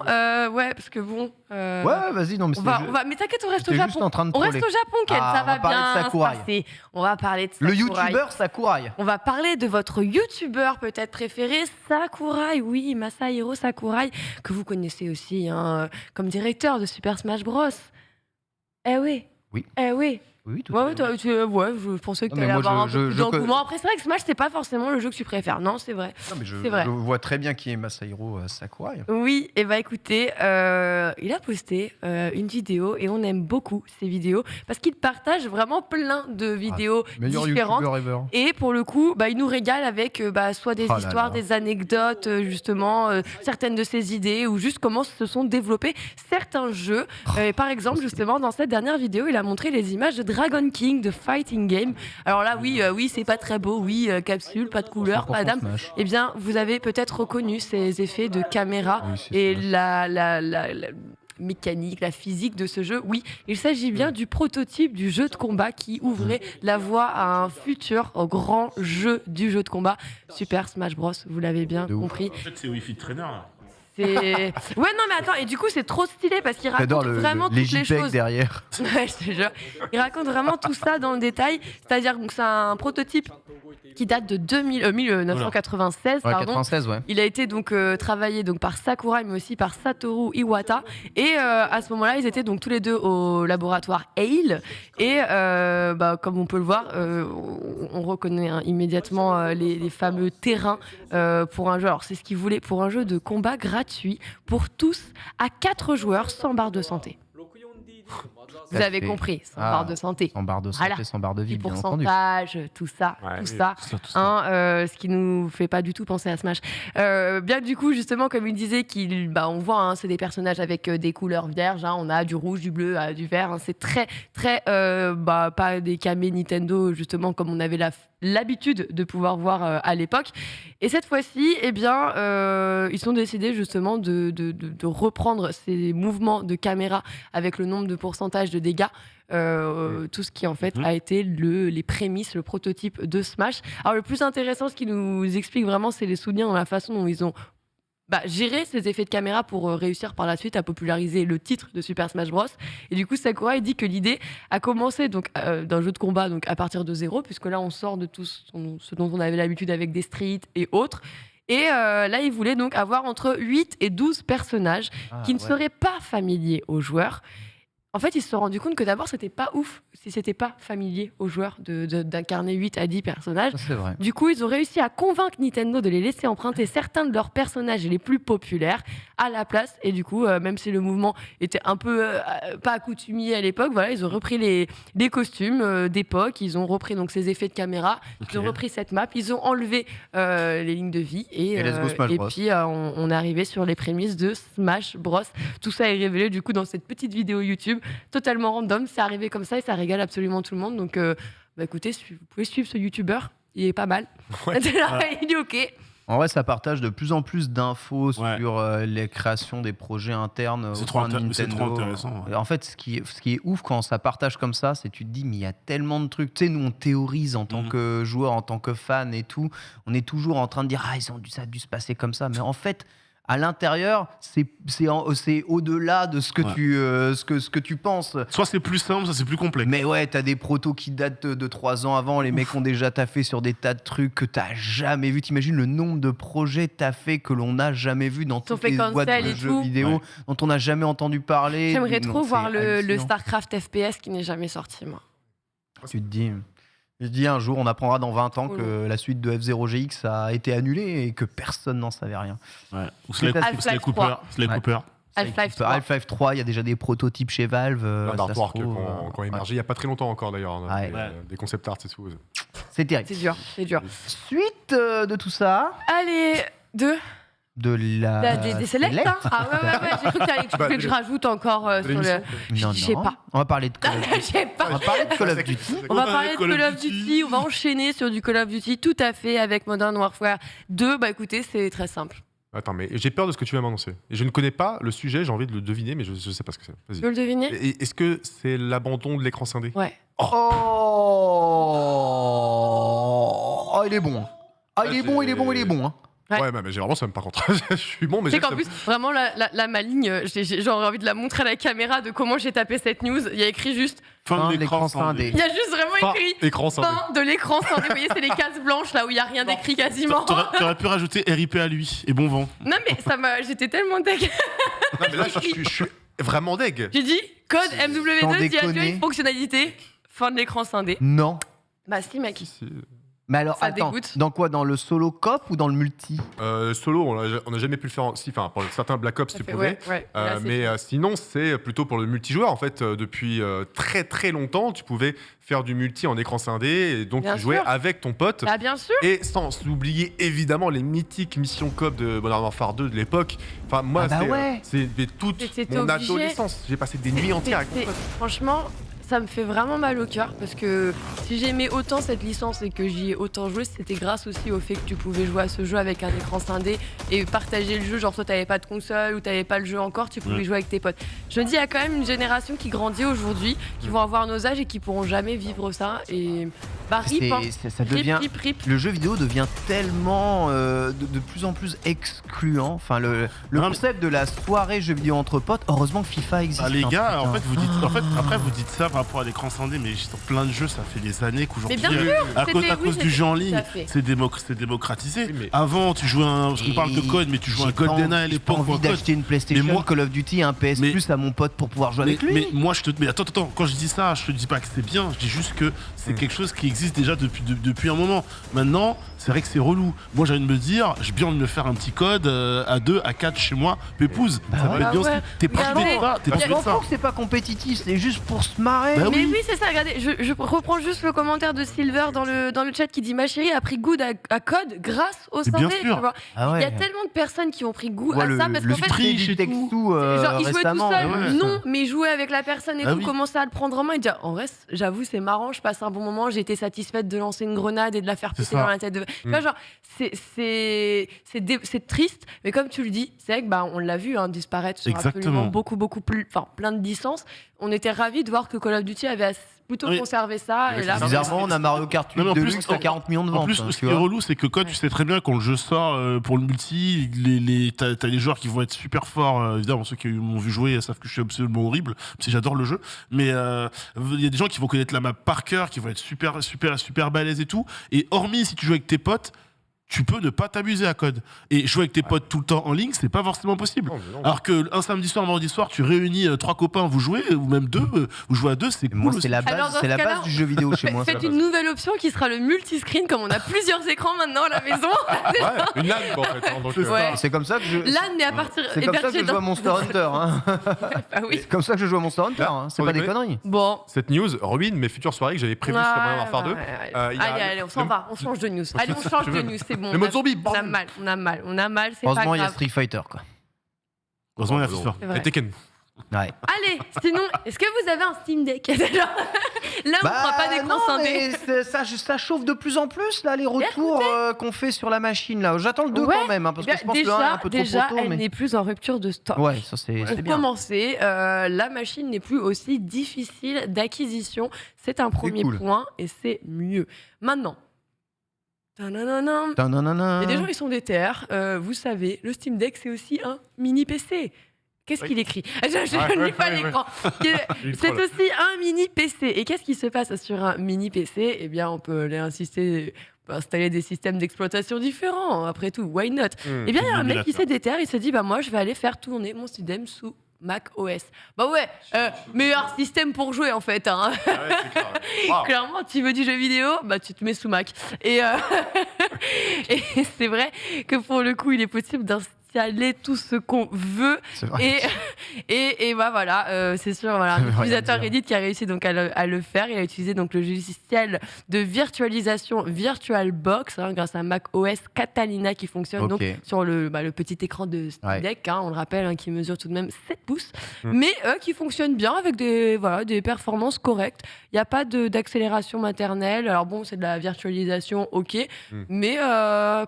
Ouais, parce que bon. Ouais, vas-y, non, mais On c'est va. Mais t'inquiète, on reste au j'étais juste Japon. en train de On reste troller. au Japon, Ken, Ah, ça on va va parler de bien se Sakurai. passer. On va parler de Le Sakurai. youtubeur Sakurai. On va parler de votre youtubeur peut-être préféré, Sakurai. Oui, Masahiro Sakurai, que vous connaissez aussi hein, comme directeur de Super Smash Bros. Eh oui. Oui. Eh oui. Oui, tout Ouais, à ouais, fait. ouais, je pensais que Non, mais t'allais moi, avoir je- un peu je- plus je d'engouement. Après, c'est vrai que Smash, c'est pas forcément le jeu que tu préfères. Non, c'est vrai. Non, mais je C'est vrai. vois très bien qui est Masahiro Sakurai. Oui, et bah écoutez, il a posté une vidéo et on aime beaucoup ces vidéos parce qu'il partage vraiment plein de vidéos Meilleur différentes. youtubeur ever. Et pour le coup, bah, il nous régale avec soit des Oh là histoires, là. des anecdotes, justement, certaines de ses idées ou juste comment se sont développés certains jeux. Par exemple, justement, dans cette dernière vidéo, il a montré les images de Dragon King, de Fighting Game. Alors là, oui, c'est pas très beau, oui, capsule, pas de couleur, pas d'âme. Smash. Eh bien, vous avez peut-être reconnu ces effets de caméra Oui, c'est et Smash. la mécanique, la physique de ce jeu. Oui, il s'agit bien du prototype du jeu de combat qui ouvrait la voie à un futur grand jeu du jeu de combat, Super Smash Bros. Vous l'avez bien De ouf. compris. En fait, c'est Wi-Fi Trainer, là. C'est ouais non mais attends et du coup c'est trop stylé parce qu'il J'adore raconte vraiment les toutes les JPEG choses. derrière. Ouais, je te jure. Il raconte vraiment tout ça dans le détail. C'est-à-dire que c'est un prototype qui date de 1996. Ouais, Pardon. 96, ouais. Il a été donc travaillé donc par Sakurai mais aussi par Satoru Iwata et à ce moment-là ils étaient donc tous les deux au laboratoire Hale et comme on peut le voir on reconnaît hein, immédiatement les fameux terrains pour un jeu. Alors c'est ce qu'ils voulaient pour un jeu de combat gratuit pour tous à 4 joueurs sans barre de santé. Vous Ça avez fait- compris, sans Ah. barre de santé. Sans barre de santé, Voilà. sans barre de vie, Petit bien entendu. pourcentage, tout ça, Ouais, tout oui. ça. Tout ça. Hein, ce qui nous fait pas du tout penser à Smash. Bien du coup, justement, comme il disait, on voit, hein, c'est des personnages avec des couleurs vierges. Hein, on a du rouge, du bleu, du vert. Hein, c'est très, très, pas des camés Nintendo justement comme on avait l'habitude de pouvoir voir à l'époque. Et cette fois-ci, eh bien, ils sont décidés justement de reprendre ces mouvements de caméra avec le nombre de pourcentage de dégâts. Tout ce qui en fait a été les prémices, le prototype de Smash. Alors le plus intéressant, ce qui nous explique vraiment, c'est les souvenirs dans la façon dont ils ont géré ces effets de caméra pour réussir par la suite à populariser le titre de Super Smash Bros. Et du coup, Sakurai dit que l'idée a commencé donc d'un jeu de combat donc à partir de zéro, puisque là on sort de tout ce dont on avait l'habitude avec des streets et autres. Et là, il voulait donc avoir entre 8 et 12 personnages qui ne seraient pas familiers aux joueurs. En fait, ils se sont rendus compte que d'abord, c'était pas ouf si c'était pas familier aux joueurs d'incarner 8 à 10 personnages. Ça, c'est vrai. Du coup, ils ont réussi à convaincre Nintendo de les laisser emprunter certains de leurs personnages les plus populaires à la place. Et du coup, même si le mouvement était un peu pas accoutumier à l'époque, voilà, ils ont repris les costumes d'époque, ils ont repris donc ces effets de caméra, ils ont repris cette map, ils ont enlevé les lignes de vie Et let's go Smash Bros. puis on est arrivé sur les prémices de Smash Bros. Tout ça est révélé du coup dans cette petite vidéo YouTube totalement random. C'est arrivé comme ça et ça régale absolument tout le monde. Donc, écoutez, vous pouvez suivre ce YouTuber. Il est pas mal. Ouais. Il est OK. En vrai, ça partage de plus en plus d'infos Ouais. sur les créations des projets internes C'est au trop sein de c'est Nintendo. trop intéressant. Ouais. En fait, ce qui est ouf quand ça partage comme ça, c'est que tu te dis, mais il y a tellement de trucs. Tu sais, nous, on théorise en tant que joueur, en tant que fan et tout. On est toujours en train de dire, ça a dû se passer comme ça. Mais en fait, À l'intérieur, c'est au-delà de ce que, ce que tu penses. Soit c'est plus simple, soit c'est plus complexe. Mais ouais, t'as des protos qui datent de 3 ans avant. Les mecs ont déjà taffé sur des tas de trucs que t'as jamais vu. T'imagines le nombre de projets taffés que l'on n'a jamais vu dans toutes les boîtes de jeux vidéo dont on n'a jamais entendu parler. J'aimerais trop voir le hallucinant. StarCraft FPS qui n'est jamais sorti, moi. Tu te dis... Je dis un jour, on apprendra dans 20 ans que la suite de F0GX a été annulée et que personne n'en savait rien. Ouais. Ou Sly Half-Life Cooper. Sly Cooper. Half-Life 3. Half-Life 3, il y a déjà des prototypes chez Valve. Dark ça se Work, trouve, quand émergé, il n'y a pas très longtemps encore d'ailleurs. On a des concept arts et tout. C'est terrible. C'est dur, c'est dur. Suite de tout ça, Allez, de la... des selects, hein. Ah ouais, j'ai cru que tu voulais que je rajoute encore sur le... Non, Je sais non. pas. On va parler de Call of Duty. Je sais pas. On va parler de Call of Duty. On va parler de Call of Duty, on va enchaîner sur du Call of Duty, tout à fait, avec Modern Warfare 2. Bah écoutez, c'est très simple. Attends, mais j'ai peur de ce que tu vas m'annoncer. Et je ne connais pas le sujet, j'ai envie de le deviner, mais je ne sais pas ce que c'est. Tu Vas-y. veux le deviner? Et est-ce que c'est l'abandon de l'écran scindé? Ouais. Oh, il est bon. Ah, il est bon, il est bon, il est bon. Hein. Ouais. Ouais, mais j'ai vraiment ça par contre. Je suis bon, mais C'est j'ai qu'en plus, vraiment, ma ligne, j'aurais envie de la montrer à la caméra de comment j'ai tapé cette news. Il y a écrit juste. Fin de l'écran scindé. Il y a juste vraiment écrit. écran scindé. Fin de l'écran scindé. Vous voyez, c'est les cases blanches là où il n'y a rien d'écrit quasiment. T'aurais pu rajouter RIP à lui et bon vent. Non, mais j'étais tellement deg. Non, mais là, je suis vraiment deg. J'ai dit code Sans MW2 déconner. une fonctionnalité. Fin de l'écran scindé. Non. Bah, si, mec. Mais alors, Ça attends, dégoûte. dans quoi? Dans le solo cop ou dans le multi? Solo, on n'a jamais pu le faire. Si, enfin, pour certains Black Ops, tu pouvais. Ouais. Là, c'est Mais sinon, c'est plutôt pour le multijoueur. En fait, depuis très très longtemps, tu pouvais faire du multi en écran scindé et donc Bien tu jouais sûr. avec ton pote. Bah, bien sûr. Et sans oublier évidemment les mythiques missions coop de Modern Warfare 2 de l'époque. Enfin, moi, Ah bah ouais. c'est toute C'était mon obligé. adolescence. J'ai passé des nuits entières avec mon pote. Franchement, ça me fait vraiment mal au cœur parce que si j'aimais autant cette licence et que j'y ai autant joué, c'était grâce aussi au fait que tu pouvais jouer à ce jeu avec un écran scindé et partager le jeu. Genre, toi, t'avais pas de console ou t'avais pas le jeu encore, tu pouvais jouer avec tes potes. Je me dis, il y a quand même une génération qui grandit aujourd'hui, qui vont avoir nos âges et qui pourront jamais vivre ça. Et bah, rip, hein. Ça devient... Rip. Le jeu vidéo devient tellement de plus en plus excluant. Enfin, le concept de la soirée jeu vidéo entre potes, heureusement que FIFA existe. Ah, les hein, gars, putain. en fait, après vous dites ça par rapport à l'écran scindé, mais sur plein de jeux, ça fait des années qu'aujourd'hui, Mais bien sûr, à cause du jeu en tout ligne, à fait. c'est démocratisé. Oui, mais- Avant, tu jouais parce qu'on parle de code, mais tu jouais un GoldenEye à l'époque. J'ai pas ou un envie code. d'acheter une PlayStation, Mais moi- Call of Duty, un PS Mais- Plus à mon pote pour pouvoir jouer avec lui. Mais moi, mais attends, quand je dis ça, je te dis pas que c'est bien, je dis juste que c'est quelque chose qui existe déjà depuis un moment. Maintenant, c'est vrai que c'est relou. Moi, j'ai envie de me dire, j'ai bien envie de me faire un petit code à 2, à 4 chez moi, pépouze. Bah ça peut ouais. être bien Ah ouais. aussi. T'es Regardez, privé de ça, t'es y a- privé Je de ça. comprends que c'est pas compétitif, c'est juste pour se marrer. Bah Mais oui. oui, c'est ça, regardez, je reprends juste le commentaire de Silver dans le chat qui dit ma chérie a pris goût à code grâce au Mais bien scindé. sûr. Tu vois. Ah Il y a tellement de personnes qui ont pris goût Ouais, à ça parce qu'en fait, triche et Take tout. Two, genre, ils jouaient tout récemment. seuls, ouais. non, mais jouer avec la personne et Ah tout, oui. commencer à le prendre en main et dire en vrai, j'avoue, c'est marrant, je passe un bon moment, j'ai été satisfaite de lancer une grenade et de la faire C'est péter ça. dans la tête de. Tu vois, genre, c'est triste, mais comme tu le dis, c'est vrai que bah, on l'a vu hein, disparaître sur Exactement. absolument beaucoup plus, enfin plein de licences. On était ravis de voir que Call of Duty avait plutôt Oui. conservé ça. Oui, Et là, c'est Bizarrement, on a Mario Kart 8 Non, mais en plus, Deluxe à 40 millions de ventes. En plus, hein, ce tu qui est vois. relou, c'est que quand tu sais très bien quand le jeu sort pour le multi, t'as les joueurs qui vont être super forts. Évidemment, ceux qui m'ont vu jouer savent que je suis absolument horrible, parce que j'adore le jeu. Mais il y a des gens qui vont connaître la map par cœur, qui vont être super balèzes et tout. Et hormis si tu joues avec tes potes, tu peux ne pas t'amuser à code. Et jouer avec tes potes tout le temps en ligne, c'est pas forcément possible. Non, mais non. Alors qu'un samedi soir, un vendredi soir, tu réunis 3 copains, vous jouez, ou même 2, vous jouez à 2, c'est Et cool. Moi, aussi. c'est la Alors, base, dans c'est ce la cas-là, base du jeu vidéo chez moi. faites une nouvelle option qui sera le multiscreen, comme on a plusieurs écrans maintenant à la maison. Ouais, une LAN quoi, en fait. hein, donc, Ouais. C'est comme ça que je. L'âne est à partir. C'est comme ça que je hébergé joue à dans- Monster Hunter. Hein. Ah oui. C'est comme ça que je joue à Monster Hunter. Hein. C'est sans pas des déconner. conneries. Bon. Cette news ruine mes futures soirées que j'avais prévues sur Modern Warfare 2. Ouais. Il y a Allez, on s'en va, on change de news. Allez, on change de news, c'est bon. Le mode zombie, On a bordel. mal, c'est pas Heureusement, il y a grave. Street Fighter. Quoi. Heureusement, il y a Oh, FIFA. C'est vrai. Et Tekken. Ouais. Allez, sinon, est-ce que vous avez un Steam Deck? Genre, là, on fera pas d'écran non, scindé. mais ça chauffe de plus en plus, là, les retours qu'on fait sur la machine. Là. J'attends le 2 Ouais. quand même, hein, parce que Eh je bien, pense que le 1 est un peu déjà, trop tôt. elle Mais... n'est plus en rupture de stock. Ouais, ça c'est Pour bien. commencer, la machine n'est plus aussi difficile d'acquisition. C'est un premier cool. point et c'est mieux. Maintenant, Tadadadam. Il y a des gens qui sont déter. Vous savez, le Steam Deck, c'est aussi un mini PC. Qu'est-ce qu'il écrit ? Je ne lis pas l'écran. C'est aussi un mini PC. Et qu'est-ce qui se passe sur un mini PC ? Eh bien, on peut installer des systèmes d'exploitation différents. Après tout, why not ? Eh bien, il y a un mec qui s'est déter. Il s'est dit, moi, je vais aller faire tourner mon système sous Mac OS. Meilleur système pour jouer en fait. Hein. Ah ouais, c'est clair. Wow. Clairement, tu veux du jeu vidéo, tu te mets sous Mac. Et c'est vrai que pour le coup, il est possible d'installer tout ce qu'on veut. C'est vrai. Et voilà, c'est sûr, voilà, un utilisateur Reddit qui a réussi donc à le faire. Il a utilisé donc le logiciel de virtualisation VirtualBox grâce à Mac OS Catalina qui fonctionne donc sur le petit écran de Steam Deck, on le rappelle, qui mesure tout de même 7 pouces, mais qui fonctionne bien avec des performances correctes. Il n'y a pas d'accélération maternelle. Alors bon, c'est de la virtualisation, mais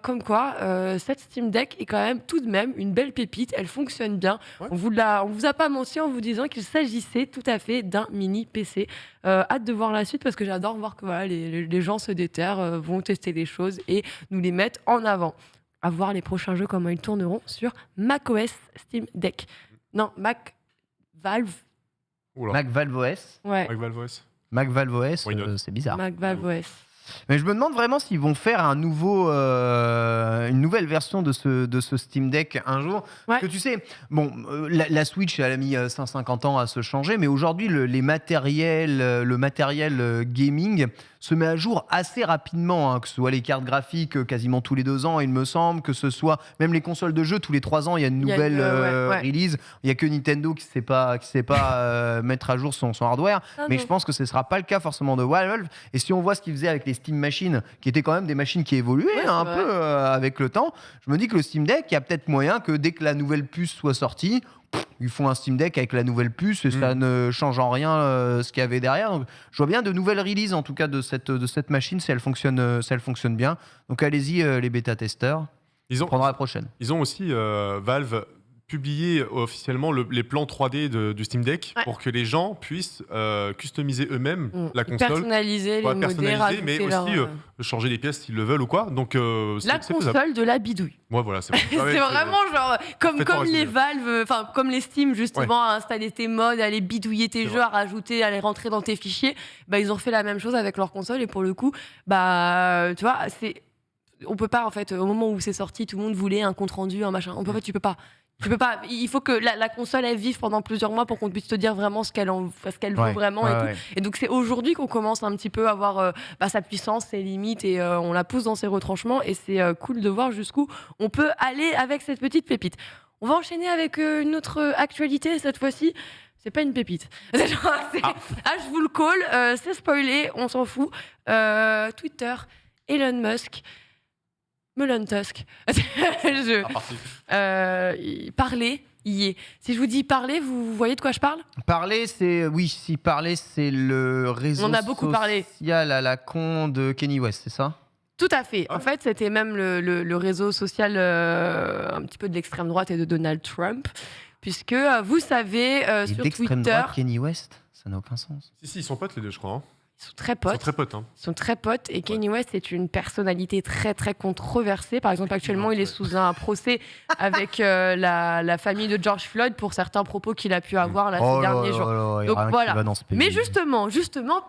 comme quoi, cette Steam Deck est quand même tout de même une belle pépite. Elle fonctionne bien. Ouais. On vous a pas menti en vous disant qu'il s'agissait tout à fait d'un mini PC. Hâte de voir la suite parce que j'adore voir que les gens se déterrent, vont tester les choses et nous les mettent en avant. À voir les prochains jeux, comment ils tourneront sur macOS Steam Deck. Non, Mac Valve. Mac Valve OS. Ouais. Mac Valve OS. Mac Valve OS, c'est bizarre. Mac Valve OS. Mais je me demande vraiment s'ils vont faire une nouvelle version de ce Steam Deck un jour. Parce que tu sais, la Switch, elle a mis 150 ans à se changer, mais aujourd'hui, le matériel gaming se met à jour assez rapidement, que ce soit les cartes graphiques quasiment tous les 2 ans, il me semble, que ce soit même les consoles de jeux, tous les 3 ans, il y a une nouvelle release. Il n'y a que Nintendo qui ne sait pas mettre à jour son hardware, mais je pense que ce ne sera pas le cas forcément de Valve. Et si on voit ce qu'ils faisaient avec les Steam Machines, qui étaient quand même des machines qui évoluaient un peu avec le temps, je me dis que le Steam Deck, il y a peut-être moyen que dès que la nouvelle puce soit sortie, ils font un Steam Deck avec la nouvelle puce et ça ne change en rien ce qu'il y avait derrière. Donc, je vois bien de nouvelles releases en tout cas de cette machine si elle fonctionne bien. Donc allez-y les bêta-testeurs. On prendra la prochaine. Ils ont aussi Valve publié officiellement les plans 3D du Steam Deck pour que les gens puissent customiser eux-mêmes la console. Personnaliser les modèles, mais aussi changer les pièces s'ils le veulent ou quoi. Donc, la console de la bidouille. Ouais, voilà, c'est c'est vraiment genre comme les Valve, comme les Steam justement, à installer tes mods, à aller bidouiller tes jeux, à rajouter, à les rentrer dans tes fichiers. Ils ont fait la même chose avec leur console et pour le coup, tu vois, on peut pas en fait, au moment où c'est sorti, tout le monde voulait un compte rendu, un machin. Tu peux pas. Il faut que la console elle vive pendant plusieurs mois pour qu'on puisse te dire vraiment ce qu'elle veut vraiment et tout. Et donc c'est aujourd'hui qu'on commence un petit peu à voir sa puissance, ses limites et on la pousse dans ses retranchements et c'est cool de voir jusqu'où on peut aller avec cette petite pépite. On va enchaîner avec une autre actualité cette fois-ci. C'est pas une pépite. Je vous le call, c'est spoilé, on s'en fout. Twitter, Elon Musk. Melon Tusk. Parler, y est. Si je vous dis parler, vous voyez de quoi je parle ? Parler, c'est le réseau on a beaucoup parlé. social à la con de Kanye West, c'est ça ? Tout à fait. En fait, c'était même le réseau social un petit peu de l'extrême droite et de Donald Trump, puisque vous savez sur d'extrême Twitter. Droite, Kanye West, ça n'a aucun sens. Si, ils sont potes les deux, je crois. Ils sont très potes. Ils sont très potes. Et Kanye West est une personnalité très, très controversée. Par exemple, actuellement, il est sous un procès avec la famille de George Floyd pour certains propos qu'il a pu avoir ces derniers jours. Donc voilà. Mais justement,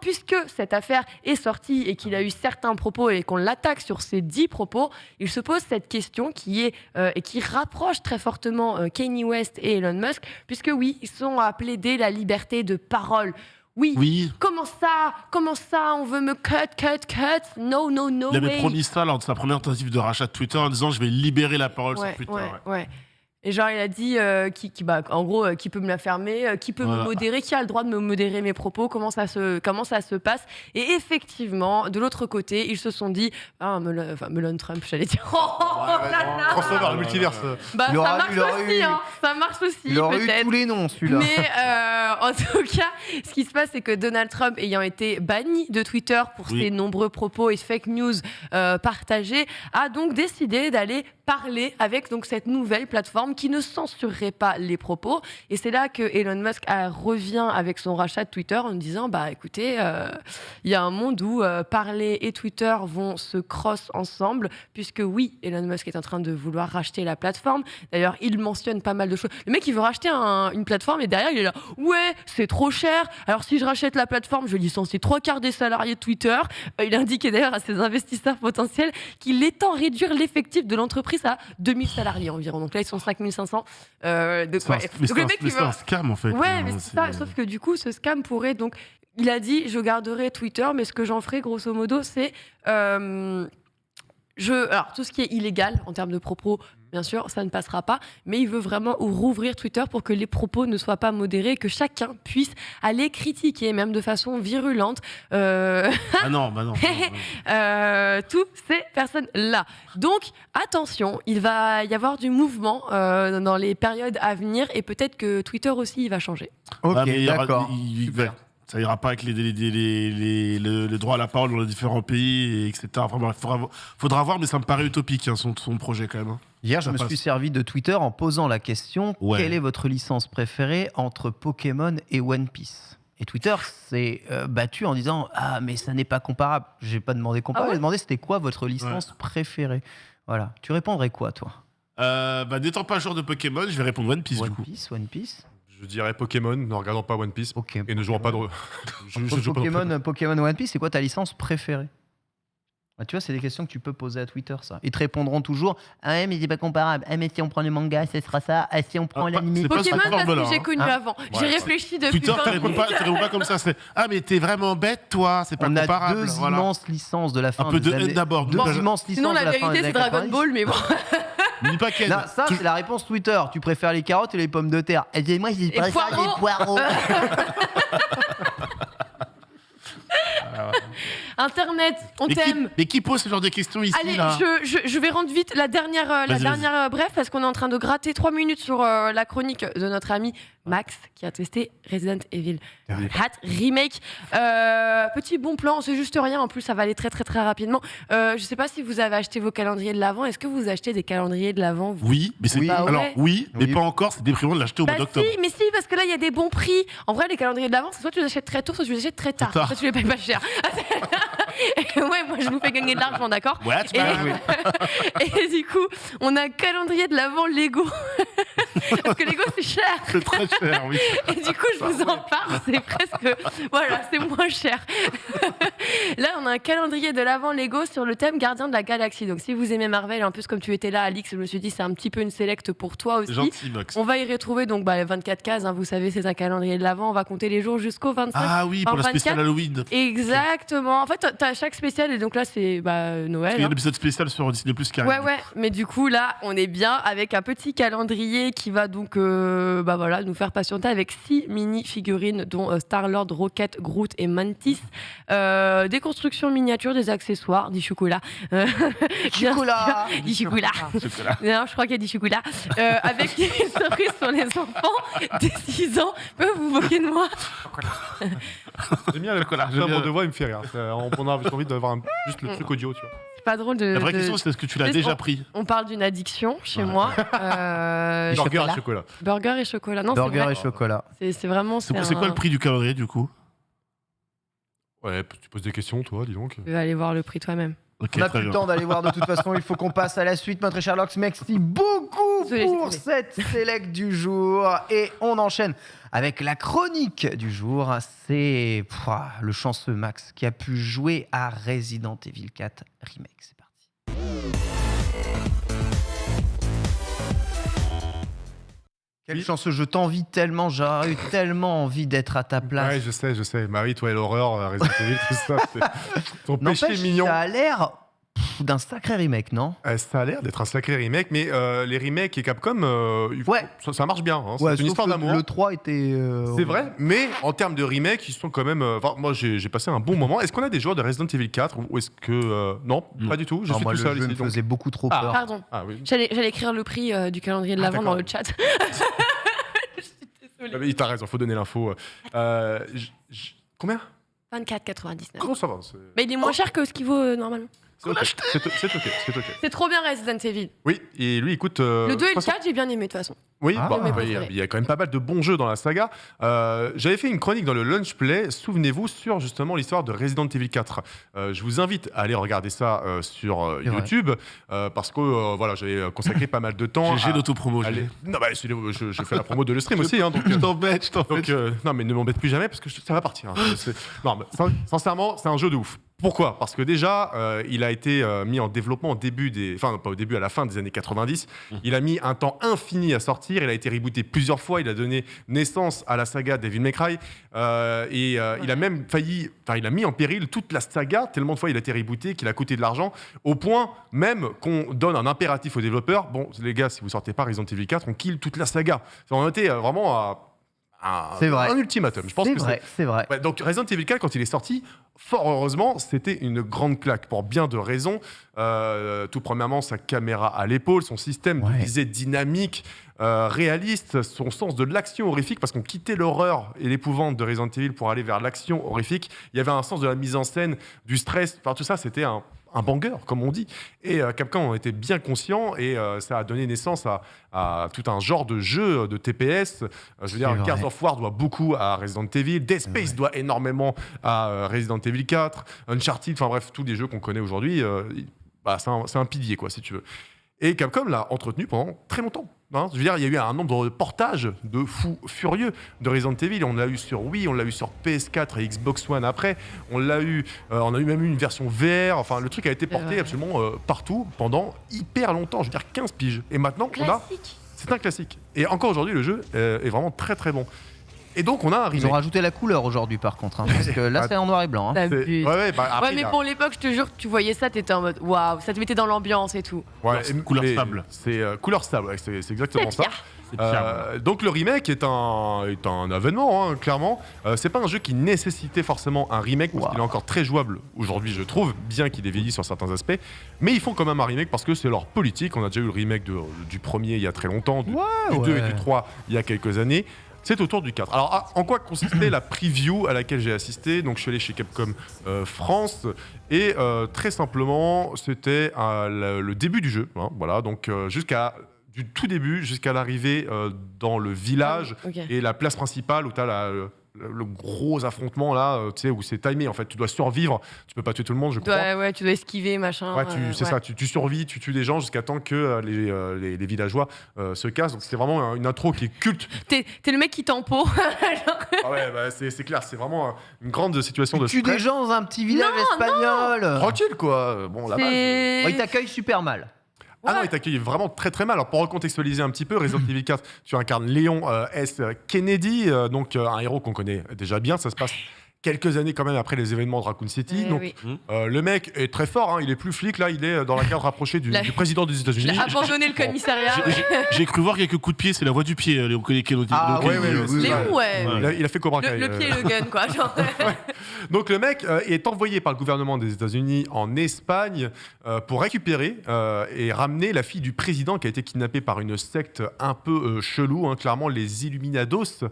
puisque cette affaire est sortie et qu'il a eu certains propos et qu'on l'attaque sur ces 10 propos, il se pose cette question qui rapproche très fortement Kanye West et Elon Musk, puisque oui, ils sont à plaider la liberté de parole. Oui. Comment ça on veut me cut. No Il avait promis ça lors de sa première tentative de rachat de Twitter en disant je vais libérer la parole sur Twitter. Ouais. Et genre, il a dit en gros, qui peut me la fermer, qui peut me modérer, qui a le droit de me modérer mes propos, comment ça se passe. Et effectivement, de l'autre côté, ils se sont dit, Melon Trump, j'allais dire. Crossover, le multiverse. Ça marche aussi, il aurait peut-être. eu tous les noms, celui-là. Mais en tout cas, ce qui se passe, c'est que Donald Trump, ayant été banni de Twitter pour ses nombreux propos et fake news partagés, a donc décidé d'aller parler avec donc cette nouvelle plateforme qui ne censurerait pas les propos. Et c'est là que Elon Musk revient avec son rachat de Twitter en disant écoutez, il y a un monde où parler et Twitter vont se cross ensemble, puisque oui, Elon Musk est en train de vouloir racheter la plateforme. D'ailleurs, il mentionne pas mal de choses. Le mec, il veut racheter une plateforme et derrière, il est là ouais, c'est trop cher. Alors si je rachète la plateforme, je licencie 3/4 des salariés de Twitter. Il indiquait d'ailleurs à ses investisseurs potentiels qu'il est en réduire l'effectif de l'entreprise à 2000 salariés environ. Donc là, ils sont 5500. Mais Donc le mec, c'est un scam en fait. Ouais, mais c'est ça. Sauf que du coup, ce scam pourrait donc. Il a dit je garderai Twitter, mais ce que j'en ferai grosso modo, c'est alors tout ce qui est illégal en termes de propos, bien sûr, ça ne passera pas. Mais il veut vraiment rouvrir Twitter pour que les propos ne soient pas modérés, que chacun puisse aller critiquer, même de façon virulente. Ah non, bah non. Toutes ces personnes-là. Donc, attention, il va y avoir du mouvement dans les périodes à venir et peut-être que Twitter aussi, il va changer. Ok, Ah, mais d'accord. ouais, ça ira pas avec le droit à la parole dans les différents pays, etc. Vraiment, faudra voir, mais ça me paraît utopique, hein, son projet quand même. Hein. Hier, je Ça me passe. suis servi de Twitter en posant la question Ouais. quelle est votre licence préférée entre Pokémon et One Piece? Et Twitter s'est battu en disant ah mais ça n'est pas comparable. J'ai pas demandé comparable, Ah ouais j'ai demandé c'était quoi votre licence préférée. Voilà. Tu répondrais quoi toi? N'étant pas joueur de Pokémon, je vais répondre One Piece du coup. One Piece. Je dirais Pokémon, ne regardant pas One Piece Ok. et ne jouant pas de. je joue pas dans- Pokémon One Piece, c'est quoi ta licence préférée? Ah, tu vois, c'est des questions que tu peux poser à Twitter, ça. Ils te répondront toujours ah ouais, mais c'est pas comparable. Ah, mais si on prend le manga, ce sera ça. Ah, si on prend Ah, l'anime. c'est pas Pokémon, cette parce que forme-là, j'ai hein. connu Hein avant. J'ai réfléchi depuis Twitter, le tu réponds pas comme ça. C'est ah, mais t'es vraiment bête, toi. C'est pas On a comparable. deux voilà. immenses licences de la fin Un peu des de haine années. d'abord. Deux Non, immenses licences Sinon, de la la fin des vérité, c'est années Dragon 90. Ball, mais bon. Dis pas Ken. Non, ça, c'est la réponse Twitter. Tu préfères les carottes et les pommes de terre. Et dis, moi, je préfère poireaux. les poireaux. Internet, on t'aime. Mais qui pose ce genre de questions ici, Allez, là je vais rendre vite la dernière Vas-y. bref, parce qu'on est en train de gratter 3 minutes sur la chronique de notre ami Max, qui a testé Resident Evil 4 Remake. Petit bon plan, c'est juste rien, en plus ça va aller très très très rapidement. Je sais pas si vous avez acheté vos calendriers de l'Avent. Est-ce que vous achetez des calendriers de l'Avent vous Oui, mais c'est Oui. alors Bah ouais. oui, mais Oui. pas encore. C'est déprimant de l'acheter au mois Bah d'octobre. si, mais si, parce que là il y a des bons prix. En vrai, les calendriers de l'Avent, c'est soit tu les achètes très tôt, soit tu les achètes très tard. Très tard. Soit tu les payes pas cher. Ouais, moi je vous fais gagner de l'argent, d'accord? What, Et, man et du coup, on a un calendrier de l'Avent Lego. Parce que Lego, c'est cher. C'est très cher, oui. Et du coup, je vous en parle, c'est presque. Voilà, c'est moins cher. Là, on a un calendrier de l'Avent Lego sur le thème Gardien de la Galaxie. Donc, si vous aimez Marvel, en plus, comme tu étais là, Alix, je me suis dit, c'est un petit peu une sélecte pour toi aussi. C'est gentil, Max. On va y retrouver donc les 24 cases. Hein, vous savez, c'est un calendrier de l'Avent. On va compter les jours jusqu'au 25. Ah oui, pour la 24. spéciale Halloween. Exactement. En fait, t'as chaque spécial et donc là, c'est Noël. Il y a hein. l'épisode spécial sur Disney Plus qui arrive. Ouais, mais du coup, là, on est bien avec un petit calendrier qui va donc nous faire patienter avec 6 mini-figurines, dont Star-Lord, Rocket, Groot et Mantis. Des constructions miniatures, des accessoires, du chocolat. Chocolat. Du chocolat. Chocolat. Non, je crois qu'il y a du chocolat. Avec des surprises sur les enfants de 6 ans. Vous vous moquez de moi? J'aime bien le Chocolat, j'aime timbre bien. de voix, il me fait rire. On a envie d'avoir juste le truc audio, tu vois. C'est pas drôle de. La vraie question, c'est est-ce que tu l'as Juste, déjà pris On parle d'une addiction chez Ouais. moi. Burger Chocolat. et chocolat. Burger et chocolat. Non, c'est Burger vrai. et chocolat. C'est vraiment. C'est quoi le prix du calendrier, du coup Ouais, tu poses des questions, toi, dis donc. Tu vas aller voir le prix toi-même. Ok, On n'a très plus le bien. temps d'aller voir de toute façon, il faut qu'on passe à la suite. Notre cher Lox, merci beaucoup Désolé, pour j'ai cette select du jour. Et on enchaîne avec la chronique du jour. C'est le chanceux Max qui a pu jouer à Resident Evil 4 Remake. C'est parti. Quel chanceux, je t'envie tellement, j'aurais eu tellement envie d'être à ta place. Ouais, je sais. Marie, toi et l'horreur, Resident Evil, tout ça. C'est ton péché N'empêche, mignon. ça a l'air d'un sacré remake, non? Ça a l'air d'être un sacré remake, mais les remakes et Capcom, Ouais. ça marche bien. Hein. Ouais, C'est une sauf histoire que d'amour. Le 3 était. C'est vrai, mais en termes de remake, ils sont quand même. Moi, j'ai passé un bon moment. Est-ce qu'on a des joueurs de Resident Evil 4 ou est-ce que. Non, Non. pas du tout. Je Non, suis moi, tout le seul jeu ici. me donc- faisait beaucoup trop Ah. peur. Pardon. Ah oui. J'allais écrire le prix du calendrier de l'Avent d'accord. dans le chat. Je suis Ah, désolée. mais t'as raison, faut donner l'info. Combien 24,99. Comment ça va c'est- Mais il est moins cher que ce qu'il vaut normalement. C'est ok. C'est ok. C'est trop bien Resident Evil. Oui, et lui, écoute. Le 2 et le 60. 4, j'ai bien aimé de toute façon. Oui, Ah. bah, Mes bah, préférés. il y a quand même pas mal de bons jeux dans la saga. J'avais fait une chronique dans le Lunch Play, souvenez-vous, sur justement l'histoire de Resident Evil 4. Je vous invite à aller regarder ça sur C'est vrai. YouTube, parce que voilà, j'avais consacré pas mal de temps. J'ai l'autopromo. Non, bah, je fais la promo de le stream aussi, hein, donc. Je t'embête. Donc, non, mais ne m'embête plus jamais parce que ça va partir. Hein. Non, mais sincèrement, c'est un jeu de ouf. Pourquoi ? Parce que déjà, il a été mis en développement au début enfin pas au début, à la fin des années 90. Il a mis un temps infini à sortir. Il a été rebooté plusieurs fois. Il a donné naissance à la saga Devil May Cry. Il a même il a mis en péril toute la saga tellement de fois il a été rebooté qu'il a coûté de l'argent au point même qu'on donne un impératif aux développeurs. Bon, les gars, si vous sortez pas Resident Evil 4, on kill toute la saga. Ça en a été vraiment C'est vrai. un ultimatum. Je pense que C'est vrai. Ouais, donc Resident Evil 4, quand il est sorti, fort heureusement, c'était une grande claque pour bien de raisons. Tout premièrement, sa caméra à l'épaule, son système de visée dynamique, réaliste, son sens de l'action horrifique, parce qu'on quittait l'horreur et l'épouvante de Resident Evil pour aller vers l'action horrifique. Il y avait un sens de la mise en scène, du stress, enfin tout ça, c'était un banger, comme on dit. Et Capcom en était bien conscient et ça a donné naissance à tout un genre de jeu de TPS. Je veux dire, Gears of War doit beaucoup à Resident Evil, Dead Space doit énormément à Resident Evil 4, Uncharted, enfin bref, tous les jeux qu'on connaît aujourd'hui, c'est un pilier, quoi, si tu veux. Et Capcom l'a entretenu pendant très longtemps. Hein. Je veux dire, il y a eu un nombre de portages de fous furieux de Resident Evil. On l'a eu sur Wii, on l'a eu sur PS4 et Xbox One après. On a eu même une version VR. Enfin, le truc a été porté absolument partout pendant hyper longtemps. Je veux dire, 15 piges. Et maintenant, c'est un classique. Et encore aujourd'hui, le jeu est vraiment très très bon. Et donc, on a un remake. Ils ont rajouté la couleur aujourd'hui, par contre. Hein, parce que là, c'est en noir et blanc. Hein. T'abuses. Après, mais pour l'époque, je te jure que tu voyais ça, t'étais en mode waouh, ça te mettait dans l'ambiance et tout. Couleur sable. C'est couleur sable, ouais, c'est exactement ça. Pierre. Donc le remake est un avènement, hein, clairement. C'est pas un jeu qui nécessitait forcément un remake, parce qu'il est encore très jouable aujourd'hui, je trouve, bien qu'il ait vieilli sur certains aspects. Mais ils font quand même un remake parce que c'est leur politique. On a déjà eu le remake du premier il y a très longtemps, du 2 et du 3 il y a quelques années. C'est autour du 4. Alors, en quoi consistait la preview à laquelle j'ai assisté ? Donc, je suis allé chez Capcom France et très simplement, c'était le début du jeu. Hein, voilà, donc du tout début jusqu'à l'arrivée dans le village et la place principale où tu as le gros affrontement là, tu sais, où c'est timé en fait. Tu dois survivre, tu peux pas tuer tout le monde, je crois. Ouais, tu dois esquiver, machin. Ouais, c'est ça, tu survis, tu tues des gens jusqu'à temps que les villageois se cassent. Donc c'est vraiment une intro qui est culte. T'es le mec qui tempo. Ah ouais, bah, c'est clair, c'est vraiment une grande situation de Tu tues stress. des gens dans un petit village espagnol. Tranquille quoi. Bon, là-bas. Ils t'accueillent super mal. Ah non, il t'accueille vraiment très très mal. Alors pour recontextualiser un petit peu, Resident Evil 4, tu incarnes Léon S. Kennedy, donc un héros qu'on connaît déjà bien. Ça se passe quelques années quand même après les événements de Raccoon City. Donc le mec est très fort, hein, il est plus flic là, il est dans la garde rapprochée du président des États-Unis. Il a abandonné le commissariat. J'ai cru voir quelques coups de pied, c'est la voix du pied, Léon Kennedy. Léon, ouais. Il a fait Cobra Kai. Le pied et le gun, quoi. Genre. Donc le mec est envoyé par le gouvernement des États-Unis en Espagne pour récupérer et ramener la fille du président qui a été kidnappée par une secte un peu chelou, hein, clairement les Illuminados.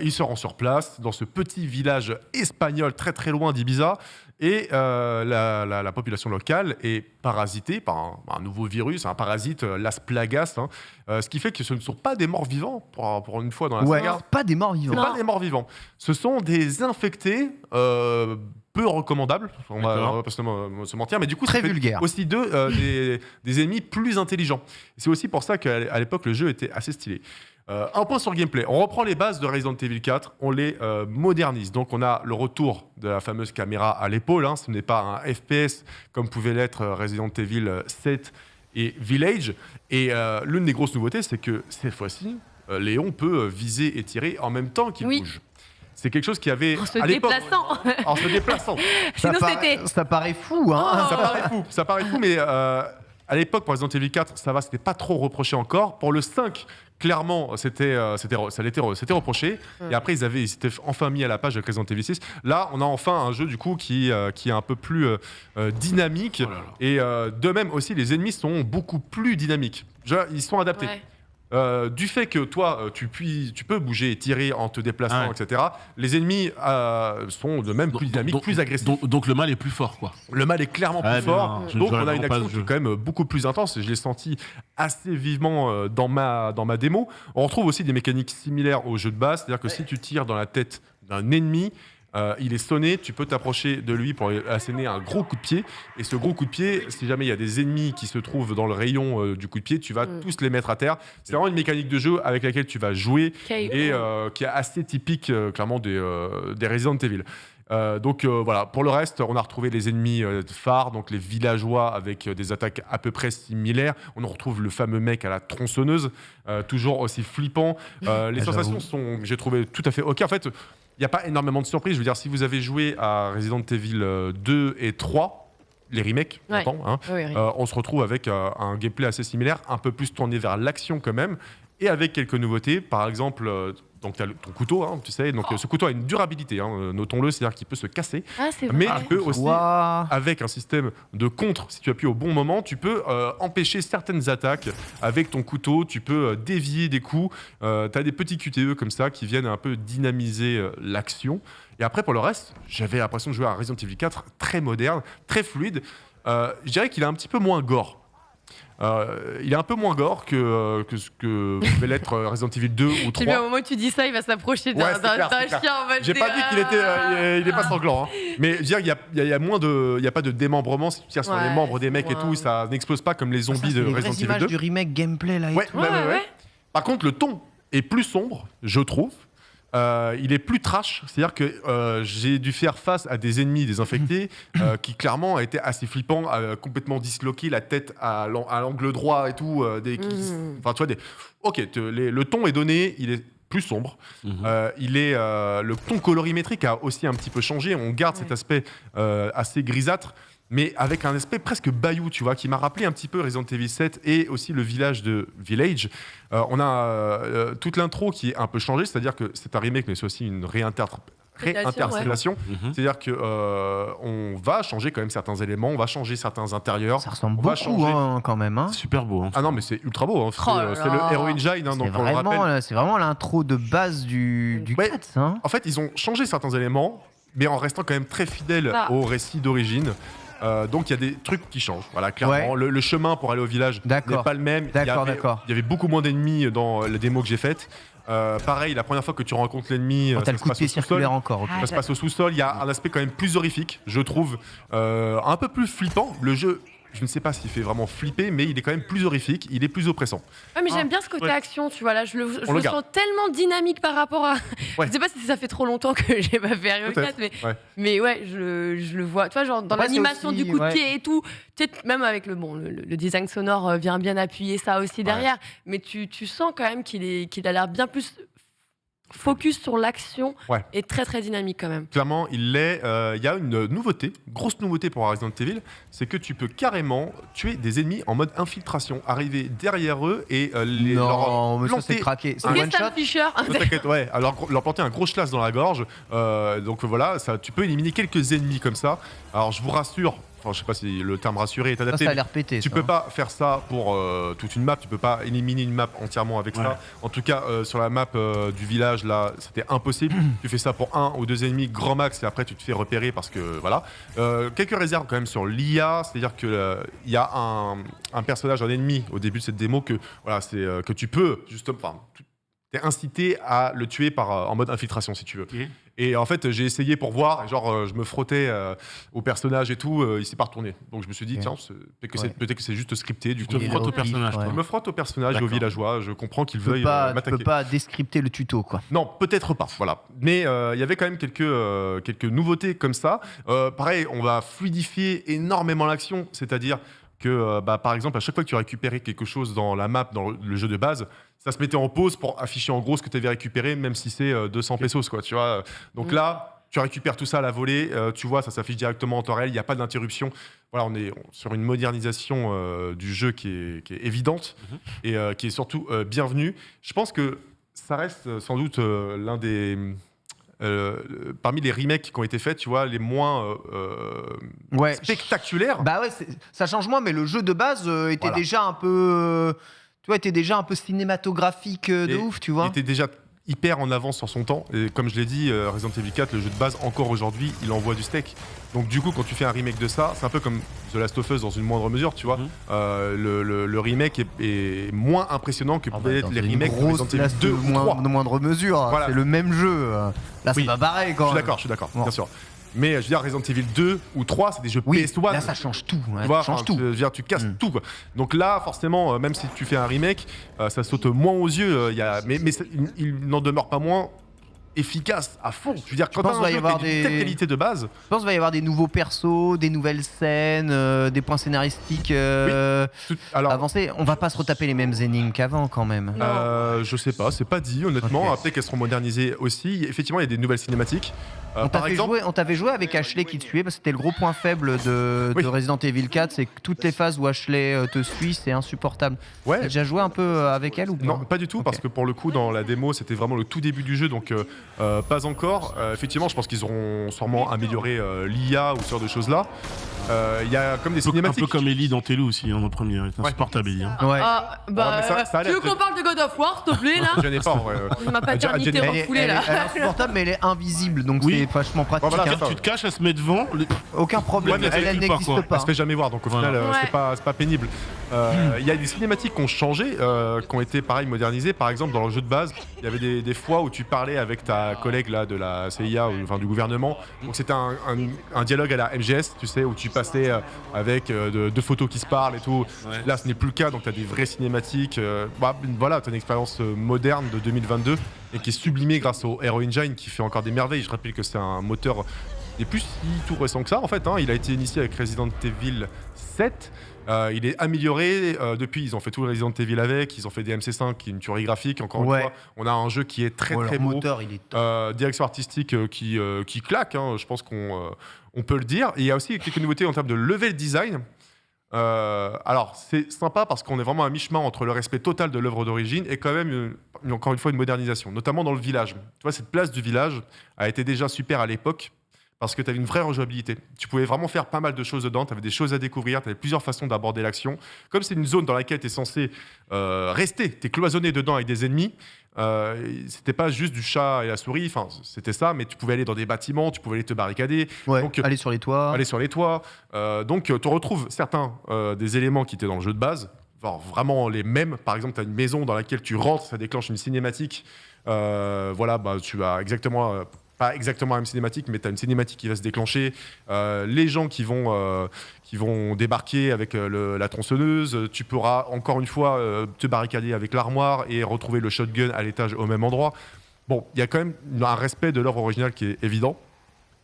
Il se rend sur place dans ce petit village espagnol très très loin d'Ibiza et la population locale est parasitée par un nouveau virus, un parasite, Las Plagas, hein, ce qui fait que ce ne sont pas des morts vivants pour une fois dans la saga. Pas des morts vivants. C'est pas des morts vivants. Ce sont des infectés peu recommandables. On va pas se mentir, mais du coup, très ça fait vulgaire. aussi des ennemis plus intelligents. C'est aussi pour ça qu'à l'époque, le jeu était assez stylé. Un point sur le gameplay. On reprend les bases de Resident Evil 4, on les modernise. Donc on a le retour de la fameuse caméra à l'épaule. Hein. Ce n'est pas un FPS comme pouvait l'être Resident Evil 7 et Village. Et l'une des grosses nouveautés, c'est que cette fois-ci, Léon peut viser et tirer en même temps qu'il bouge. C'est quelque chose qui avait En se à l'époque. déplaçant. En se déplaçant. Sinon, c'était. Ça paraît fou, hein. Ça paraît fou, mais à l'époque, pour Resident Evil 4, ça va, c'était pas trop reproché encore. Pour le 5, clairement, c'était reproché. Et après, ils s'étaient enfin mis à la page avec Resident Evil 6. Là, on a enfin un jeu du coup qui est un peu plus dynamique. Et de même aussi, les ennemis sont beaucoup plus dynamiques. Ils sont adaptés. Ouais. Du fait que toi, tu peux bouger et tirer en te déplaçant, etc., les ennemis sont de même plus dynamiques, plus agressifs. Donc le mal est plus fort, quoi. Le mal est clairement plus fort, je donc on a vraiment une pas action ce qui est jeu. quand même beaucoup plus intense, et je l'ai senti assez vivement dans ma démo. On retrouve aussi des mécaniques similaires au jeu de base, c'est-à-dire que si tu tires dans la tête d'un ennemi, il est sonné, tu peux t'approcher de lui pour lui asséner un gros coup de pied. Et ce gros coup de pied, si jamais il y a des ennemis qui se trouvent dans le rayon du coup de pied, tu vas tous les mettre à terre. C'est vraiment une mécanique de jeu avec laquelle tu vas jouer et qui est assez typique, clairement, des Resident Evil. Voilà, pour le reste, on a retrouvé les ennemis phares, donc les villageois avec des attaques à peu près similaires. On retrouve le fameux mec à la tronçonneuse, toujours aussi flippant. Les sensations sont, j'ai trouvé, tout à fait ok. En fait, il n'y a pas énormément de surprises. Je veux dire, si vous avez joué à Resident Evil 2 et 3, les remakes, Ouais. on se retrouve avec un gameplay assez similaire, un peu plus tourné vers l'action quand même, et avec quelques nouveautés. Par exemple, donc tu as ton couteau, tu sais, donc ce couteau a une durabilité, notons-le, c'est-à-dire qu'il peut se casser, Ah, c'est vrai. mais tu peux aussi, Ouah. avec un système de contre, si tu appuies au bon moment, tu peux empêcher certaines attaques avec ton couteau, tu peux dévier des coups, tu as des petits QTE comme ça qui viennent un peu dynamiser l'action. Et après, pour le reste, j'avais l'impression de jouer à Resident Evil 4 très moderne, très fluide. Je dirais qu'il est un petit peu moins gore. Il est un peu moins gore que ce que pouvait l'être Resident Evil 2 ou J'ai 3. vu au moment où tu dis ça, il va s'approcher Ouais, c'est clair, c'est clair. chien en mode. J'ai pas dit qu'il était, il est pas sanglant, mais je veux dire, il y a moins de, il y a pas de démembrement. Si tu tires sur les membres des mecs et tout, ça n'explose pas comme les zombies de les Resident vraies Evil images 2. du remake gameplay là et Ouais, tout. ouais. Par contre, le ton est plus sombre, je trouve. Il est plus trash, c'est-à-dire que j'ai dû faire face à des ennemis désinfectés qui clairement étaient assez flippants, complètement disloqués, la tête à l'angle droit et tout. Enfin, tu vois, le ton est donné, il est plus sombre. Le ton colorimétrique a aussi un petit peu changé. On garde cet aspect assez grisâtre, mais avec un aspect presque bayou, tu vois, qui m'a rappelé un petit peu Resident Evil 7 et aussi le village de Village. On a toute l'intro qui est un peu changée, c'est-à-dire que c'est un remake, mais c'est aussi une réinterprétation. C'est-à-dire que on va changer quand même certains éléments, on va changer certains intérieurs. Ça ressemble On va beaucoup changer. quand même. Hein. Super beau. Ah non, mais c'est ultra beau. C'est Oh là c'est le là. Hero Engine, donc on le rappelle. C'est vraiment l'intro de base du Ouais. 4. Hein. En fait, ils ont changé certains éléments, mais en restant quand même très fidèles au récit d'origine. Donc il y a des trucs qui changent. Voilà, clairement. Ouais. Le chemin pour aller au village n'est pas le même. D'accord. Il y avait beaucoup moins d'ennemis dans la démo que j'ai faite. Pareil, la première fois que tu rencontres l'ennemi, T'as le coup de pied circulaire encore. ok. ça se passe au sous-sol. Il y a un aspect quand même plus horrifique, je trouve, un peu plus flippant. Le jeu, je ne sais pas s'il fait vraiment flipper, mais il est quand même plus horrifique, il est plus oppressant. Ah, mais j'aime bien ce côté action, tu vois. Là, je le On le sens garde. tellement dynamique par rapport à. Ouais. Je sais pas si ça fait trop longtemps que j'ai pas fait Halo 4, Peut-être, ouais. mais ouais, je le vois. Tu vois, genre dans Après, c'est l'animation aussi- du coup de ouais. pied et tout, tu sais, même avec le design sonore vient bien appuyer ça aussi derrière. Mais tu sens quand même qu'il a l'air bien plus focus sur l'action et très très dynamique quand même. Clairement, il y a une nouveauté, grosse nouveauté pour Resident Evil, c'est que tu peux carrément tuer des ennemis en mode infiltration, arriver derrière eux et Non, mais ça c'est planter. craqué. C'est Un one Ok, Sam shot. Fisher. Ne t'inquiète, ouais. Alors leur planter un gros schlass dans la gorge. Donc voilà, ça, tu peux éliminer quelques ennemis comme ça. Alors je vous rassure. Enfin, je sais pas si le terme rassuré est Ça, adapté. ça a l'air pété. Tu ça, peux hein. pas faire ça pour toute une map, tu peux pas éliminer une map entièrement avec ça. En tout cas, sur la map du village, là, c'était impossible. Tu fais ça pour un ou deux ennemis, grand max, et après tu te fais repérer parce que voilà. Quelques réserves quand même sur l'IA, c'est-à-dire que il y a un personnage, un ennemi au début de cette démo que voilà, c'est que tu peux justement, enfin, t'es incité à le tuer en mode infiltration si tu veux. Ok. Et en fait, j'ai essayé pour voir, genre je me frottais au personnage et tout, il s'est pas retourné. Donc je me suis dit, Ok. tiens, peut-être que c'est juste scripté. Du coup, te frottes au personnage, ouais. je me frotte au personnage et au D'accord. villageois. Je comprends qu'ils Tu peux veuillent pas, tu m'attaquer. peux pas descripter le tuto quoi. Non, peut-être pas, voilà. Mais il y avait quand même quelques nouveautés comme ça. Pareil, on va fluidifier énormément l'action, c'est-à-dire que, par exemple, à chaque fois que tu récupérais quelque chose dans la map, dans le jeu de base, ça se mettait en pause pour afficher en gros ce que tu avais récupéré, même si c'est 200 pesos, quoi, tu vois. Donc là, tu récupères tout ça à la volée, tu vois, ça s'affiche directement en temps réel, il n'y a pas d'interruption. Voilà, on est sur une modernisation du jeu qui est évidente et qui est surtout bienvenue. Je pense que ça reste sans doute l'un des... parmi les remakes qui ont été faits, tu vois, les moins Ouais. spectaculaires. Bah ouais, ça change moins, mais le jeu de base était Voilà. déjà un peu. vois, était déjà un peu cinématographique de Et ouf, tu Il vois. était déjà hyper en avance sur son temps. Et comme je l'ai dit, Resident Evil 4, le jeu de base, encore aujourd'hui, il envoie du steak. Donc du coup, quand tu fais un remake de ça, c'est un peu comme The Last of Us dans une moindre mesure, tu vois. Le remake est moins impressionnant que peut-être les remakes de Resident Evil 2 ou 3. de moindre mesure. Voilà. C'est le même jeu. Là, Oui. c'est pas pareil quand Je même. suis d'accord, Bon. bien sûr. Mais je veux dire, Resident Evil 2 ou 3, c'est des jeux Oui, PS1. là, ça change tout. Ouais, Tu vois, ça change tout. Je veux dire, tu casses tout, quoi. Donc là, forcément, même si tu fais un remake, ça saute moins aux yeux. Mais il n'en demeure pas moins efficace à fond. Je veux dire, quand penses t'as un qu'il va y jeu avoir qui a une telle des- qualité de base, Je pense qu'il va y avoir des nouveaux persos, des nouvelles scènes, des points scénaristiques alors, avancés. On va pas se retaper les mêmes énigmes qu'avant quand même. je sais pas, c'est pas dit honnêtement. Ok. Peut-être qu'elles seront modernisées aussi. Effectivement, il y a des nouvelles cinématiques. On Par exemple, t'avait joué avec Ashley qui te suivait, parce que c'était le gros point faible de Oui. Resident Evil 4, c'est que toutes les phases où Ashley te suit, c'est insupportable. T'as ouais. déjà joué un peu avec elle ou pas? Non, pas du tout, Ok. parce que pour le coup, dans la démo, c'était vraiment le tout début du jeu, donc pas encore. Effectivement, je pense qu'ils auront sûrement amélioré l'IA ou ce genre de choses-là. Il y a comme des Un cinématiques. peu comme Ellie dans Telou aussi, en premier. C'est insupportable, Ellie. Ouais. Ah, bah, Ouais, mais ça a tu l'air veux qu'on de- parle de God of War, s'il te plaît, là Je n'ai pas en vrai. Ma paternité Jennifer- refoulée, elle là. est insupportable, mais elle est invisible, donc Oui. c'est vachement pratique. Voilà, hein. c'est ça. Tu te caches, elle se met devant. Aucun problème, Ouais, mais elle, elle recule pas, n'existe quoi. pas. Elle se fait jamais voir, donc au Voilà. final, Ouais. c'est pas pénible. Il y a des cinématiques qui ont changé, qui ont été pareil modernisées. Par exemple, dans le jeu de base, il y avait des fois où tu parlais avec ta collègue là de la CIA, ou enfin du gouvernement. Donc c'était un dialogue à la MGS, tu sais, où tu passais avec deux photos qui se parlent et tout. Ouais. Là, ce n'est plus le cas, donc tu as des vraies cinématiques. Voilà, tu as une expérience moderne de 2022 et qui est sublimée grâce au Hero Engine qui fait encore des merveilles. Je rappelle que c'est un moteur qui est plus si tout récent que ça en fait. Hein. Il a été initié avec Resident Evil 7. Il est amélioré depuis. Ils ont fait tout le Resident Evil avec. Ils ont fait des MC5 qui est une tuerie graphique. Encore Ouais. une fois, on a un jeu qui est très Ouais, très leur beau. moteur, il est Direction artistique qui claque, hein, je pense qu'on peut le dire. Et il y a aussi quelques nouveautés en termes de level design. Alors, c'est sympa parce qu'on est vraiment à mi-chemin entre le respect total de l'œuvre d'origine et quand même, encore une fois, une modernisation, notamment dans le village. Tu vois, cette place du village a été déjà super à l'époque parce que tu avais une vraie rejouabilité. Tu pouvais vraiment faire pas mal de choses dedans, tu avais des choses à découvrir, tu avais plusieurs façons d'aborder l'action. Comme c'est une zone dans laquelle tu es censé rester, tu es cloisonné dedans avec des ennemis, c'était pas juste du chat et la souris, enfin c'était ça, mais tu pouvais aller dans des bâtiments, tu pouvais aller te barricader, Ouais, donc, aller sur les toits. aller sur les toits. Donc tu retrouves certains des éléments qui étaient dans le jeu de base, genre, vraiment les mêmes. Par exemple, tu as une maison dans laquelle tu rentres, ça déclenche une cinématique. Voilà, bah, tu as exactement... pas exactement la même cinématique, mais tu as une cinématique qui va se déclencher. Les gens qui vont débarquer avec la tronçonneuse, tu pourras encore une fois te barricader avec l'armoire et retrouver le shotgun à l'étage au même endroit. Bon, il y a quand même un respect de l'œuvre originale qui est évident.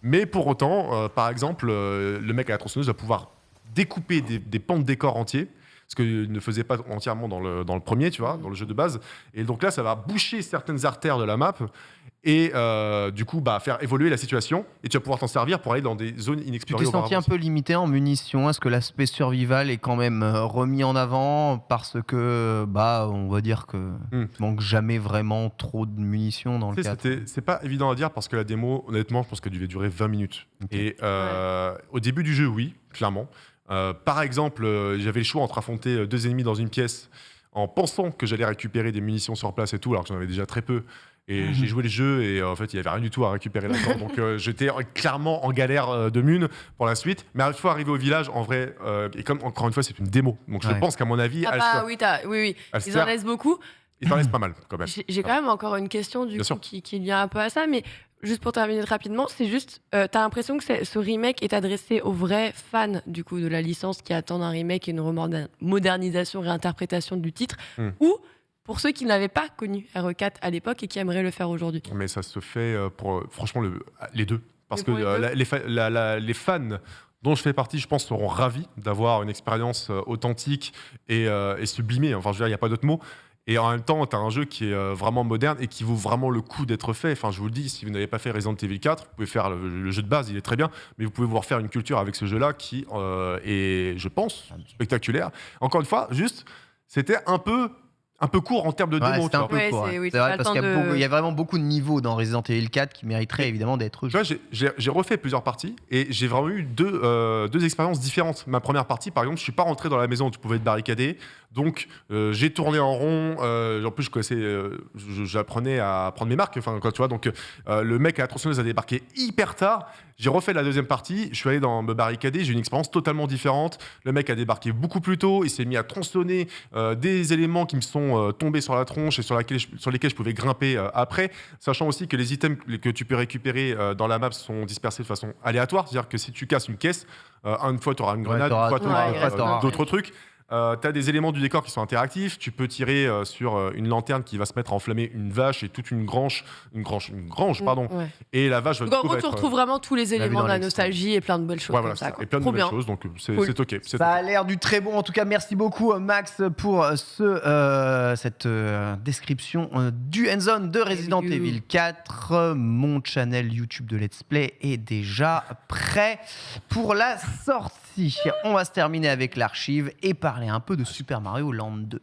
Mais pour autant, par exemple, le mec à la tronçonneuse va pouvoir découper des pans de décor entiers, ce qu'il ne faisait pas entièrement dans le premier, tu vois, dans le jeu de base. Et donc là, ça va boucher certaines artères de la map et du coup, bah, faire évoluer la situation. Et tu vas pouvoir t'en servir pour aller dans des zones Tu inexplorées. t'es senti un peu limité en munitions? Est-ce que l'aspect survival est quand même remis en avant parce que, bah, on va dire que manque jamais vraiment trop de munitions dans le Tu sais, 4? c'est pas évident à dire parce que la démo, honnêtement, je pense qu'elle devait durer 20 minutes. Ok. Et au début du jeu, oui, clairement. Par exemple, j'avais le choix entre affronter deux ennemis dans une pièce en pensant que j'allais récupérer des munitions sur place et tout, alors que j'en avais déjà très peu. Et j'ai joué le jeu et en fait, il n'y avait rien du tout à récupérer là-dedans. Donc j'étais clairement en galère de mun pour la suite. Mais une fois arrivé au village, en vrai, et comme encore une fois, c'est une démo. Donc je Ouais. pense qu'à mon avis, Ah elle bah se- oui, oui. elle se Ils en sert- laissent beaucoup. il t'en laisse pas mal quand même. J'ai quand même encore une question du Bien coup sûr. qui est liée un peu à ça, mais juste pour terminer rapidement, c'est juste, t'as l'impression que ce remake est adressé aux vrais fans du coup de la licence qui attendent un remake et une modernisation, réinterprétation du titre, ou pour ceux qui n'avaient pas connu RE4 à l'époque et qui aimeraient le faire aujourd'hui. Mais ça se fait pour franchement les deux. Parce Mais que pour les deux les fans dont je fais partie, je pense, seront ravis d'avoir une expérience authentique et sublimée. Enfin, je veux dire, il n'y a pas d'autre mot. Et en même temps, tu as un jeu qui est vraiment moderne et qui vaut vraiment le coup d'être fait. Enfin, je vous le dis, si vous n'avez pas fait Resident Evil 4, vous pouvez faire le jeu de base, il est très bien, mais vous pouvez vous refaire une culture avec ce jeu-là qui est, je pense, spectaculaire. Encore une fois, juste, c'était un peu un peu court en termes de Ouais, démo. c'était un peu Ouais, court. c'est- oui, C'est t'as vrai pas parce le qu'il y a, temps de- il y a vraiment beaucoup de niveaux dans Resident Evil 4 qui mériteraient évidemment d'être Tu joués. vois, j'ai refait plusieurs parties et j'ai vraiment eu deux expériences différentes. Ma première partie, par exemple, je suis pas rentré dans la maison où tu pouvais être barricadé, donc j'ai tourné en rond. En plus, je connaissais, j'apprenais à prendre mes marques. Enfin, tu vois, donc le mec à la tronçonneuse a débarqué hyper tard. J'ai refait la deuxième partie, je suis allé me barricader, j'ai eu une expérience totalement différente. Le mec a débarqué beaucoup plus tôt, il s'est mis à tronçonner des éléments qui me sont tombés sur la tronche et sur lesquels je pouvais grimper après, sachant aussi que les items que tu peux récupérer dans la map sont dispersés de façon aléatoire, c'est-à-dire que si tu casses une caisse, une fois tu auras une grenade, t'auras- une fois tu ouais, il reste auras un d'autres trucs. Tu as des éléments du décor qui sont interactifs. Tu peux tirer sur une lanterne qui va se mettre à enflammer une vache et toute une grange, pardon. Ouais. Et la vache va Donc en du coup, gros, va tu être, retrouves vraiment tous les vu éléments dans de la l'extrait. nostalgie et plein de belles choses ouais, voilà, comme ça. c'est quoi. et plein de Trop nouvelles bien. choses. Donc c'est Cool. ok. c'est Ça a l'air du très bon. En tout cas, merci beaucoup Max pour cette description du hands-on de Resident you. Evil 4. Mon channel YouTube de Let's Play est déjà prêt pour la sortie. On va se terminer avec l'archive et parler un peu de Super Mario Land 2.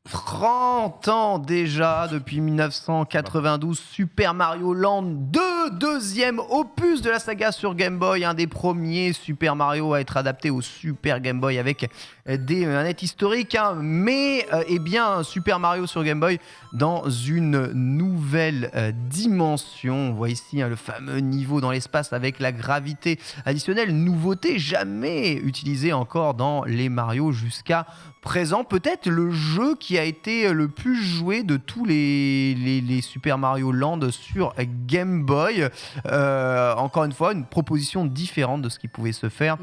« 30 ans déjà, depuis 1992, Super Mario Land 2, deuxième opus de la saga sur Game Boy, un des premiers Super Mario à être adapté au Super Game Boy avec des manettes historiques, hein, mais eh bien Super Mario sur Game Boy dans une nouvelle dimension. On voit ici le fameux niveau dans l'espace avec la gravité additionnelle, nouveauté jamais utilisée encore dans les Mario jusqu'à présent. Peut-être le jeu qui a été le plus joué de tous les Super Mario Land sur Game Boy. Encore une fois, une proposition différente de ce qui pouvait se faire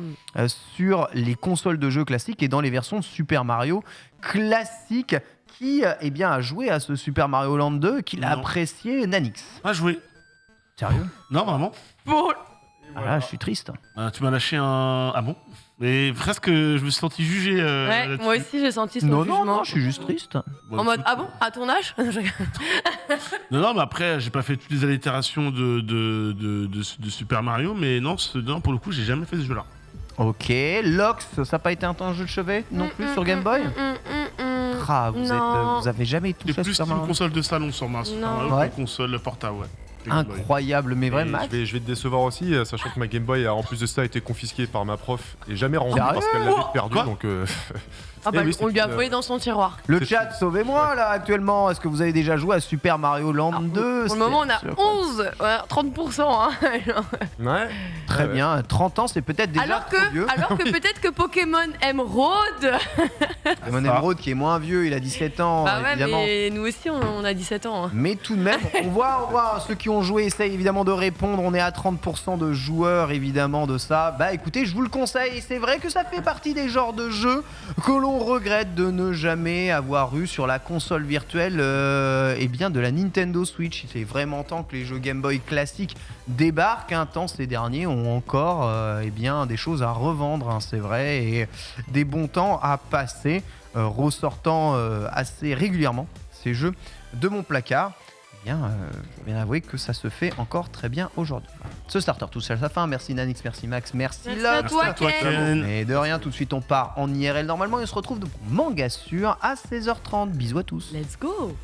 sur les consoles de jeux classiques et dans les versions de Super Mario classiques. Qui eh bien, a joué à ce Super Mario Land 2, qu'il a Non. apprécié, Nanix? Pas joué. Sérieux? Non, vraiment. Bon, Ah là, je suis triste. Tu m'as lâché un. Ah bon? Mais presque, je me suis senti jugé. ouais, là-dessus. moi aussi j'ai senti son Non, jugement. non, non, je suis juste triste. Bon, En mode écoute, ah bon, à ton âge? Non, mais après, j'ai pas fait toutes les allitérations de Super Mario, mais non, non, pour le coup, j'ai jamais fait ce jeu-là. Ok, Lox, ça n'a pas été un jeu de chevet non plus sur Game Boy? Ah, Non. vous avez jamais C'est touché à plus Super une Mario? console de salon sur ma Super Non. Mario Ouais. qu'une console portable, ouais. Game Boy. Incroyable, mais vrai, Et Max? je vais te décevoir aussi, sachant que ma Game Boy a en plus de ça été confisquée par ma prof et jamais rendue Sérieux? parce qu'elle l'avait perdue. Quoi Donc Ah bah, Eh oui, c'est on lui a une- volé dans son tiroir. Le c'est- chat, sauvez-moi là actuellement. Est-ce que vous avez déjà joué à Super Mario Land 2? Pour le moment, on a C'est sûr. 11, ouais, 30%. Hein. ouais. Très Ouais. bien, 30 ans, c'est peut-être déjà alors trop vieux. que peut-être que Pokémon Emerald. Raymond Emerald qui est moins vieux, il a 17 ans, Bah ouais, évidemment. mais nous aussi, on a 17 ans. Hein. Mais tout de même, on voit ceux qui ont joué essayent évidemment de répondre. On est à 30% de joueurs évidemment de ça. Bah écoutez, je vous le conseille. C'est vrai que ça fait partie des genres de jeux que l'on regrette de ne jamais avoir eu sur la console virtuelle eh bien de la Nintendo Switch. C'est vraiment temps que les jeux Game Boy classiques débarquent. Un temps ces derniers ont encore eh bien des choses à revendre, hein, c'est vrai, et des bons temps à passer, ressortant assez régulièrement ces jeux de mon placard. Eh bien, je vais bien avouer que ça se fait encore très bien aujourd'hui. Ce starter tout seul, ça fin. Merci Nanix, merci Max, merci Merci à Lox. toi, Merci à toi, Ken. Ken. Et de rien, tout de suite on part en IRL normalement et on se retrouve pour Manga Sûr à 16h30. Bisous à tous. Let's go.